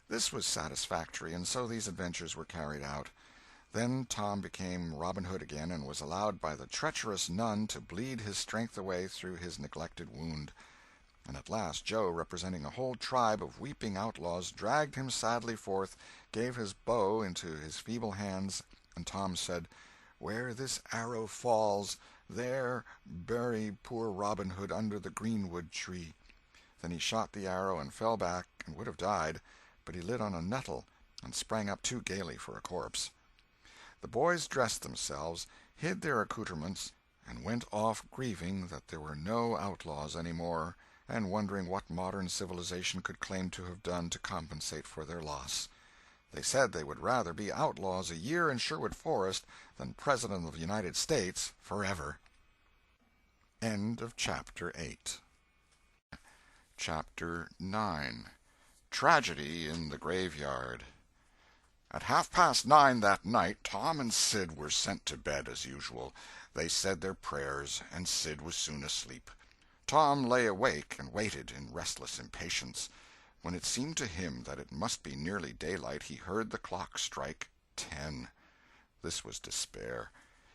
This was satisfactory, and so these adventures were carried out. Then Tom became Robin Hood again, and was allowed by the treacherous nun to bleed his strength away through his neglected wound. And at last Joe, representing a whole tribe of weeping outlaws, dragged him sadly forth, gave his bow into his feeble hands, and Tom said, Where this arrow falls, there bury poor Robin Hood under the greenwood tree. Then he shot the arrow and fell back and would have died, but he lit on a nettle and sprang up too gaily for a corpse. The boys dressed themselves, hid their accoutrements, and went off grieving that there were no outlaws any more, and wondering what modern civilization could claim to have done to compensate for their loss. They said they would rather be outlaws a year in Sherwood Forest than President of the United States forever. End of Chapter 8. Chapter 9. Tragedy in the Graveyard. At 9:30 that night, Tom and Sid were sent to bed as usual. They said their prayers, and Sid was soon asleep. Tom lay awake and waited in restless impatience. When it seemed to him that it must be nearly daylight, he heard the clock strike 10. This was despair.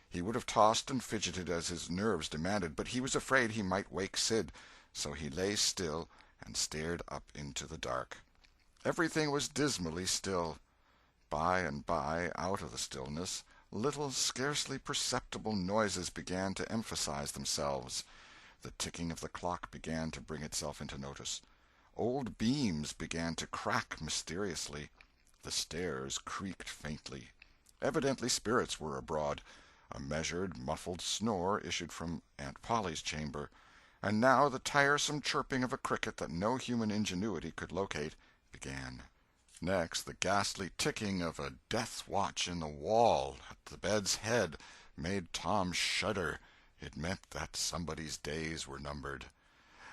He would have tossed and fidgeted as his nerves demanded, but he was afraid he might wake Sid, so he lay still and stared up into the dark. Everything was dismally still. By and by, out of the stillness, little, scarcely perceptible noises began to emphasize themselves. The ticking of the clock began to bring itself into notice. Old beams began to crack mysteriously. The stairs creaked faintly. Evidently spirits were abroad. A measured, muffled snore issued from Aunt Polly's chamber. And now the tiresome chirping of a cricket that no human ingenuity could locate began. Next, the ghastly ticking of a death-watch in the wall at the bed's head made Tom shudder. It meant that somebody's days were numbered.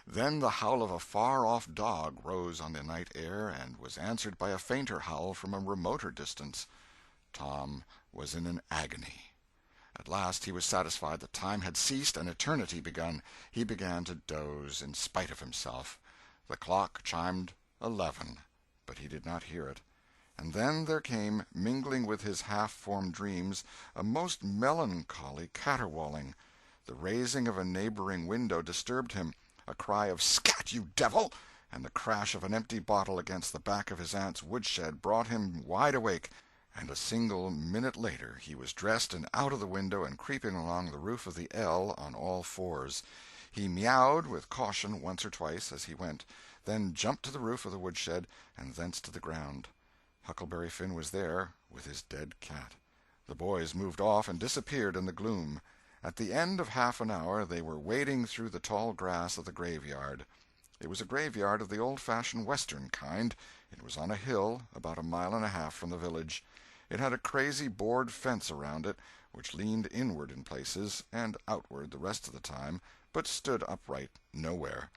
Then the howl of a far-off dog rose on the night air and was answered by a fainter howl from a remoter distance. Tom was in an agony. At last he was satisfied that time had ceased and eternity begun. He began to doze in spite of himself. The clock chimed 11, but he did not hear it. And then there came, mingling with his half-formed dreams, a most melancholy caterwauling. The raising of a neighboring window disturbed him. A cry of "Scat, you devil!" and the crash of an empty bottle against the back of his aunt's woodshed brought him wide awake, and a single minute later he was dressed and out of the window and creeping along the roof of the L on all fours. He meowed with caution once or twice as he went, then jumped to the roof of the woodshed, and thence to the ground. Huckleberry Finn was there, with his dead cat. The boys moved off and disappeared in the gloom. At the end of half an hour they were wading through the tall grass of the graveyard. It was a graveyard of the old-fashioned Western kind. It was on a hill, about 1.5 miles from the village. It had a crazy board fence around it, which leaned inward in places, and outward the rest of the time, but stood upright nowhere.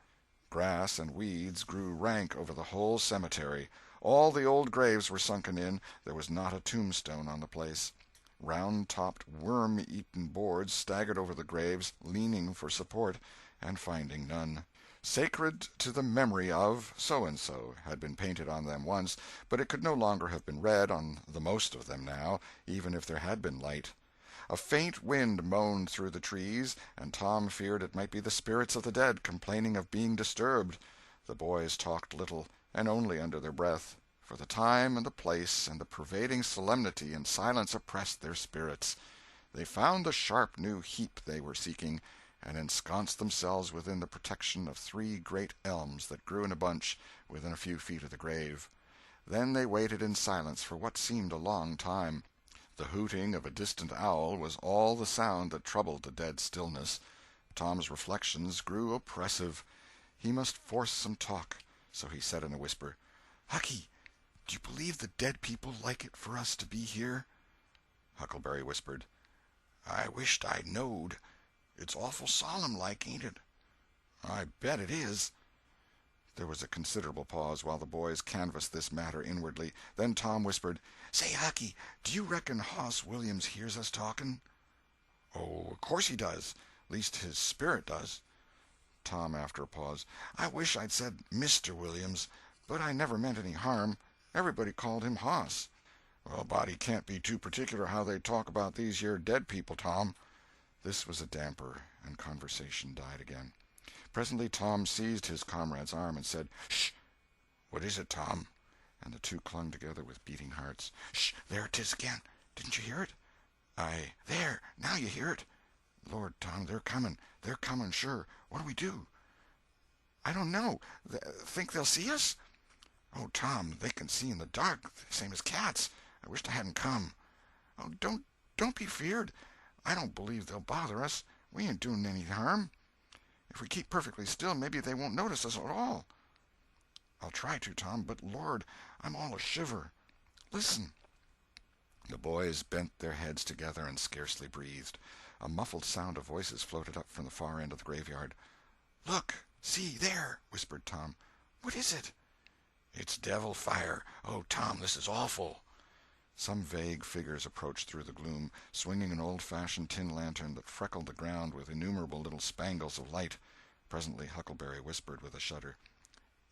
Grass and weeds grew rank over the whole cemetery. All the old graves were sunken in. There was not a tombstone on the place. Round-topped, worm-eaten boards staggered over the graves, leaning for support, and finding none. "Sacred to the memory of so-and-so" had been painted on them once, but it could no longer have been read on the most of them now, even if there had been light. A faint wind moaned through the trees, and Tom feared it might be the spirits of the dead complaining of being disturbed. The boys talked little, and only under their breath, for the time and the place and the pervading solemnity and silence oppressed their spirits. They found the sharp new heap they were seeking, and ensconced themselves within the protection of 3 great elms that grew in a bunch within a few feet of the grave. Then they waited in silence for what seemed a long time. The hooting of a distant owl was all the sound that troubled the dead stillness. Tom's reflections grew oppressive. He must force some talk, so he said in a whisper, "Hucky, do you believe the dead people like it for us to be here?" Huckleberry whispered, "I wisht I knowed. It's awful solemn like, ain't it?" "I bet it is." There was a considerable pause while the boys canvassed this matter inwardly. Then Tom whispered, "Say, Hucky, do you reckon Hoss Williams hears us talking?" "Oh, of course he does. Least his spirit does." Tom, after a pause, "I wish I'd said Mr. Williams, but I never meant any harm. Everybody called him Hoss." "Well, a body can't be too particular how they talk about these here dead people, Tom." This was a damper, and conversation died again. Presently Tom seized his comrade's arm and said, "Sh! What is it, Tom?" And the two clung together with beating hearts. "Sh! There 'tis again. Didn't you hear it?" "There! Now you hear it." "Lord, Tom, they're coming. They're coming, sure. What'll we do?" "I don't know. Think they'll see us?" "Oh, Tom, they can see in the dark, same as cats. I wisht I hadn't come." "Oh, don't be feared. I don't believe they'll bother us. We ain't doing any harm. If we keep perfectly still, maybe they won't notice us at all." "I'll try to, Tom, but Lord, I'm all a shiver. Listen." The boys bent their heads together and scarcely breathed. A muffled sound of voices floated up from the far end of the graveyard. "Look! See, there!" whispered Tom. "What is it?" "It's devil fire. Oh, Tom, this is awful." Some vague figures approached through the gloom, swinging an old-fashioned tin lantern that freckled the ground with innumerable little spangles of light. Presently Huckleberry whispered with a shudder,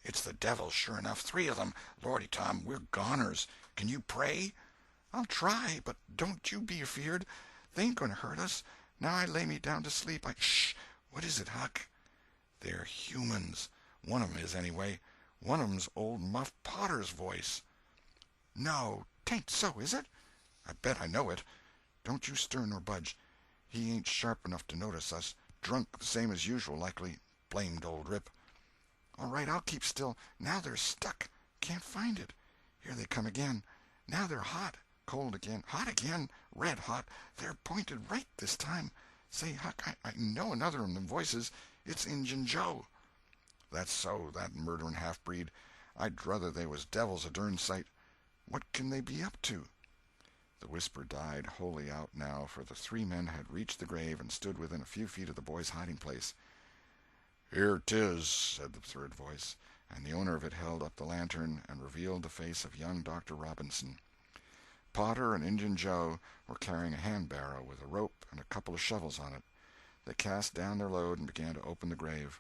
"It's the devil, sure enough. 3 of them. Lordy, Tom, we're goners. Can you pray?" "I'll try, but don't you be afeard. They ain't going to hurt us. Now I lay me down to sleep, Shh! What is it, Huck?" "They're humans. One of 'em is, anyway. One of 'em's old Muff Potter's voice." "No, 'tain't so, is it?" "I bet I know it. Don't you stir nor budge. He ain't sharp enough to notice us. Drunk the same as usual, likely. Blamed old rip." "All right, I'll keep still. Now they're stuck. Can't find it. Here they come again. Now they're hot. Cold again. Hot again. Red hot. They're pointed right this time. Say, Huck, I know another of them voices. It's Injun Joe." "That's so, that murdering half-breed. I'd druther they was devils a dern sight. What can they be up to?" The whisper died wholly out now, for the 3 men had reached the grave and stood within a few feet of the boys' hiding-place. "Here 'tis," said the third voice, and the owner of it held up the lantern and revealed the face of young Dr. Robinson. Potter and Injun Joe were carrying a hand-barrow with a rope and a couple of shovels on it. They cast down their load and began to open the grave.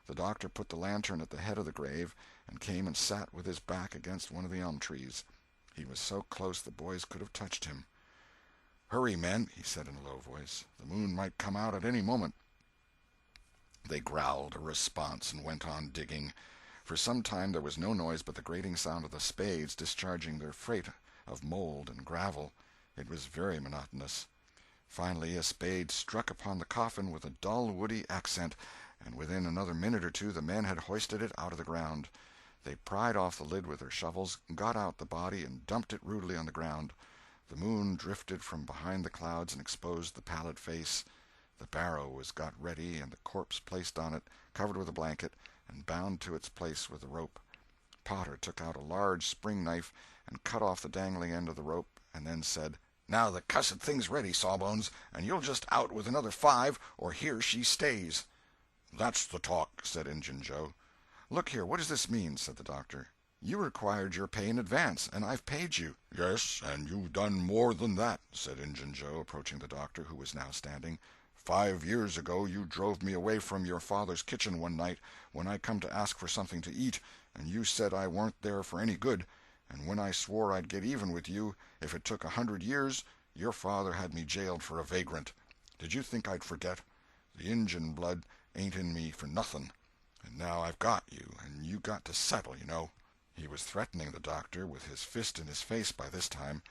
The doctor put the lantern at the head of the grave and came and sat with his back against one of the elm trees. He was so close the boys could have touched him. "Hurry, men," he said in a low voice. "The moon might come out at any moment." They growled a response and went on digging. For some time there was no noise but the grating sound of the spades discharging their freight of mold and gravel. It was very monotonous. Finally a spade struck upon the coffin with a dull woody accent, and within another minute or two the men had hoisted it out of the ground. They pried off the lid with their shovels, got out the body, and dumped it rudely on the ground. The moon drifted from behind the clouds and exposed the pallid face. The barrow was got ready and the corpse placed on it, covered with a blanket, and bound to its place with a rope. Potter took out a large spring knife and cut off the dangling end of the rope, and then said, "Now the cussed thing's ready, Sawbones, and you'll just out with another 5, or here she stays." "That's the talk," said Injun Joe. "Look here, what does this mean?" said the doctor. "You required your pay in advance, and I've paid you." "Yes, and you've done more than that," said Injun Joe, approaching the doctor, who was now standing. "5 years ago you drove me away from your father's kitchen one night when I come to ask for something to eat, and you said I warn't there for any good, and when I swore I'd get even with you if it took 100 years, your father had me jailed for a vagrant. Did you think I'd forget? The Injun blood ain't in me for nothing. And now I've got you, and you got to settle, you know." He was threatening the doctor, with his fist in his face by this time.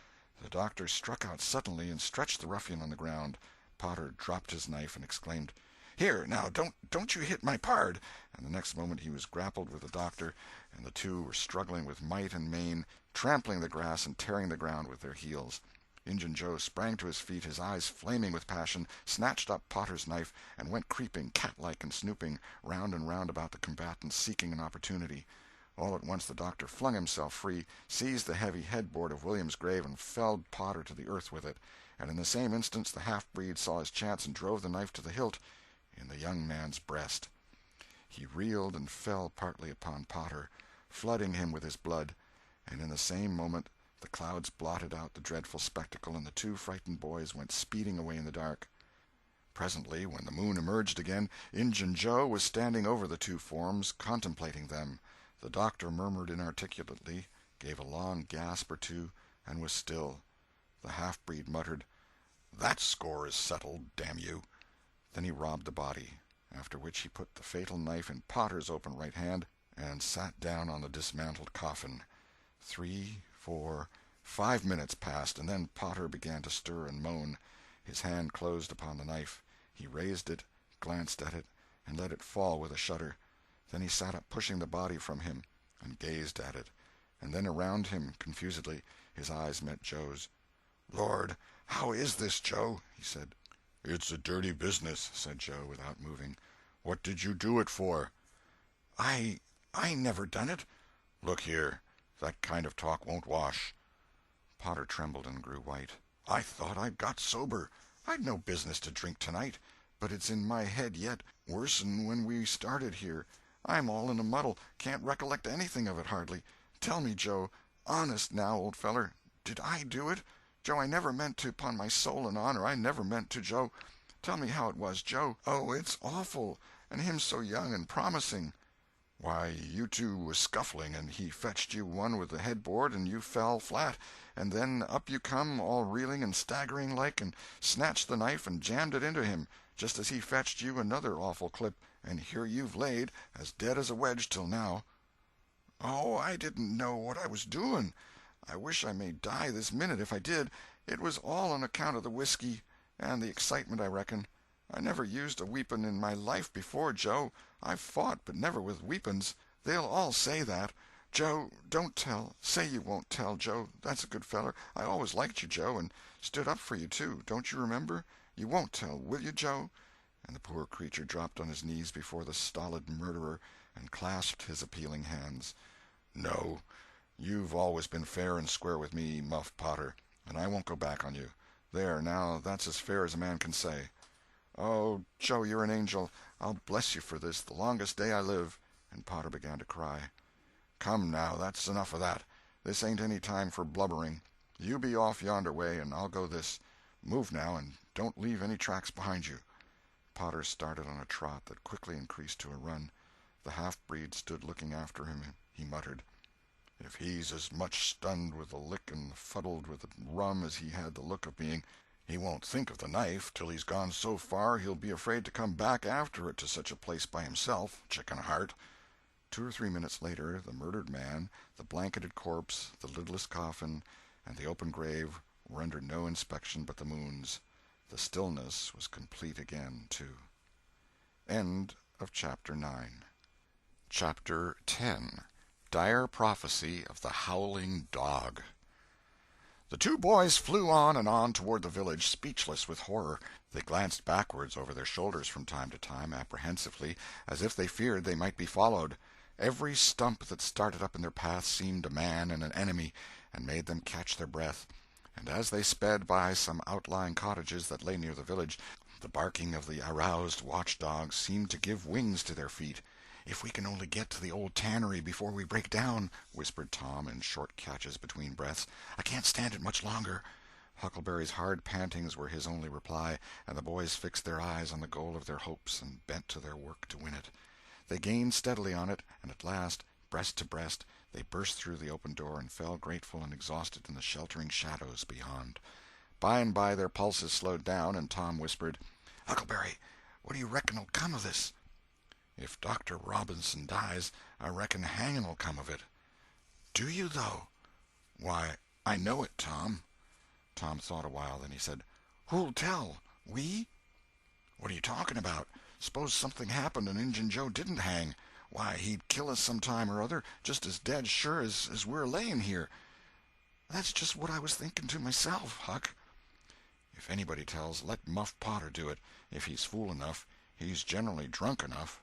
The doctor struck out suddenly and stretched the ruffian on the ground. Potter dropped his knife and exclaimed, "Here, now, don't you hit my pard!" And the next moment he was grappled with the doctor, and the two were struggling with might and main, trampling the grass and tearing the ground with their heels. Injun Joe sprang to his feet, his eyes flaming with passion, snatched up Potter's knife, and went creeping, cat-like and snooping, round and round about the combatants, seeking an opportunity. All at once the doctor flung himself free, seized the heavy headboard of William's grave, and felled Potter to the earth with it. And in the same instant the half-breed saw his chance and drove the knife to the hilt in the young man's breast. He reeled and fell partly upon Potter, flooding him with his blood, and in the same moment the clouds blotted out the dreadful spectacle, and the two frightened boys went speeding away in the dark. Presently, when the moon emerged again, Injun Joe was standing over the two forms, contemplating them. The doctor murmured inarticulately, gave a long gasp or two, and was still. The half-breed muttered, "That score is settled, damn you!" Then he robbed the body, after which he put the fatal knife in Potter's open right hand and sat down on the dismantled coffin. 3, 4, 5 minutes passed, and then Potter began to stir and moan. His hand closed upon the knife. He raised it, glanced at it, and let it fall with a shudder. Then he sat up, pushing the body from him, and gazed at it, and then around him, confusedly. His eyes met Joe's. "Lord, how is this, Joe?" he said. "It's a dirty business," said Joe, without moving. "What did you do it for?" I never done it." "Look here, that kind of talk won't wash." Potter trembled and grew white. "I thought I'd got sober. I'd no business to drink tonight, but it's in my head yet, worse'n when we started here. I'm all in a muddle, can't recollect anything of it hardly. Tell me, Joe, honest now, old feller, did I do it? Joe, I never meant to, 'pon my soul and honor, I never meant to, Joe. Tell me how it was, Joe. Oh, it's awful, and him so young and promising." "Why, you two was scuffling, and he fetched you one with the headboard, and you fell flat, and then up you come, all reeling and staggering like, and snatched the knife and jammed it into him, just as he fetched you another awful clip, and here you've laid, as dead as a wedge till now." "Oh, I didn't know what I was doing. I wish I may die this minute if I did. It was all on account of the whiskey, and the excitement, I reckon. I never used a weepon in my life before, Joe. I've fought, but never with weepons. They'll all say that. Joe, don't tell. Say you won't tell, Joe. That's a good feller. I always liked you, Joe, and stood up for you, too. Don't you remember? You won't tell, will you, Joe?" And the poor creature dropped on his knees before the stolid murderer and clasped his appealing hands. "No, you've always been fair and square with me, Muff Potter, and I won't go back on you. There, now, that's as fair as a man can say." "Oh, Joe, you're an angel. I'll bless you for this the longest day I live." And Potter began to cry. "Come, now, that's enough of that. This ain't any time for blubbering. You be off yonder way, and I'll go this. Move now, and don't leave any tracks behind you." Potter started on a trot that quickly increased to a run. The half-breed stood looking after him. He muttered, "If he's as much stunned with the lick and fuddled with the rum as he had the look of being, he won't think of the knife till he's gone so far he'll be afraid to come back after it to such a place by himself, chicken heart." 2 or 3 minutes later, the murdered man, the blanketed corpse, the lidless coffin, and the open grave were under no inspection but the moon's. The stillness was complete again, too. End of Chapter 9. Chapter 10. Dire Prophecy of the Howling Dog. The two boys flew on and on toward the village, speechless with horror. They glanced backwards over their shoulders from time to time, apprehensively, as if they feared they might be followed. Every stump that started up in their path seemed a man and an enemy, and made them catch their breath. And as they sped by some outlying cottages that lay near the village, the barking of the aroused watch-dogs seemed to give wings to their feet. If we can only get to the old tannery before we break down," whispered Tom in short catches between breaths. "I can't stand it much longer." Huckleberry's hard pantings were his only reply, and the boys fixed their eyes on the goal of their hopes and bent to their work to win it. They gained steadily on it, and at last, breast to breast, they burst through the open door and fell grateful and exhausted in the sheltering shadows beyond. By and by their pulses slowed down, and Tom whispered, "Huckleberry, what do you reckon'll come of this?" "If Dr. Robinson dies, I reckon hanging'll come of it." "Do you, though?" "Why, I know it, Tom." Tom thought a while, then he said, "Who'll tell? We?" "What are you talking about? Suppose something happened and Injun Joe didn't hang. Why, he'd kill us some time or other, just as dead sure as we're laying here." "That's just what I was thinking to myself, Huck." "If anybody tells, let Muff Potter do it, if he's fool enough. He's generally drunk enough."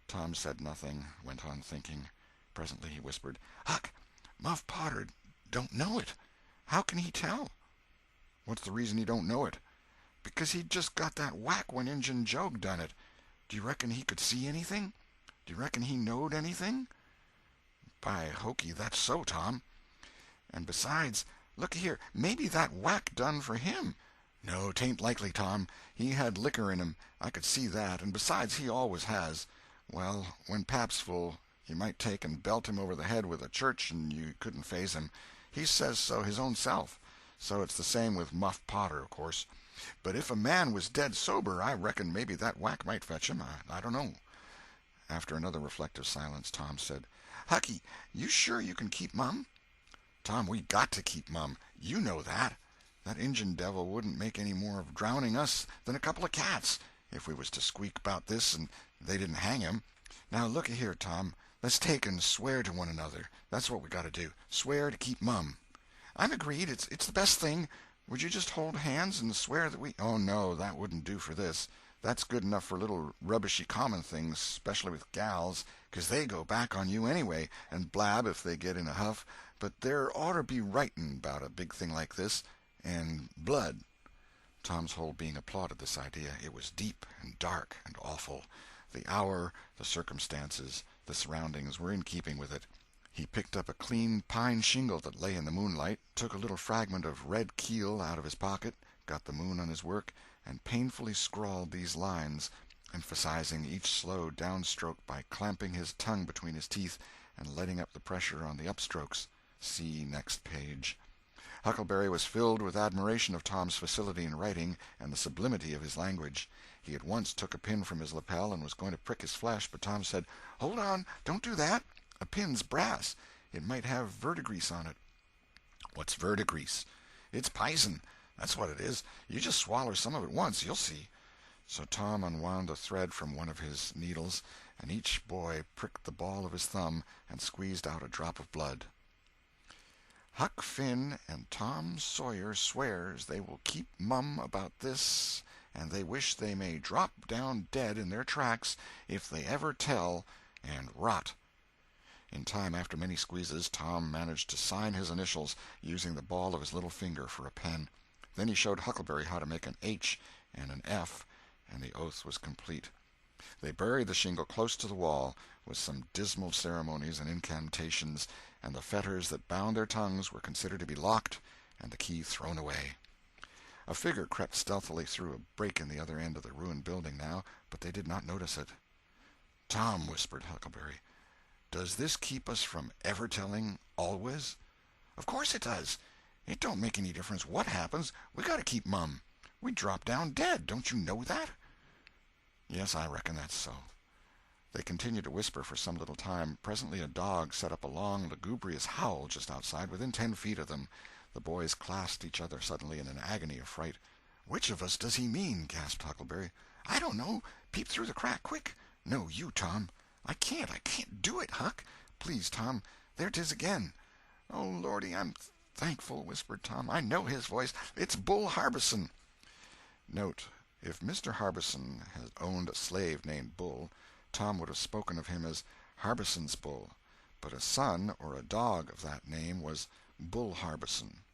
Tom said nothing, went on thinking. Presently he whispered, "Huck, Muff Potter don't know it. How can he tell?" "What's the reason he don't know it?" "Because he just got that whack when Injun Joe done it. Do you reckon he could see anything? Do you reckon he knowed anything?" "By hokey, that's so, Tom." "And besides, look here, maybe that whack done for him." "No, 'tain't likely, Tom. He had liquor in him, I could see that, and besides, he always has. Well, when pap's full, you might take and belt him over the head with a church and you couldn't faze him. He says so his own self. So it's the same with Muff Potter, of course. But if a man was dead sober, I reckon maybe that whack might fetch him. I don't know." After another reflective silence, Tom said, "Hucky, you sure you can keep mum?" "Tom, we got to keep mum. You know that. That Injun devil wouldn't make any more of drowning us than a couple of cats, if we was to squeak about this and they didn't hang him. Now, looky here, Tom, let's take and swear to one another. That's what we got to do. Swear to keep mum." "I'm agreed. It's the best thing. Would you just hold hands and swear that we—" "Oh, no, that wouldn't do for this. That's good enough for little rubbishy common things, especially with gals, 'cause they go back on you anyway, and blab if they get in a huff. But there oughter be writing about a big thing like this, and blood." Tom's whole being applauded this idea. It was deep and dark and awful. The hour, the circumstances, the surroundings were in keeping with it. He picked up a clean pine shingle that lay in the moonlight, took a little fragment of red keel out of his pocket, got the moon on his work, and painfully scrawled these lines, emphasizing each slow downstroke by clamping his tongue between his teeth and letting up the pressure on the upstrokes. See next page. Huckleberry was filled with admiration of Tom's facility in writing and the sublimity of his language. He at once took a pin from his lapel and was going to prick his flesh, but Tom said, "Hold on, don't do that. A pin's brass. It might have verdigrease on it." "What's verdigrease?" "It's pison. That's what it is. You just swaller some of it once, you'll see." So Tom unwound a thread from one of his needles, and each boy pricked the ball of his thumb and squeezed out a drop of blood. "Huck Finn and Tom Sawyer swears they will keep mum about this, and they wish they may drop down dead in their tracks if they ever tell, and rot." In time, after many squeezes, Tom managed to sign his initials, using the ball of his little finger for a pen. Then he showed Huckleberry how to make an H and an F, and the oath was complete. They buried the shingle close to the wall, with some dismal ceremonies and incantations, and the fetters that bound their tongues were considered to be locked and the key thrown away. A figure crept stealthily through a break in the other end of the ruined building now, but they did not notice it. "Tom," whispered Huckleberry, "does this keep us from ever telling, always?" "Of course it does. It don't make any difference what happens. We got to keep mum. We'd drop down dead. Don't you know that?" "Yes, I reckon that's so." They continued to whisper for some little time. Presently a dog set up a long, lugubrious howl just outside, within 10 feet of them. The boys clasped each other suddenly in an agony of fright. "Which of us does he mean?" gasped Huckleberry. "I don't know. Peep through the crack, quick." "No, you, Tom." I can't do it, Huck. Please, Tom, there 'tis again." "Oh, Lordy, I'm thankful," whispered Tom. "I know his voice. It's Bull Harbison." Note: If Mr. Harbison had owned a slave named Bull, Tom would have spoken of him as Harbison's Bull, but a son or a dog of that name was Bull Harbison.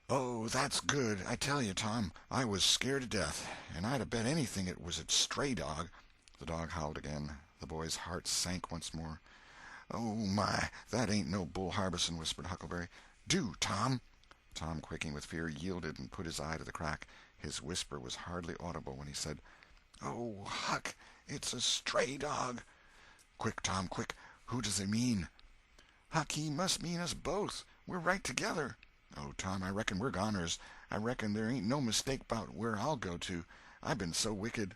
"Oh, that's good. I tell you, Tom, I was scared to death, and I'd 'a bet anything it was a stray dog. The dog howled again. The boy's heart sank once more. "Oh, my, that ain't no bull harbison," whispered Huckleberry. "Do, Tom." Tom, quaking with fear, yielded and put his eye to the crack. His whisper was hardly audible when he said, "Oh, Huck, it's a stray dog." "Quick, Tom, quick. Who does he mean?" "Huck, he must mean us both. We're right together." "Oh, Tom, I reckon we're goners. I reckon there ain't no mistake 'bout where I'll go to. I been so wicked.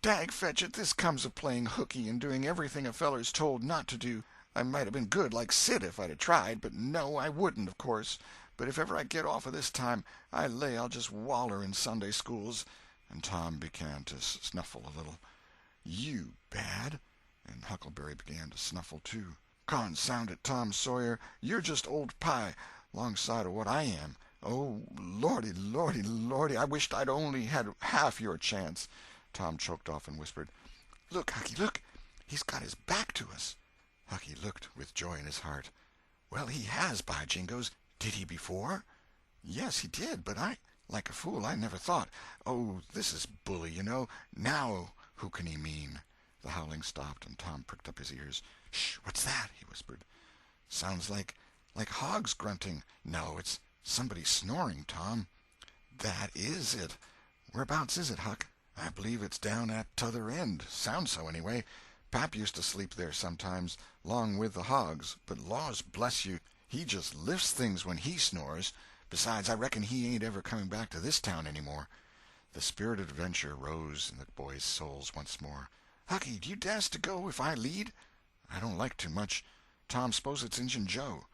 Dag fetch it, this comes of playing hooky and doing everything a feller's told not to do. I might have been good like Sid if I'd 'a' tried, but no, I wouldn't, of course. But if ever I get off of this time, I lay I'll just waller in Sunday schools." And Tom began to snuffle a little. "You bad?" And Huckleberry began to snuffle too. "Consound it, Tom Sawyer, you're just old pie, 'longside of what I am. Oh, lordy, lordy, lordy, I wisht I'd only had half your chance." Tom choked off and whispered, "Look, Hucky, look! He's got his back to us." Hucky looked with joy in his heart. "Well, he has, by jingoes! Did he before?" "Yes, he did, but like a fool, I never thought. Oh, this is bully, you know. Now who can he mean?" The howling stopped, and Tom pricked up his ears. "Sh! What's that?" he whispered. "Sounds like hogs grunting. No, it's somebody snoring, Tom." "That is it. Whereabouts is it, Huck?" "I believe it's down at t'other end. Sounds so, anyway. Pap used to sleep there sometimes, 'long with the hogs, but laws bless you, he just lifts things when he snores. Besides, I reckon he ain't ever coming back to this town any more." The spirit of adventure rose in the boys' souls once more. "Hucky, do you dast to go if I lead?" "I don't like to much. Tom, s'pose it's Injun Joe."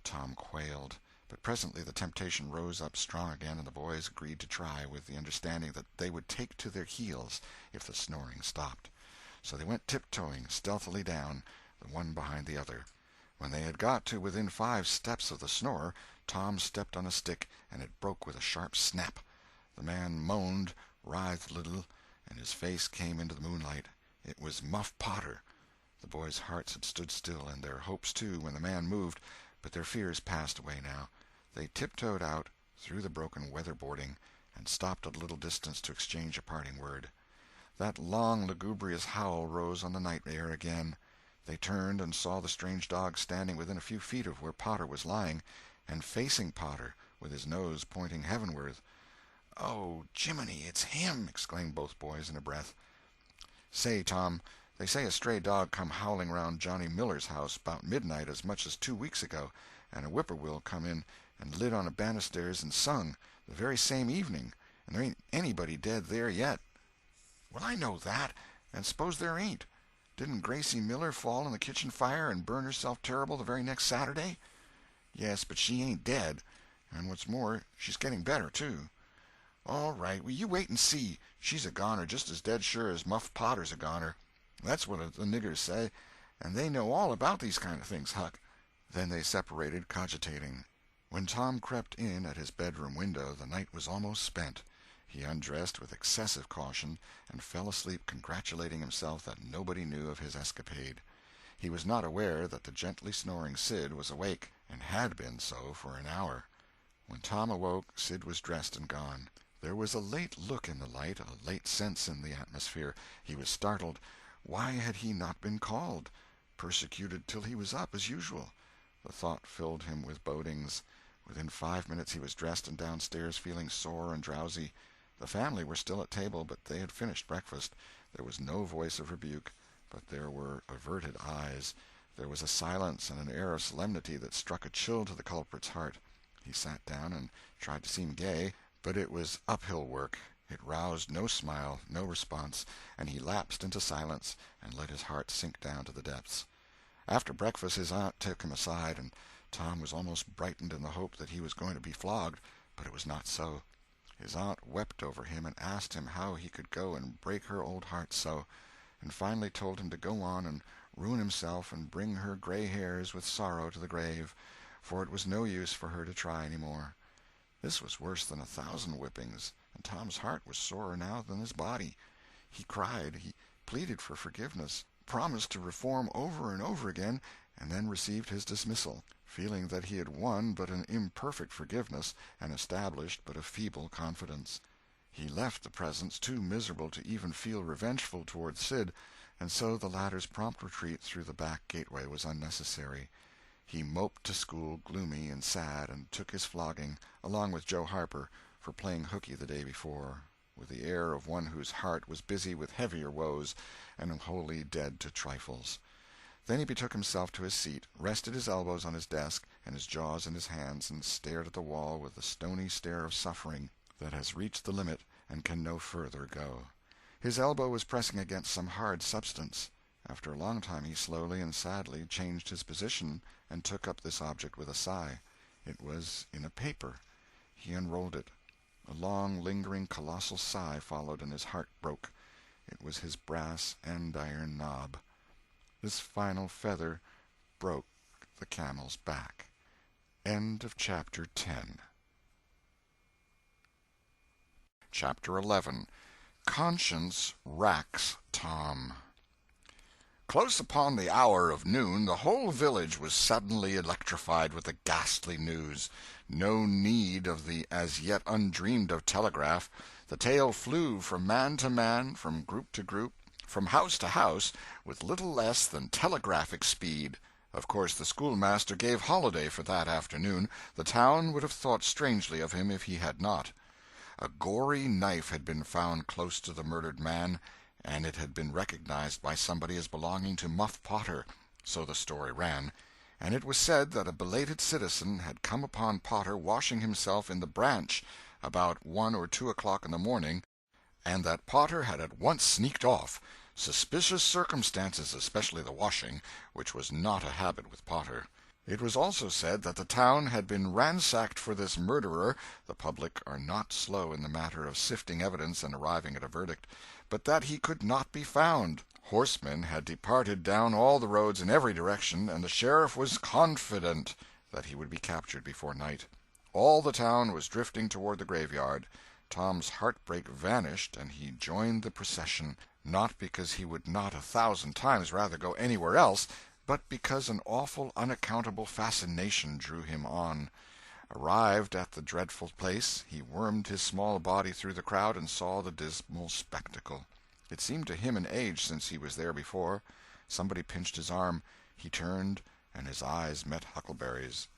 Tom quailed. But presently the temptation rose up strong again, and the boys agreed to try, with the understanding that they would take to their heels if the snoring stopped. So they went tiptoeing stealthily down, the one behind the other. When they had got to within 5 steps of the snorer, Tom stepped on a stick, and it broke with a sharp snap. The man moaned, writhed a little, and his face came into the moonlight. It was Muff Potter. The boys' hearts had stood still, and their hopes too, when the man moved, but their fears passed away now. They tiptoed out, through the broken weather-boarding, and stopped at a little distance to exchange a parting word. That long, lugubrious howl rose on the night air again. They turned and saw the strange dog standing within a few feet of where Potter was lying, and facing Potter, with his nose pointing heavenward. "Oh, Jiminy, it's him!" exclaimed both boys in a breath. "Say, Tom, they say a stray dog come howling round Johnny Miller's house 'bout midnight as much as 2 weeks ago, and a whippoorwill come in and lit on a banisters and sung, the very same evening, and there ain't anybody dead there yet." "Well, I know that, and s'pose there ain't. Didn't Gracie Miller fall in the kitchen fire and burn herself terrible the very next Saturday?" "Yes, but she ain't dead, and what's more, she's getting better, too." "All right, well, you wait and see. She's a goner just as dead sure as Muff Potter's a goner. That's what the niggers say, and they know all about these kind of things, Huck." Then they separated, cogitating. When Tom crept in at his bedroom window, the night was almost spent. He undressed with excessive caution, and fell asleep congratulating himself that nobody knew of his escapade. He was not aware that the gently snoring Sid was awake, and had been so for an hour. When Tom awoke, Sid was dressed and gone. There was a late look in the light, a late sense in the atmosphere. He was startled. Why had he not been called? Persecuted till he was up, as usual. The thought filled him with bodings. Within 5 minutes he was dressed and downstairs, feeling sore and drowsy. The family were still at table, but they had finished breakfast. There was no voice of rebuke, but there were averted eyes. There was a silence and an air of solemnity that struck a chill to the culprit's heart. He sat down and tried to seem gay, but it was uphill work. It roused no smile, no response, and he lapsed into silence and let his heart sink down to the depths. After breakfast his aunt took him aside, and Tom was almost brightened in the hope that he was going to be flogged, but it was not so. His aunt wept over him and asked him how he could go and break her old heart so, and finally told him to go on and ruin himself and bring her gray hairs with sorrow to the grave, for it was no use for her to try any more. This was worse than 1,000 whippings, and Tom's heart was sorer now than his body. He cried, he pleaded for forgiveness, promised to reform over and over again, and then received his dismissal, feeling that he had won but an imperfect forgiveness and established but a feeble confidence. He left the presence too miserable to even feel revengeful toward Sid, and so the latter's prompt retreat through the back gateway was unnecessary. He moped to school, gloomy and sad, and took his flogging, along with Joe Harper, for playing hooky the day before, with the air of one whose heart was busy with heavier woes and wholly dead to trifles. Then he betook himself to his seat, rested his elbows on his desk and his jaws in his hands, and stared at the wall with the stony stare of suffering that has reached the limit and can no further go. His elbow was pressing against some hard substance. After a long time he slowly and sadly changed his position and took up this object with a sigh. It was in a paper. He unrolled it. A long, lingering, colossal sigh followed, and his heart broke. It was his brass andiron knob. This final feather broke the camel's back. End of Chapter 10. Chapter 11. Conscience Racks Tom. Close upon the hour of noon, the whole village was suddenly electrified with the ghastly news. No need of the as yet undreamed-of telegraph. The tale flew from man to man, from group to group, from house to house, with little less than telegraphic speed. Of course the schoolmaster gave holiday for that afternoon. The town would have thought strangely of him if he had not. A gory knife had been found close to the murdered man, and it had been recognized by somebody as belonging to Muff Potter, so the story ran, and it was said that a belated citizen had come upon Potter washing himself in the branch about 1 or 2 o'clock in the morning, and that Potter had at once sneaked off. Suspicious circumstances, especially the washing, which was not a habit with Potter. It was also said that the town had been ransacked for this murderer. The public are not slow in the matter of sifting evidence and arriving at a verdict, but that he could not be found. Horsemen had departed down all the roads in every direction, and the sheriff was confident that he would be captured before night. All the town was drifting toward the graveyard. Tom's heartbreak vanished, and he joined the procession, not because he would not 1,000 times rather go anywhere else, but because an awful, unaccountable fascination drew him on. Arrived at the dreadful place, he wormed his small body through the crowd and saw the dismal spectacle. It seemed to him an age since he was there before. Somebody pinched his arm. He turned, and his eyes met Huckleberry's.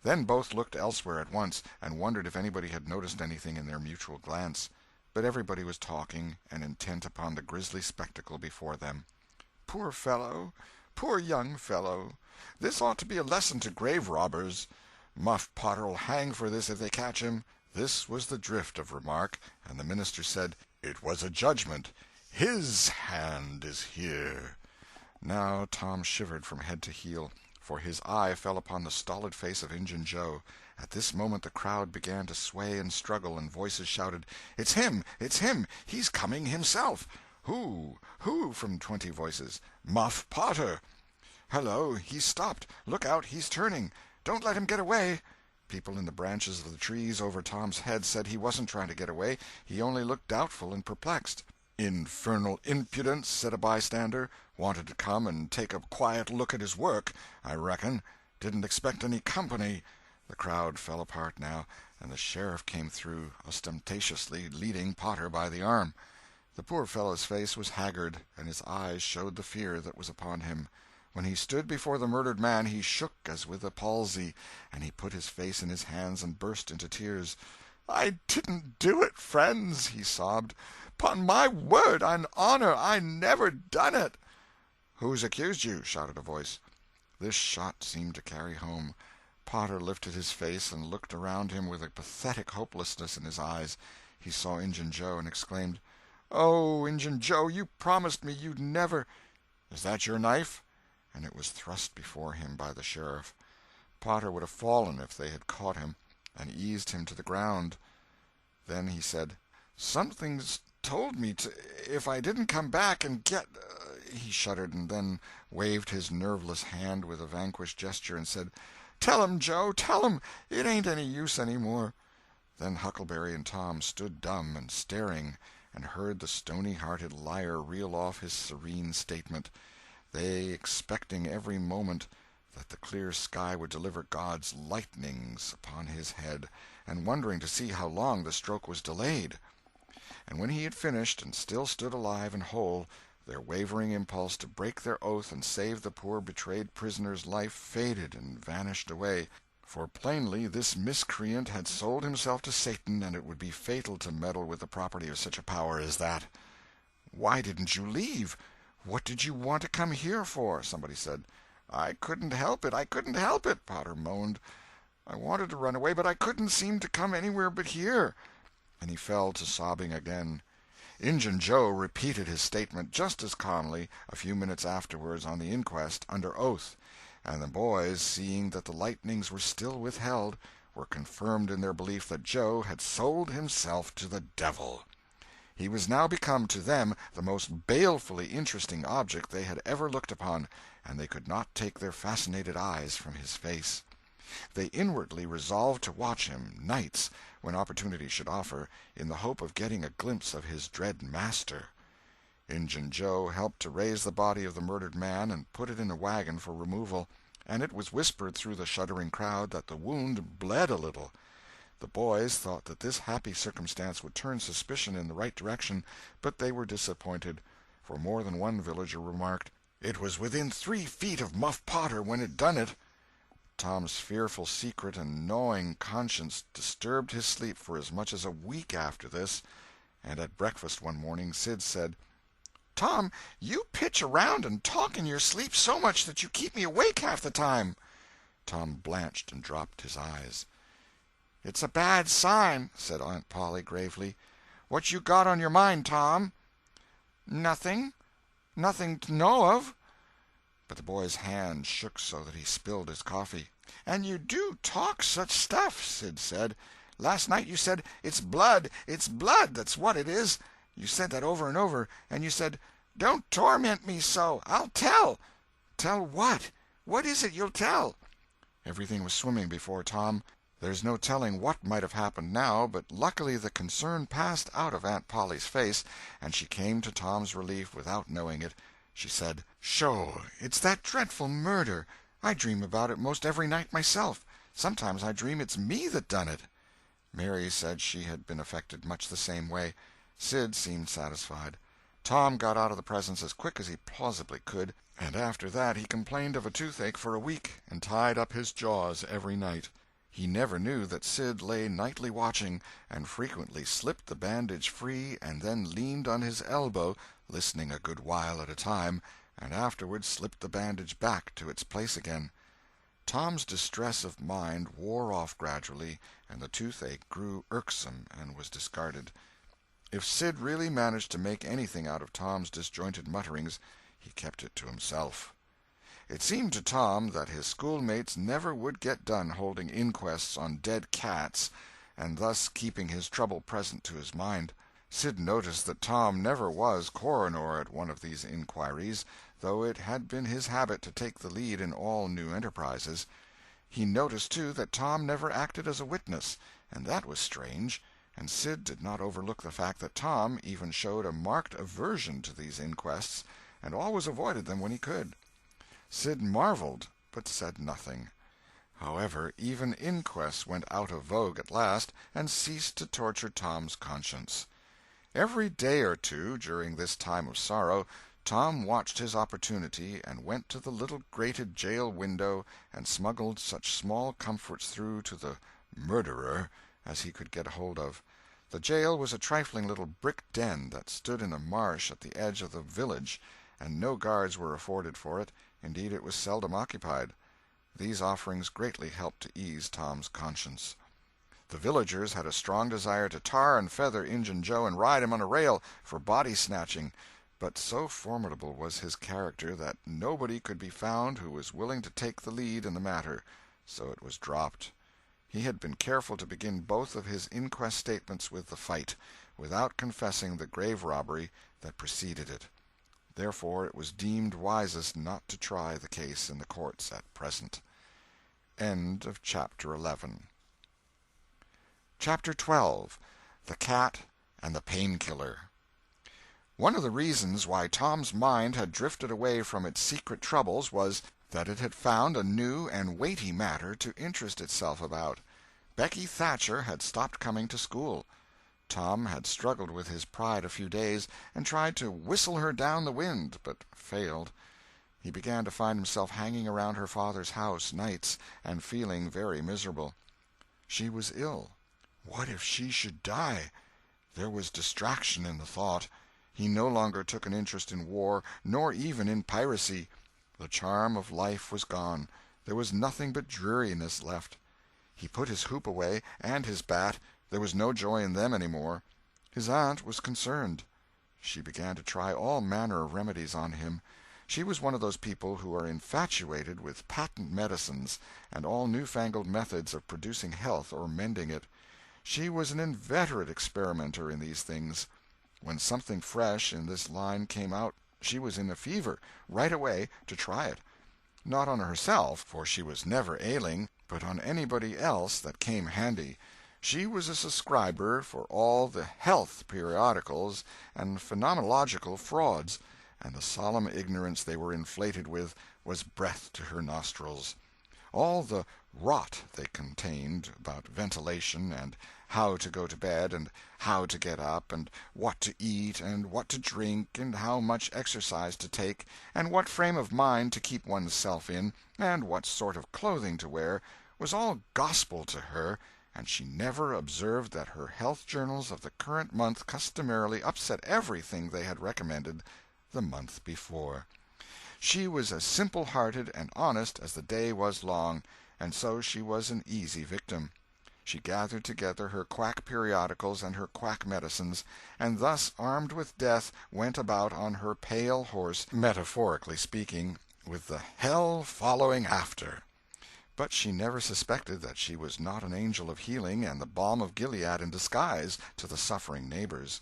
Then both looked elsewhere at once, and wondered if anybody had noticed anything in their mutual glance. But everybody was talking, and intent upon the grisly spectacle before them. "Poor fellow! Poor young fellow! This ought to be a lesson to grave robbers. Muff Potter'll hang for this if they catch him." This was the drift of remark, and the minister said, "It was a judgment. His hand is here." Now Tom shivered from head to heel, for his eye fell upon the stolid face of Injun Joe. At this moment the crowd began to sway and struggle, and voices shouted, "It's him! It's him! He's coming himself!" "Who? Who?" from 20 voices. "Muff Potter." "Hello, he's stopped! Look out, he's turning! Don't let him get away!" People in the branches of the trees over Tom's head said he wasn't trying to get away, he only looked doubtful and perplexed. "Infernal impudence," said a bystander. "Wanted to come and take a quiet look at his work, I reckon. Didn't expect any company." The crowd fell apart now, and the sheriff came through, ostentatiously leading Potter by the arm. The poor fellow's face was haggard, and his eyes showed the fear that was upon him. When he stood before the murdered man he shook as with a palsy, and he put his face in his hands and burst into tears. "I didn't do it, friends," he sobbed. "'Pon my word and honor, I never done it." "Who's accused you?" shouted a voice. This shot seemed to carry home. Potter lifted his face and looked around him with a pathetic hopelessness in his eyes. He saw Injun Joe and exclaimed, "Oh, Injun Joe, you promised me you'd never—" "Is that your knife?" And it was thrust before him by the sheriff. Potter would have fallen if they had caught him and eased him to the ground. Then he said, "Something's told me if I didn't come back and get—" He shuddered, and then waved his nerveless hand with a vanquished gesture and said, "Tell 'em, Joe, tell 'em! It ain't any use any more." Then Huckleberry and Tom stood dumb and staring, and heard the stony-hearted liar reel off his serene statement, they expecting every moment that the clear sky would deliver God's lightnings upon his head, and wondering to see how long the stroke was delayed. and when he had finished and still stood alive and whole, their wavering impulse to break their oath and save the poor betrayed prisoner's life faded and vanished away, for plainly this miscreant had sold himself to Satan, and it would be fatal to meddle with the property of such a power as that. "Why didn't you leave? What did you want to come here for?" somebody said. "I couldn't help it, I couldn't help it," Potter moaned. "I wanted to run away, but I couldn't seem to come anywhere but here." And he fell to sobbing again. Injun Joe repeated his statement just as calmly a few minutes afterwards on the inquest, under oath, and the boys, seeing that the lightnings were still withheld, were confirmed in their belief that Joe had sold himself to the devil. He was now become to them the most balefully interesting object they had ever looked upon, and they could not take their fascinated eyes from his face. They inwardly resolved to watch him, nights, when opportunity should offer, in the hope of getting a glimpse of his dread master. Injun Joe helped to raise the body of the murdered man and put it in a wagon for removal, and it was whispered through the shuddering crowd that the wound bled a little. The boys thought that this happy circumstance would turn suspicion in the right direction, but they were disappointed, for more than one villager remarked, "It was within 3 feet of Muff Potter when it done it." Tom's fearful secret and gnawing conscience disturbed his sleep for as much as a week after this, and at breakfast one morning Sid said, "Tom, you pitch around and talk in your sleep so much that you keep me awake half the time." Tom blanched and dropped his eyes. "It's a bad sign," said Aunt Polly gravely. "What you got on your mind, Tom?" "Nothing. Nothing to know of." But the boy's hand shook so that he spilled his coffee. "And you do talk such stuff," Sid said. "Last night you said, 'It's blood, it's blood, that's what it is.' You said that over and over, and you said, 'Don't torment me so, I'll tell.' Tell what? What is it you'll tell?" Everything was swimming before Tom. There's no telling what might have happened now, but luckily the concern passed out of Aunt Polly's face, and she came to Tom's relief without knowing it. She said, "Sho, it's that dreadful murder. I dream about it most every night myself. Sometimes I dream it's me that done it." Mary said she had been affected much the same way. Sid seemed satisfied. Tom got out of the presence as quick as he plausibly could, and after that he complained of a toothache for a week, and tied up his jaws every night. He never knew that Sid lay nightly watching, and frequently slipped the bandage free and then leaned on his elbow, listening a good while at a time, and afterward slipped the bandage back to its place again. Tom's distress of mind wore off gradually, and the toothache grew irksome and was discarded. If Sid really managed to make anything out of Tom's disjointed mutterings, he kept it to himself. It seemed to Tom that his schoolmates never would get done holding inquests on dead cats, and thus keeping his trouble present to his mind. Sid noticed that Tom never was coroner at one of these inquiries, though it had been his habit to take the lead in all new enterprises. He noticed, too, that Tom never acted as a witness, and that was strange, and Sid did not overlook the fact that Tom even showed a marked aversion to these inquests, and always avoided them when he could. Sid marveled, but said nothing. However, even inquests went out of vogue at last, and ceased to torture Tom's conscience. Every day or two, during this time of sorrow, Tom watched his opportunity, and went to the little grated jail window and smuggled such small comforts through to the "murderer" as he could get hold of. The jail was a trifling little brick den that stood in a marsh at the edge of the village, and no guards were afforded for it. Indeed, it was seldom occupied. These offerings greatly helped to ease Tom's conscience. The villagers had a strong desire to tar and feather Injun Joe and ride him on a rail for body-snatching, but so formidable was his character that nobody could be found who was willing to take the lead in the matter, so it was dropped. He had been careful to begin both of his inquest statements with the fight, without confessing the grave robbery that preceded it. Therefore it was deemed wisest not to try the case in the courts at present. End of Chapter 11. Chapter 12. The Cat and the Painkiller. One of the reasons why Tom's mind had drifted away from its secret troubles was that it had found a new and weighty matter to interest itself about. Becky Thatcher had stopped coming to school. Tom had struggled with his pride a few days, and tried to whistle her down the wind, but failed. He began to find himself hanging around her father's house nights, and feeling very miserable. She was ill. What if she should die? There was distraction in the thought. He no longer took an interest in war, nor even in piracy. The charm of life was gone. There was nothing but dreariness left. He put his hoop away, and his bat. There was no joy in them any more. His aunt was concerned. She began to try all manner of remedies on him. She was one of those people who are infatuated with patent medicines and all new-fangled methods of producing health or mending it. She was an inveterate experimenter in these things. When something fresh in this line came out, she was in a fever, right away, to try it. Not on herself, for she was never ailing, but on anybody else that came handy. She was a subscriber for all the health periodicals and phenomenological frauds, and the solemn ignorance they were inflated with was breath to her nostrils. All the rot they contained about ventilation, and how to go to bed, and how to get up, and what to eat, and what to drink, and how much exercise to take, and what frame of mind to keep one's self in, and what sort of clothing to wear, was all gospel to her, and she never observed that her health journals of the current month customarily upset everything they had recommended the month before. She was as simple-hearted and honest as the day was long, and so she was an easy victim. She gathered together her quack periodicals and her quack medicines, and thus, armed with death, went about on her pale horse, metaphorically speaking, with the hell following after. But she never suspected that she was not an angel of healing and the balm of Gilead in disguise to the suffering neighbors.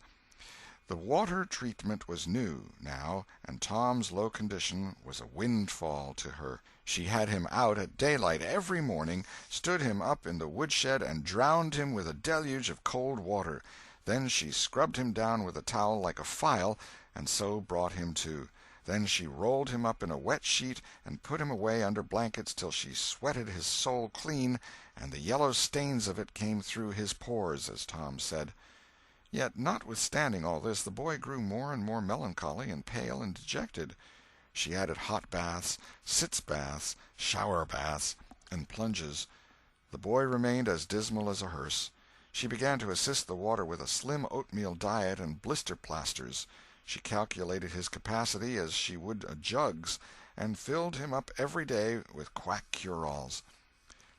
The water treatment was new, now, and Tom's low condition was a windfall to her. She had him out at daylight every morning, stood him up in the woodshed, and drowned him with a deluge of cold water. Then she scrubbed him down with a towel like a file, and so brought him to. Then she rolled him up in a wet sheet and put him away under blankets till she sweated his soul clean, and the yellow stains of it came through his pores, as Tom said. Yet, notwithstanding all this, the boy grew more and more melancholy and pale and dejected. She added hot baths, sitz baths, shower baths, and plunges. The boy remained as dismal as a hearse. She began to assist the water with a slim oatmeal diet and blister plasters. She calculated his capacity as she would a jug's, and filled him up every day with quack cure-alls.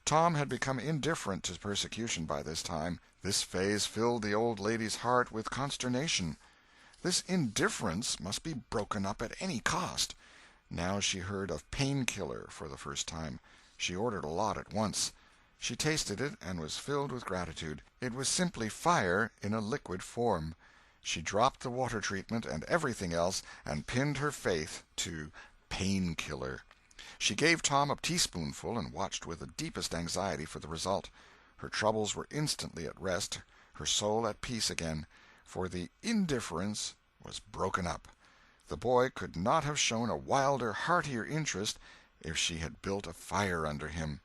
Tom had become indifferent to persecution by this time. This phase filled the old lady's heart with consternation. This indifference must be broken up at any cost. Now she heard of pain-killer for the first time. She ordered a lot at once. She tasted it and was filled with gratitude. It was simply fire in a liquid form. She dropped the water treatment and everything else, and pinned her faith to pain-killer. She gave Tom a teaspoonful and watched with the deepest anxiety for the result. Her troubles were instantly at rest, her soul at peace again, for the indifference was broken up. The boy could not have shown a wilder, heartier interest if she had built a fire under him.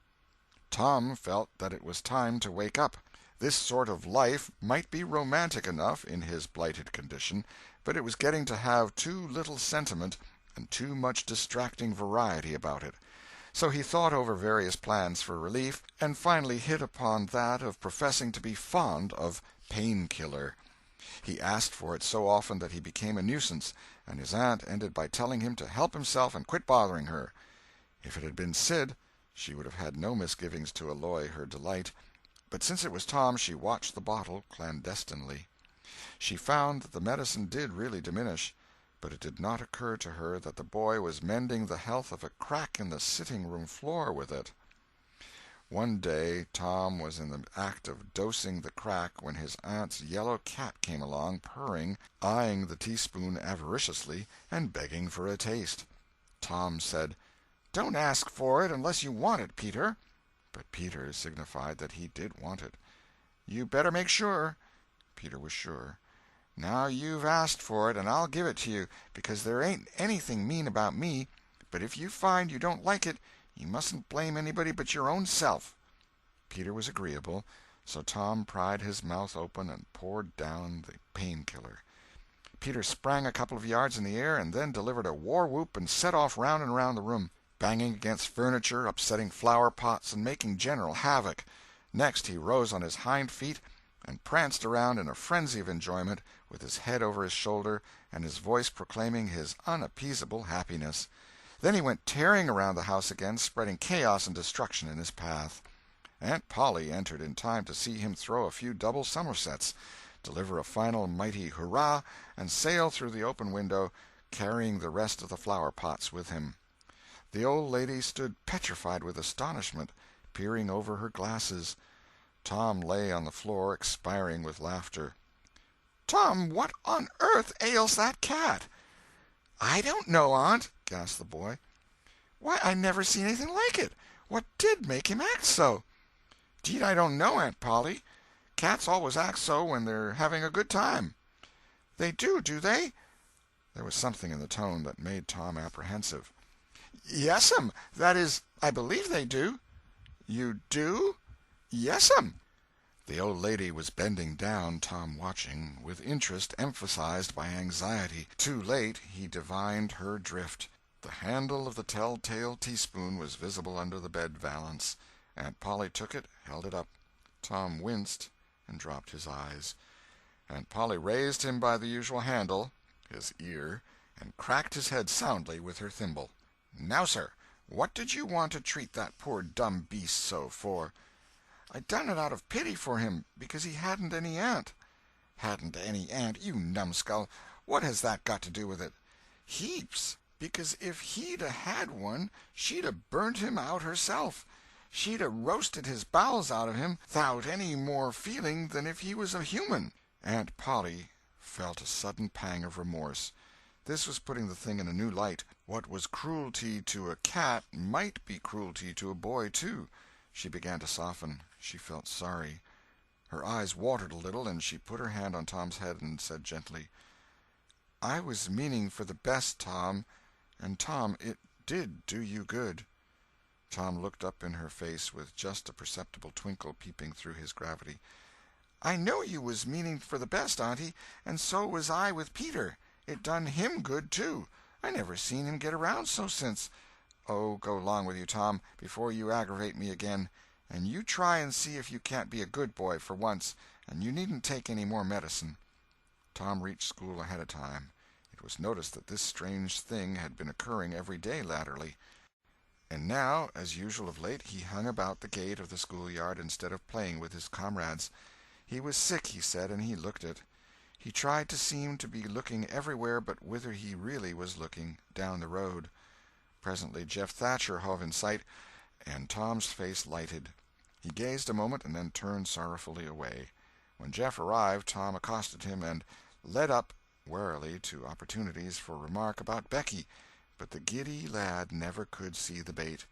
Tom felt that it was time to wake up. This sort of life might be romantic enough in his blighted condition, but it was getting to have too little sentiment and too much distracting variety about it. So he thought over various plans for relief, and finally hit upon that of professing to be fond of pain-killer. He asked for it so often that he became a nuisance, and his aunt ended by telling him to help himself and quit bothering her. If it had been Sid, she would have had no misgivings to alloy her delight, but since it was Tom, she watched the bottle clandestinely. She found that the medicine did really diminish, but it did not occur to her that the boy was mending the health of a crack in the sitting-room floor with it. One day Tom was in the act of dosing the crack when his aunt's yellow cat came along, purring, eyeing the teaspoon avariciously, and begging for a taste. Tom said, "Don't ask for it unless you want it, Peter." But Peter signified that he did want it. "You better make sure." Peter was sure. "Now you've asked for it, and I'll give it to you, because there ain't anything mean about me, but if you find you don't like it, you mustn't blame anybody but your own self." Peter was agreeable, So Tom pried his mouth open and poured down the painkiller. Peter sprang a couple of yards in the air and then delivered a war-whoop and set off round and round the room, banging against furniture, upsetting flower-pots, and making general havoc. Next he rose on his hind feet and pranced around in a frenzy of enjoyment, with his head over his shoulder and his voice proclaiming his unappeasable happiness. Then he went tearing around the house again, spreading chaos and destruction in his path. Aunt Polly entered in time to see him throw a few double somersets, deliver a final mighty hurrah, and sail through the open window, carrying the rest of the flower-pots with him. The old lady stood petrified with astonishment, peering over her glasses. Tom lay on the floor, expiring with laughter. "Tom, what on earth ails that cat?" "I don't know, Aunt," gasped the boy. "Why, I never seen anything like it. What did make him act so?" "'Deed I don't know, Aunt Polly. Cats always act so when they're having a good time." "They do they?" There was something in the tone that made Tom apprehensive. "Yes'm. That is, I believe they do." "You do?" "Yes'm." The old lady was bending down, Tom watching, with interest emphasized by anxiety. Too late he divined her drift. The handle of the tell-tale teaspoon was visible under the bed valance. Aunt Polly took it, held it up. Tom winced and dropped his eyes. Aunt Polly raised him by the usual handle, his ear, and cracked his head soundly with her thimble. "Now, sir, what did you want to treat that poor dumb beast so for?" "I done it out of pity for him, because he hadn't any aunt." "Hadn't any aunt, you numbskull! What has that got to do with it?" "Heaps. Because if he'd 'a' had one, she'd 'a' burnt him out herself. She'd 'a' roasted his bowels out of him 'thout any more feeling than if he was a human." Aunt Polly felt a sudden pang of remorse. This was putting the thing in a new light. What was cruelty to a cat might be cruelty to a boy, too. She began to soften. She felt sorry. Her eyes watered a little, and she put her hand on Tom's head and said gently, "I was meaning for the best, Tom, and, Tom, it did do you good." Tom looked up in her face with just a perceptible twinkle peeping through his gravity. "I know you was meaning for the best, Auntie, and so was I with Peter. It done him good, too. I never seen him get around so since—" "Oh, go 'long with you, Tom, before you aggravate me again. And you try and see if you can't be a good boy for once, and you needn't take any more medicine." Tom reached school ahead of time. It was noticed that this strange thing had been occurring every day latterly. And now, as usual of late, he hung about the gate of the schoolyard instead of playing with his comrades. He was sick, he said, and he looked it. He tried to seem to be looking everywhere but whither he really was looking, down the road. Presently Jeff Thatcher hove in sight, and Tom's face lighted. He gazed a moment and then turned sorrowfully away. When Jeff arrived, Tom accosted him and led up warily to opportunities for remark about Becky, but the giddy lad never could see the bait.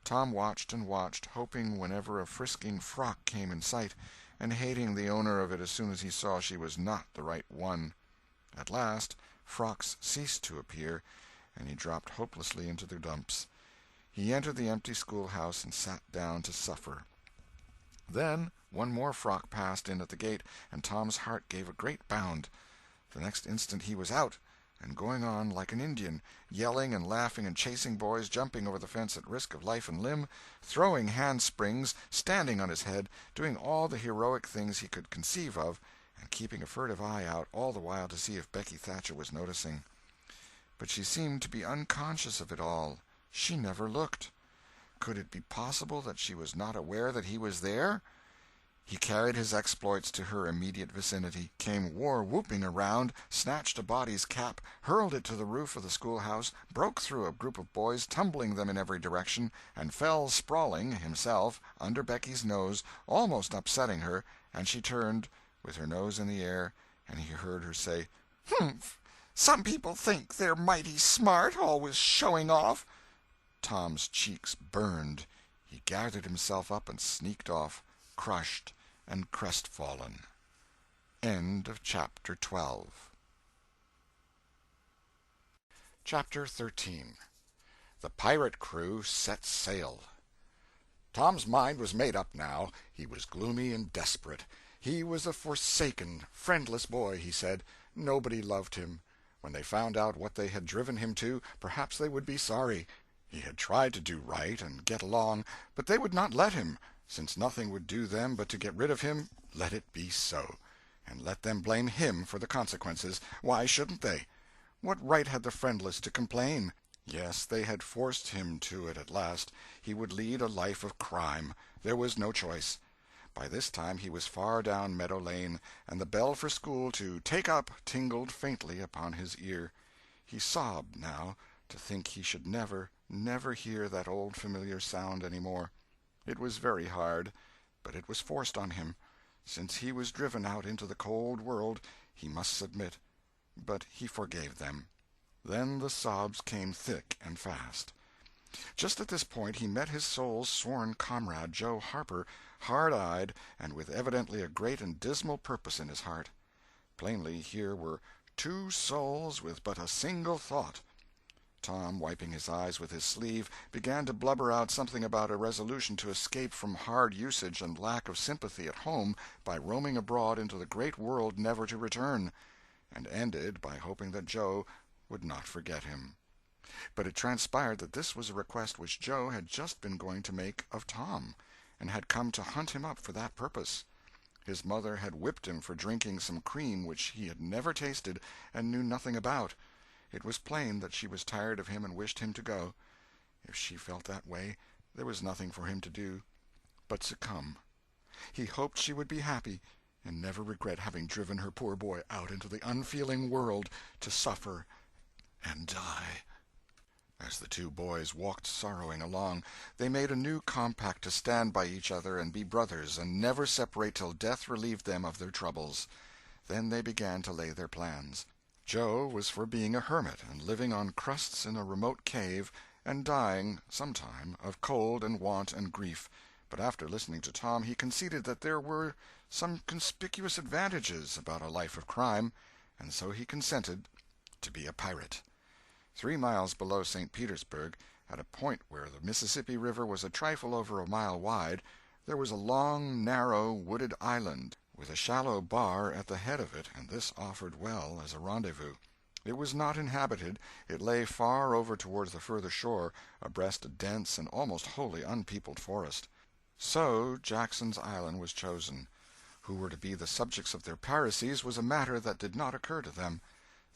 Tom watched and watched, hoping whenever a frisking frock came in sight, and hating the owner of it as soon as he saw she was not the right one. At last frocks ceased to appear, and he dropped hopelessly into the dumps. He entered the empty schoolhouse and sat down to suffer. Then one more frock passed in at the gate, and Tom's heart gave a great bound. The next instant he was out, and going on like an Indian, yelling and laughing and chasing boys, jumping over the fence at risk of life and limb, throwing handsprings, standing on his head, doing all the heroic things he could conceive of, and keeping a furtive eye out all the while to see if Becky Thatcher was noticing. But she seemed to be unconscious of it all. She never looked. Could it be possible that she was not aware that he was there? He carried his exploits to her immediate vicinity, came war-whooping around, snatched a body's cap, hurled it to the roof of the schoolhouse, broke through a group of boys, tumbling them in every direction, and fell sprawling, himself, under Becky's nose, almost upsetting her, and she turned, with her nose in the air, and he heard her say, "Humph! Some people think they're mighty smart, always showing off." Tom's cheeks burned. He gathered himself up and sneaked off, crushed and crestfallen. End of Chapter 12. Chapter 13. The Pirate Crew Set Sail. Tom's mind was made up now. He was gloomy and desperate. He was a forsaken, friendless boy, he said. Nobody loved him. When they found out what they had driven him to, perhaps they would be sorry. He had tried to do right and get along, but they would not let him. Since nothing would do them but to get rid of him, let it be so. And let them blame him for the consequences. Why shouldn't they? What right had the friendless to complain? Yes, they had forced him to it at last. He would lead a life of crime. There was no choice. By this time he was far down Meadow Lane, and the bell for school to "take up" tingled faintly upon his ear. He sobbed, now, to think he should never, never hear that old familiar sound any more. It was very hard, but it was forced on him. Since he was driven out into the cold world, he must submit. But he forgave them. Then the sobs came thick and fast. Just at this point he met his soul's sworn comrade, Joe Harper, hard-eyed, and with evidently a great and dismal purpose in his heart. Plainly here were two souls with but a single thought. Tom, wiping his eyes with his sleeve, began to blubber out something about a resolution to escape from hard usage and lack of sympathy at home by roaming abroad into the great world never to return, and ended by hoping that Joe would not forget him. But it transpired that this was a request which Joe had just been going to make of Tom, and had come to hunt him up for that purpose. His mother had whipped him for drinking some cream which he had never tasted and knew nothing about. It was plain that she was tired of him and wished him to go. If she felt that way, there was nothing for him to do but succumb. He hoped she would be happy, and never regret having driven her poor boy out into the unfeeling world to suffer and die. As the two boys walked sorrowing along, they made a new compact to stand by each other and be brothers, and never separate till death relieved them of their troubles. Then they began to lay their plans. Joe was for being a hermit, and living on crusts in a remote cave, and dying, sometime, of cold and want and grief. But after listening to Tom, he conceded that there were some conspicuous advantages about a life of crime, and so he consented to be a pirate. 3 miles below St. Petersburg, at a point where the Mississippi River was a trifle over a mile wide, there was a long, narrow, wooded island, with a shallow bar at the head of it, and this offered well as a rendezvous. It was not inhabited. It lay far over towards the further shore, abreast a dense and almost wholly unpeopled forest. So Jackson's Island was chosen. Who were to be the subjects of their piracies was a matter that did not occur to them.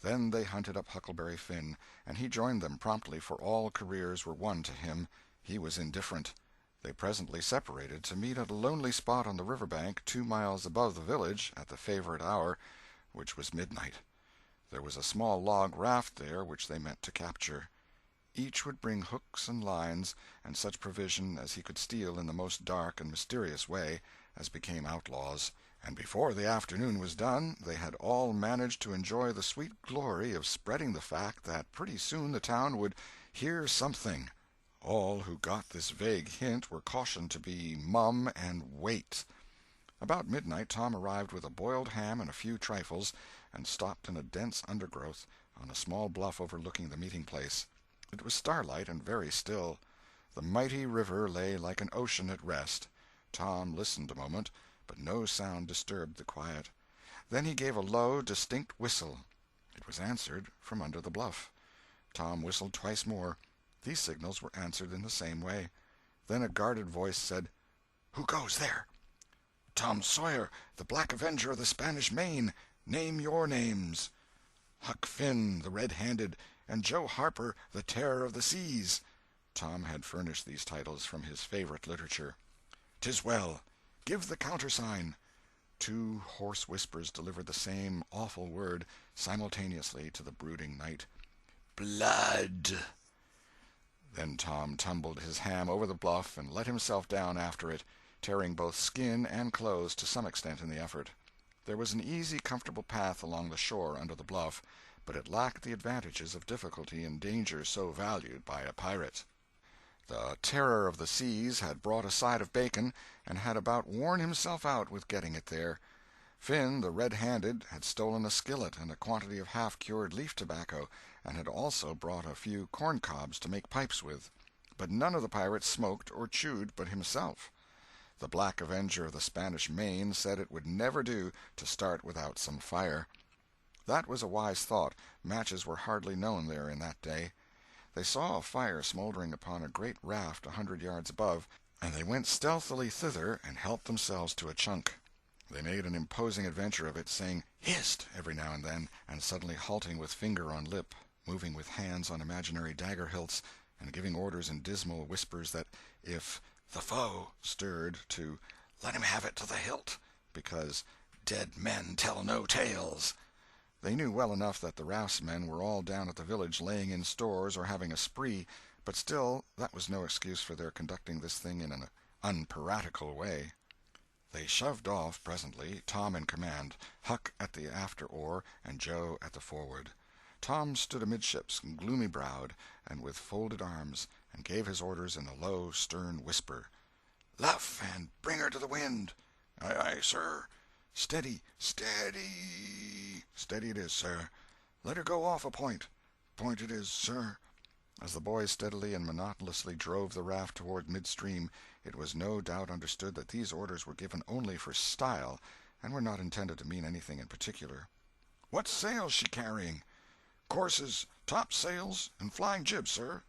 Then they hunted up Huckleberry Finn, and he joined them promptly, for all careers were one to him. He was indifferent. They presently separated, to meet at a lonely spot on the river bank 2 miles above the village, at the favorite hour, which was midnight. There was a small log raft there which they meant to capture. Each would bring hooks and lines, and such provision as he could steal in the most dark and mysterious way, as became outlaws, and before the afternoon was done they had all managed to enjoy the sweet glory of spreading the fact that pretty soon the town would hear something. All who got this vague hint were cautioned to be mum and wait. About midnight Tom arrived with a boiled ham and a few trifles, and stopped in a dense undergrowth on a small bluff overlooking the meeting-place. It was starlight and very still. The mighty river lay like an ocean at rest. Tom listened a moment, but no sound disturbed the quiet. Then he gave a low, distinct whistle. It was answered from under the bluff. Tom whistled twice more. These signals were answered in the same way. Then a guarded voice said, "Who goes there?" "Tom Sawyer, the Black Avenger of the Spanish Main. Name your names." "Huck Finn, the Red-Handed, and Joe Harper, the Terror of the Seas." Tom had furnished these titles from his favorite literature. "'Tis well. Give the countersign." 2 hoarse whispers delivered the same awful word simultaneously to the brooding night. "Blood." Then Tom tumbled his ham over the bluff and let himself down after it, tearing both skin and clothes to some extent in the effort. There was an easy, comfortable path along the shore under the bluff, but it lacked the advantages of difficulty and danger so valued by a pirate. The Terror of the Seas had brought a side of bacon, and had about worn himself out with getting it there. Finn, the Red-Handed, had stolen a skillet and a quantity of half-cured leaf tobacco, and had also brought a few corn-cobs to make pipes with. but none of the pirates smoked or chewed but himself. The Black Avenger of the Spanish Main said it would never do to start without some fire. That was a wise thought. Matches were hardly known there in that day. They saw a fire smoldering upon a great raft 100 yards above, and they went stealthily thither and helped themselves to a chunk. They made an imposing adventure of it, saying "Hist!" every now and then, and suddenly halting with finger on lip, moving with hands on imaginary dagger hilts, and giving orders in dismal whispers that if the foe stirred, to let him have it to the hilt, because dead men tell no tales. They knew well enough that the raftsmen were all down at the village laying in stores or having a spree, but still that was no excuse for their conducting this thing in an unpiratical way. They shoved off presently, Tom in command, Huck at the after oar, and Joe at the forward. Tom stood amidships, gloomy-browed, and with folded arms, and gave his orders in a low, stern whisper. "Luff, and bring her to the wind." "Aye, aye, sir." "Steady, steady." "Steady it is, sir." "Let her go off a point." "Point it is, sir." As the boys steadily and monotonously drove the raft toward midstream, it was no doubt understood that these orders were given only for style, and were not intended to mean anything in particular. "What sail's she carrying?" "Courses, topsails, and flying jib, sir."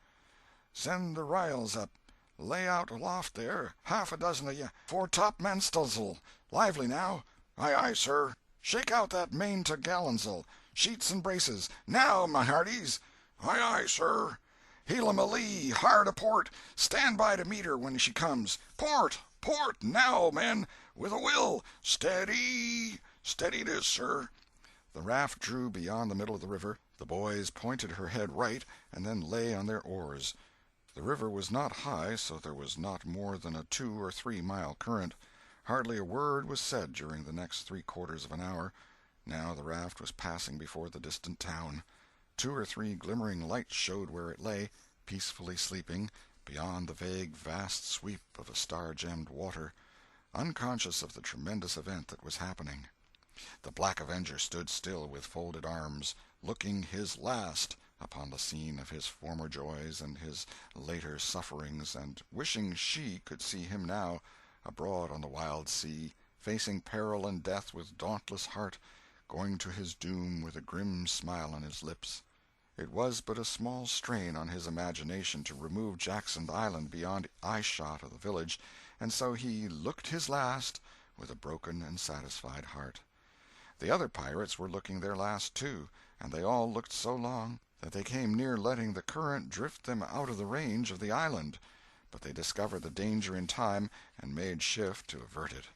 "Send the r'yals up. Lay out aloft there, half a dozen of ye, fore-topmaststuns'l. Lively now." "Aye, aye, sir." "Shake out that main t'gallantsail. Sheets and braces. Now, my hearties." "Aye, aye, sir." "Heel 'em a lee, hard a port. Stand by to meet her when she comes. Port, port, now, men, with a will. Steady." "Steady it is, sir." The raft drew beyond the middle of the river. The boys pointed her head right, and then lay on their oars. The river was not high, so there was not more than a 2 or 3 mile current. Hardly a word was said during the next 3/4 of an hour. Now the raft was passing before the distant town. 2 or 3 glimmering lights showed where it lay, peacefully sleeping, beyond the vague vast sweep of a star-gemmed water, unconscious of the tremendous event that was happening. The Black Avenger stood still with folded arms, looking his last upon the scene of his former joys and his later sufferings, and wishing she could see him now, abroad on the wild sea, facing peril and death with dauntless heart, going to his doom with a grim smile on his lips. It was but a small strain on his imagination to remove Jackson Island beyond eye-shot of the village, and so he "looked his last" with a broken and satisfied heart. The other pirates were looking their last, too, and they all looked so long that they came near letting the current drift them out of the range of the island, but they discovered the danger in time and made shift to avert it.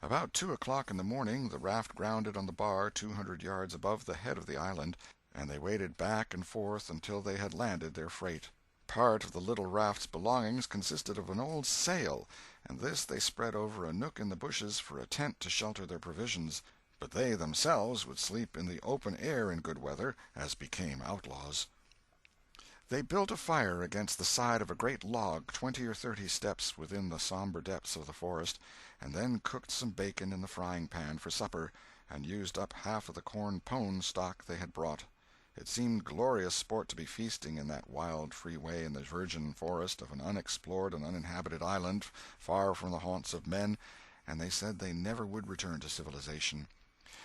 About 2 o'clock in the morning the raft grounded on the bar 200 yards above the head of the island, and they waded back and forth until they had landed their freight. Part of the little raft's belongings consisted of an old sail, and this they spread over a nook in the bushes for a tent to shelter their provisions, but they themselves would sleep in the open air in good weather, as became outlaws. They built a fire against the side of a great log 20 or 30 steps within the somber depths of the forest, and then cooked some bacon in the frying-pan for supper, and used up half of the corn pone stock they had brought. It seemed glorious sport to be feasting in that wild, free way in the virgin forest of an unexplored and uninhabited island, far from the haunts of men, and they said they never would return to civilization.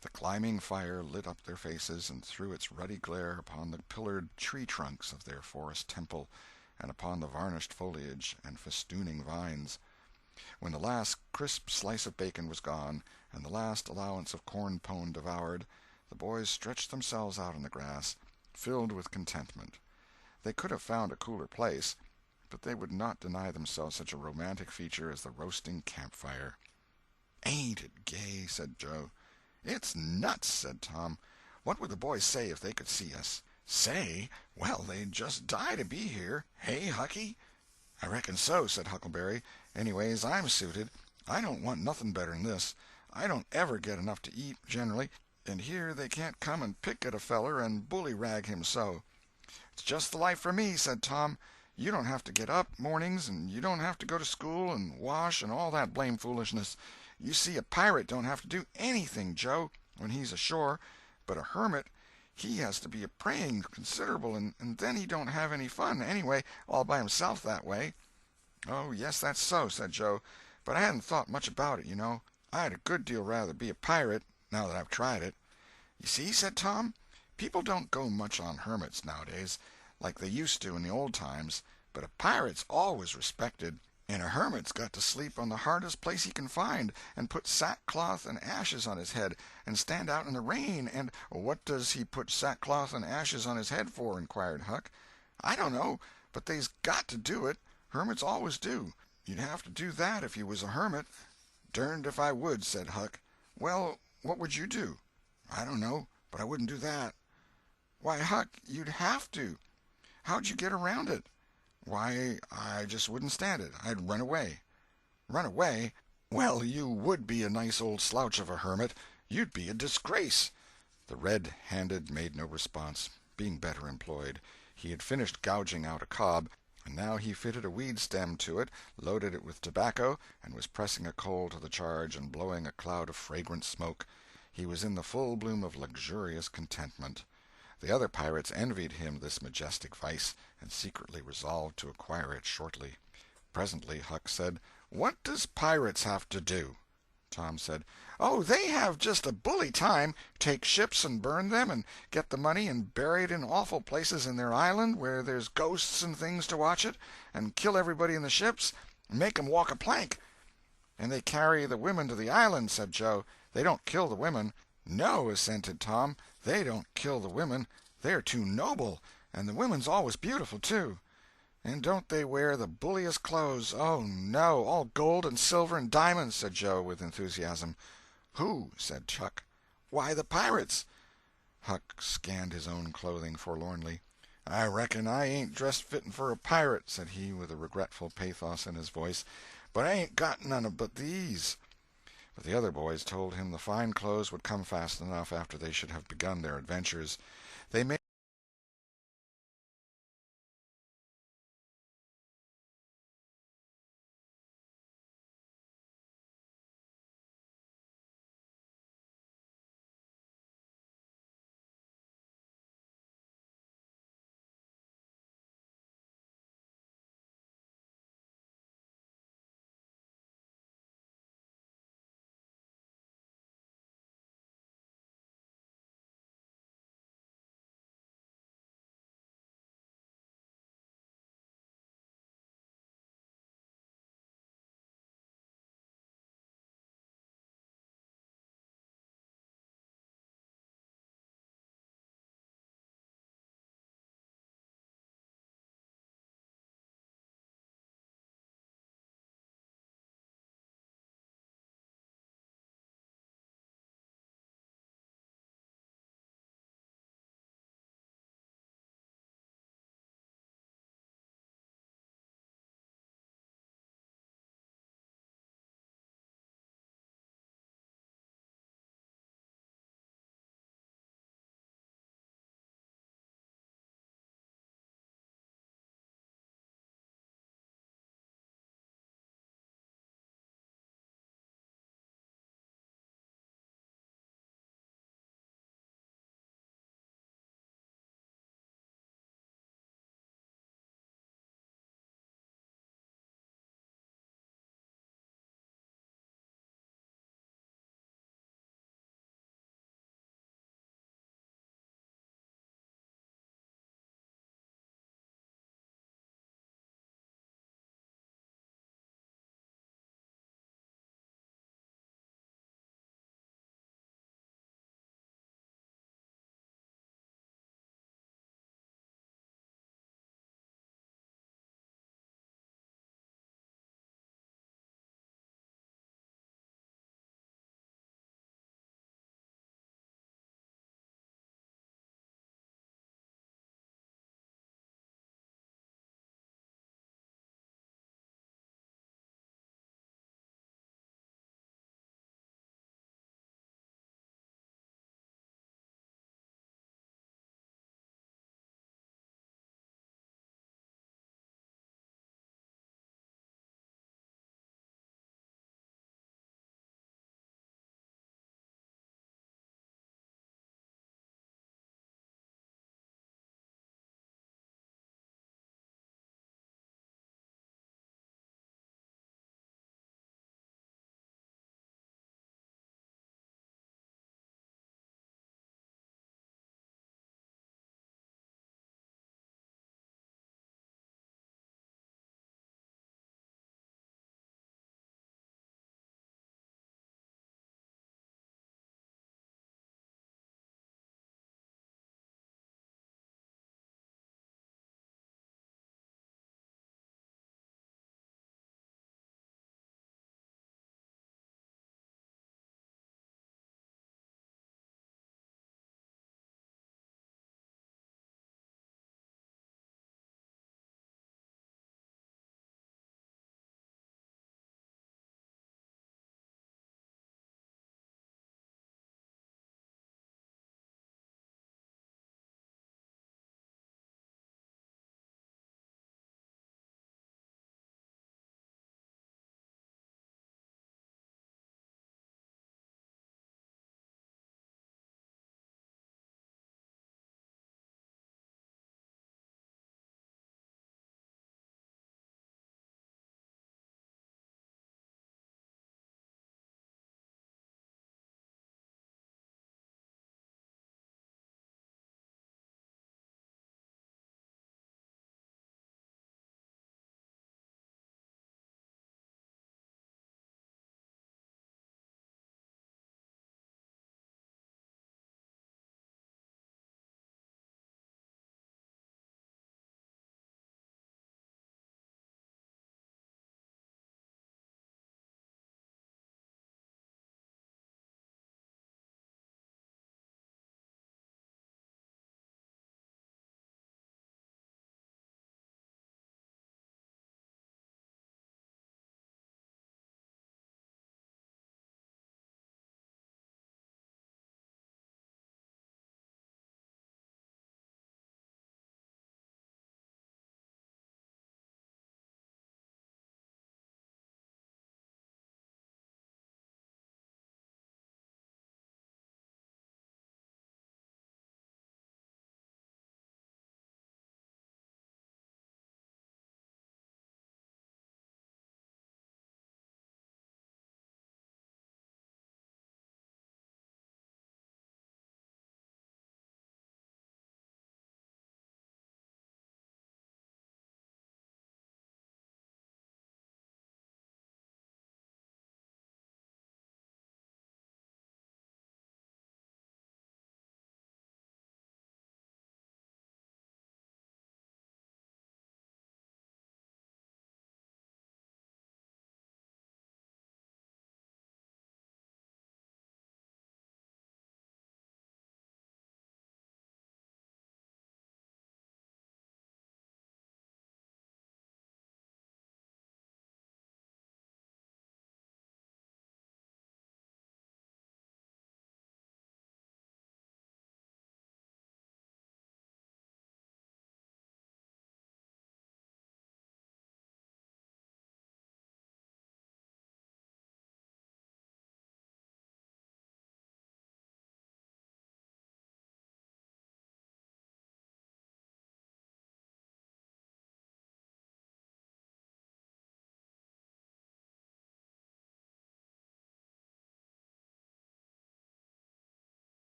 The climbing fire lit up their faces and threw its ruddy glare upon the pillared tree-trunks of their forest temple, and upon the varnished foliage and festooning vines. When the last crisp slice of bacon was gone, and the last allowance of corn pone devoured, the boys stretched themselves out on the grass, filled with contentment. They could have found a cooler place, but they would not deny themselves such a romantic feature as the roasting campfire. "Ain't it gay?" said Joe. "It's nuts," said Tom. "What would the boys say if they could see us?" "Say? Well, they'd just die to be here. Hey, Hucky?" "I reckon so," said Huckleberry. "Anyways, I'm suited. I don't want nothing better'n this. I don't ever get enough to eat, generally, and here they can't come and pick at a feller and bully-rag him so." "It's just the life for me," said Tom. "You don't have to get up, mornings, and you don't have to go to school and wash and all that blame foolishness. You see, a pirate don't have to do anything, Joe, when he's ashore, but a hermit, He has to be a praying considerable, and then he don't have any fun, anyway, all by himself that way." "Oh, yes, that's so," said Joe. "But I hadn't thought much about it, you know. I'd a good deal rather be a pirate, now that I've tried it." "You see," said Tom, "people don't go much on hermits nowadays, like they used to in the old times, but a pirate's always respected, and a hermit's got to sleep on the hardest place he can find, and put sackcloth and ashes on his head, and stand out in the rain, and—" "What does he put sackcloth and ashes on his head for?" inquired Huck. "I don't know, but they's got to do it. Hermits always do. You'd have to do that if you was a hermit." "Derned if I would," said Huck. "Well, what would you do?" "I don't know, but I wouldn't do that." "Why, Huck, you'd have to. How'd you get around it?" "Why, I just wouldn't stand it. I'd run away." "Run away? Well, you would be a nice old slouch of a hermit. You'd be a disgrace." The red-handed made no response, being better employed. He had finished gouging out a cob, and now he fitted a weed stem to it, loaded it with tobacco, and was pressing a coal to the charge and blowing a cloud of fragrant smoke. He was in the full bloom of luxurious contentment. The other pirates envied him this majestic vice, and secretly resolved to acquire it shortly. Presently Huck said, "What does pirates have to do?" Tom said, "Oh, they have just a bully time. Take ships and burn them, and get the money and bury it in awful places in their island where there's ghosts and things to watch it, and kill everybody in the ships, and make 'em walk a plank." "And they carry the women to the island," said Joe. "They don't kill the women." "No," assented Tom, "they don't kill the women. They're too noble, and the women's always beautiful, too." "And don't they wear the bulliest clothes? Oh, no, all gold and silver and diamonds," said Joe, with enthusiasm. "Who?" said Huck. "Why, the pirates." Huck scanned his own clothing forlornly. "I reckon I ain't dressed fitting for a pirate," said he, with a regretful pathos in his voice, "but I ain't got none but these." But the other boys told him the fine clothes would come fast enough after they should have begun their adventures. They made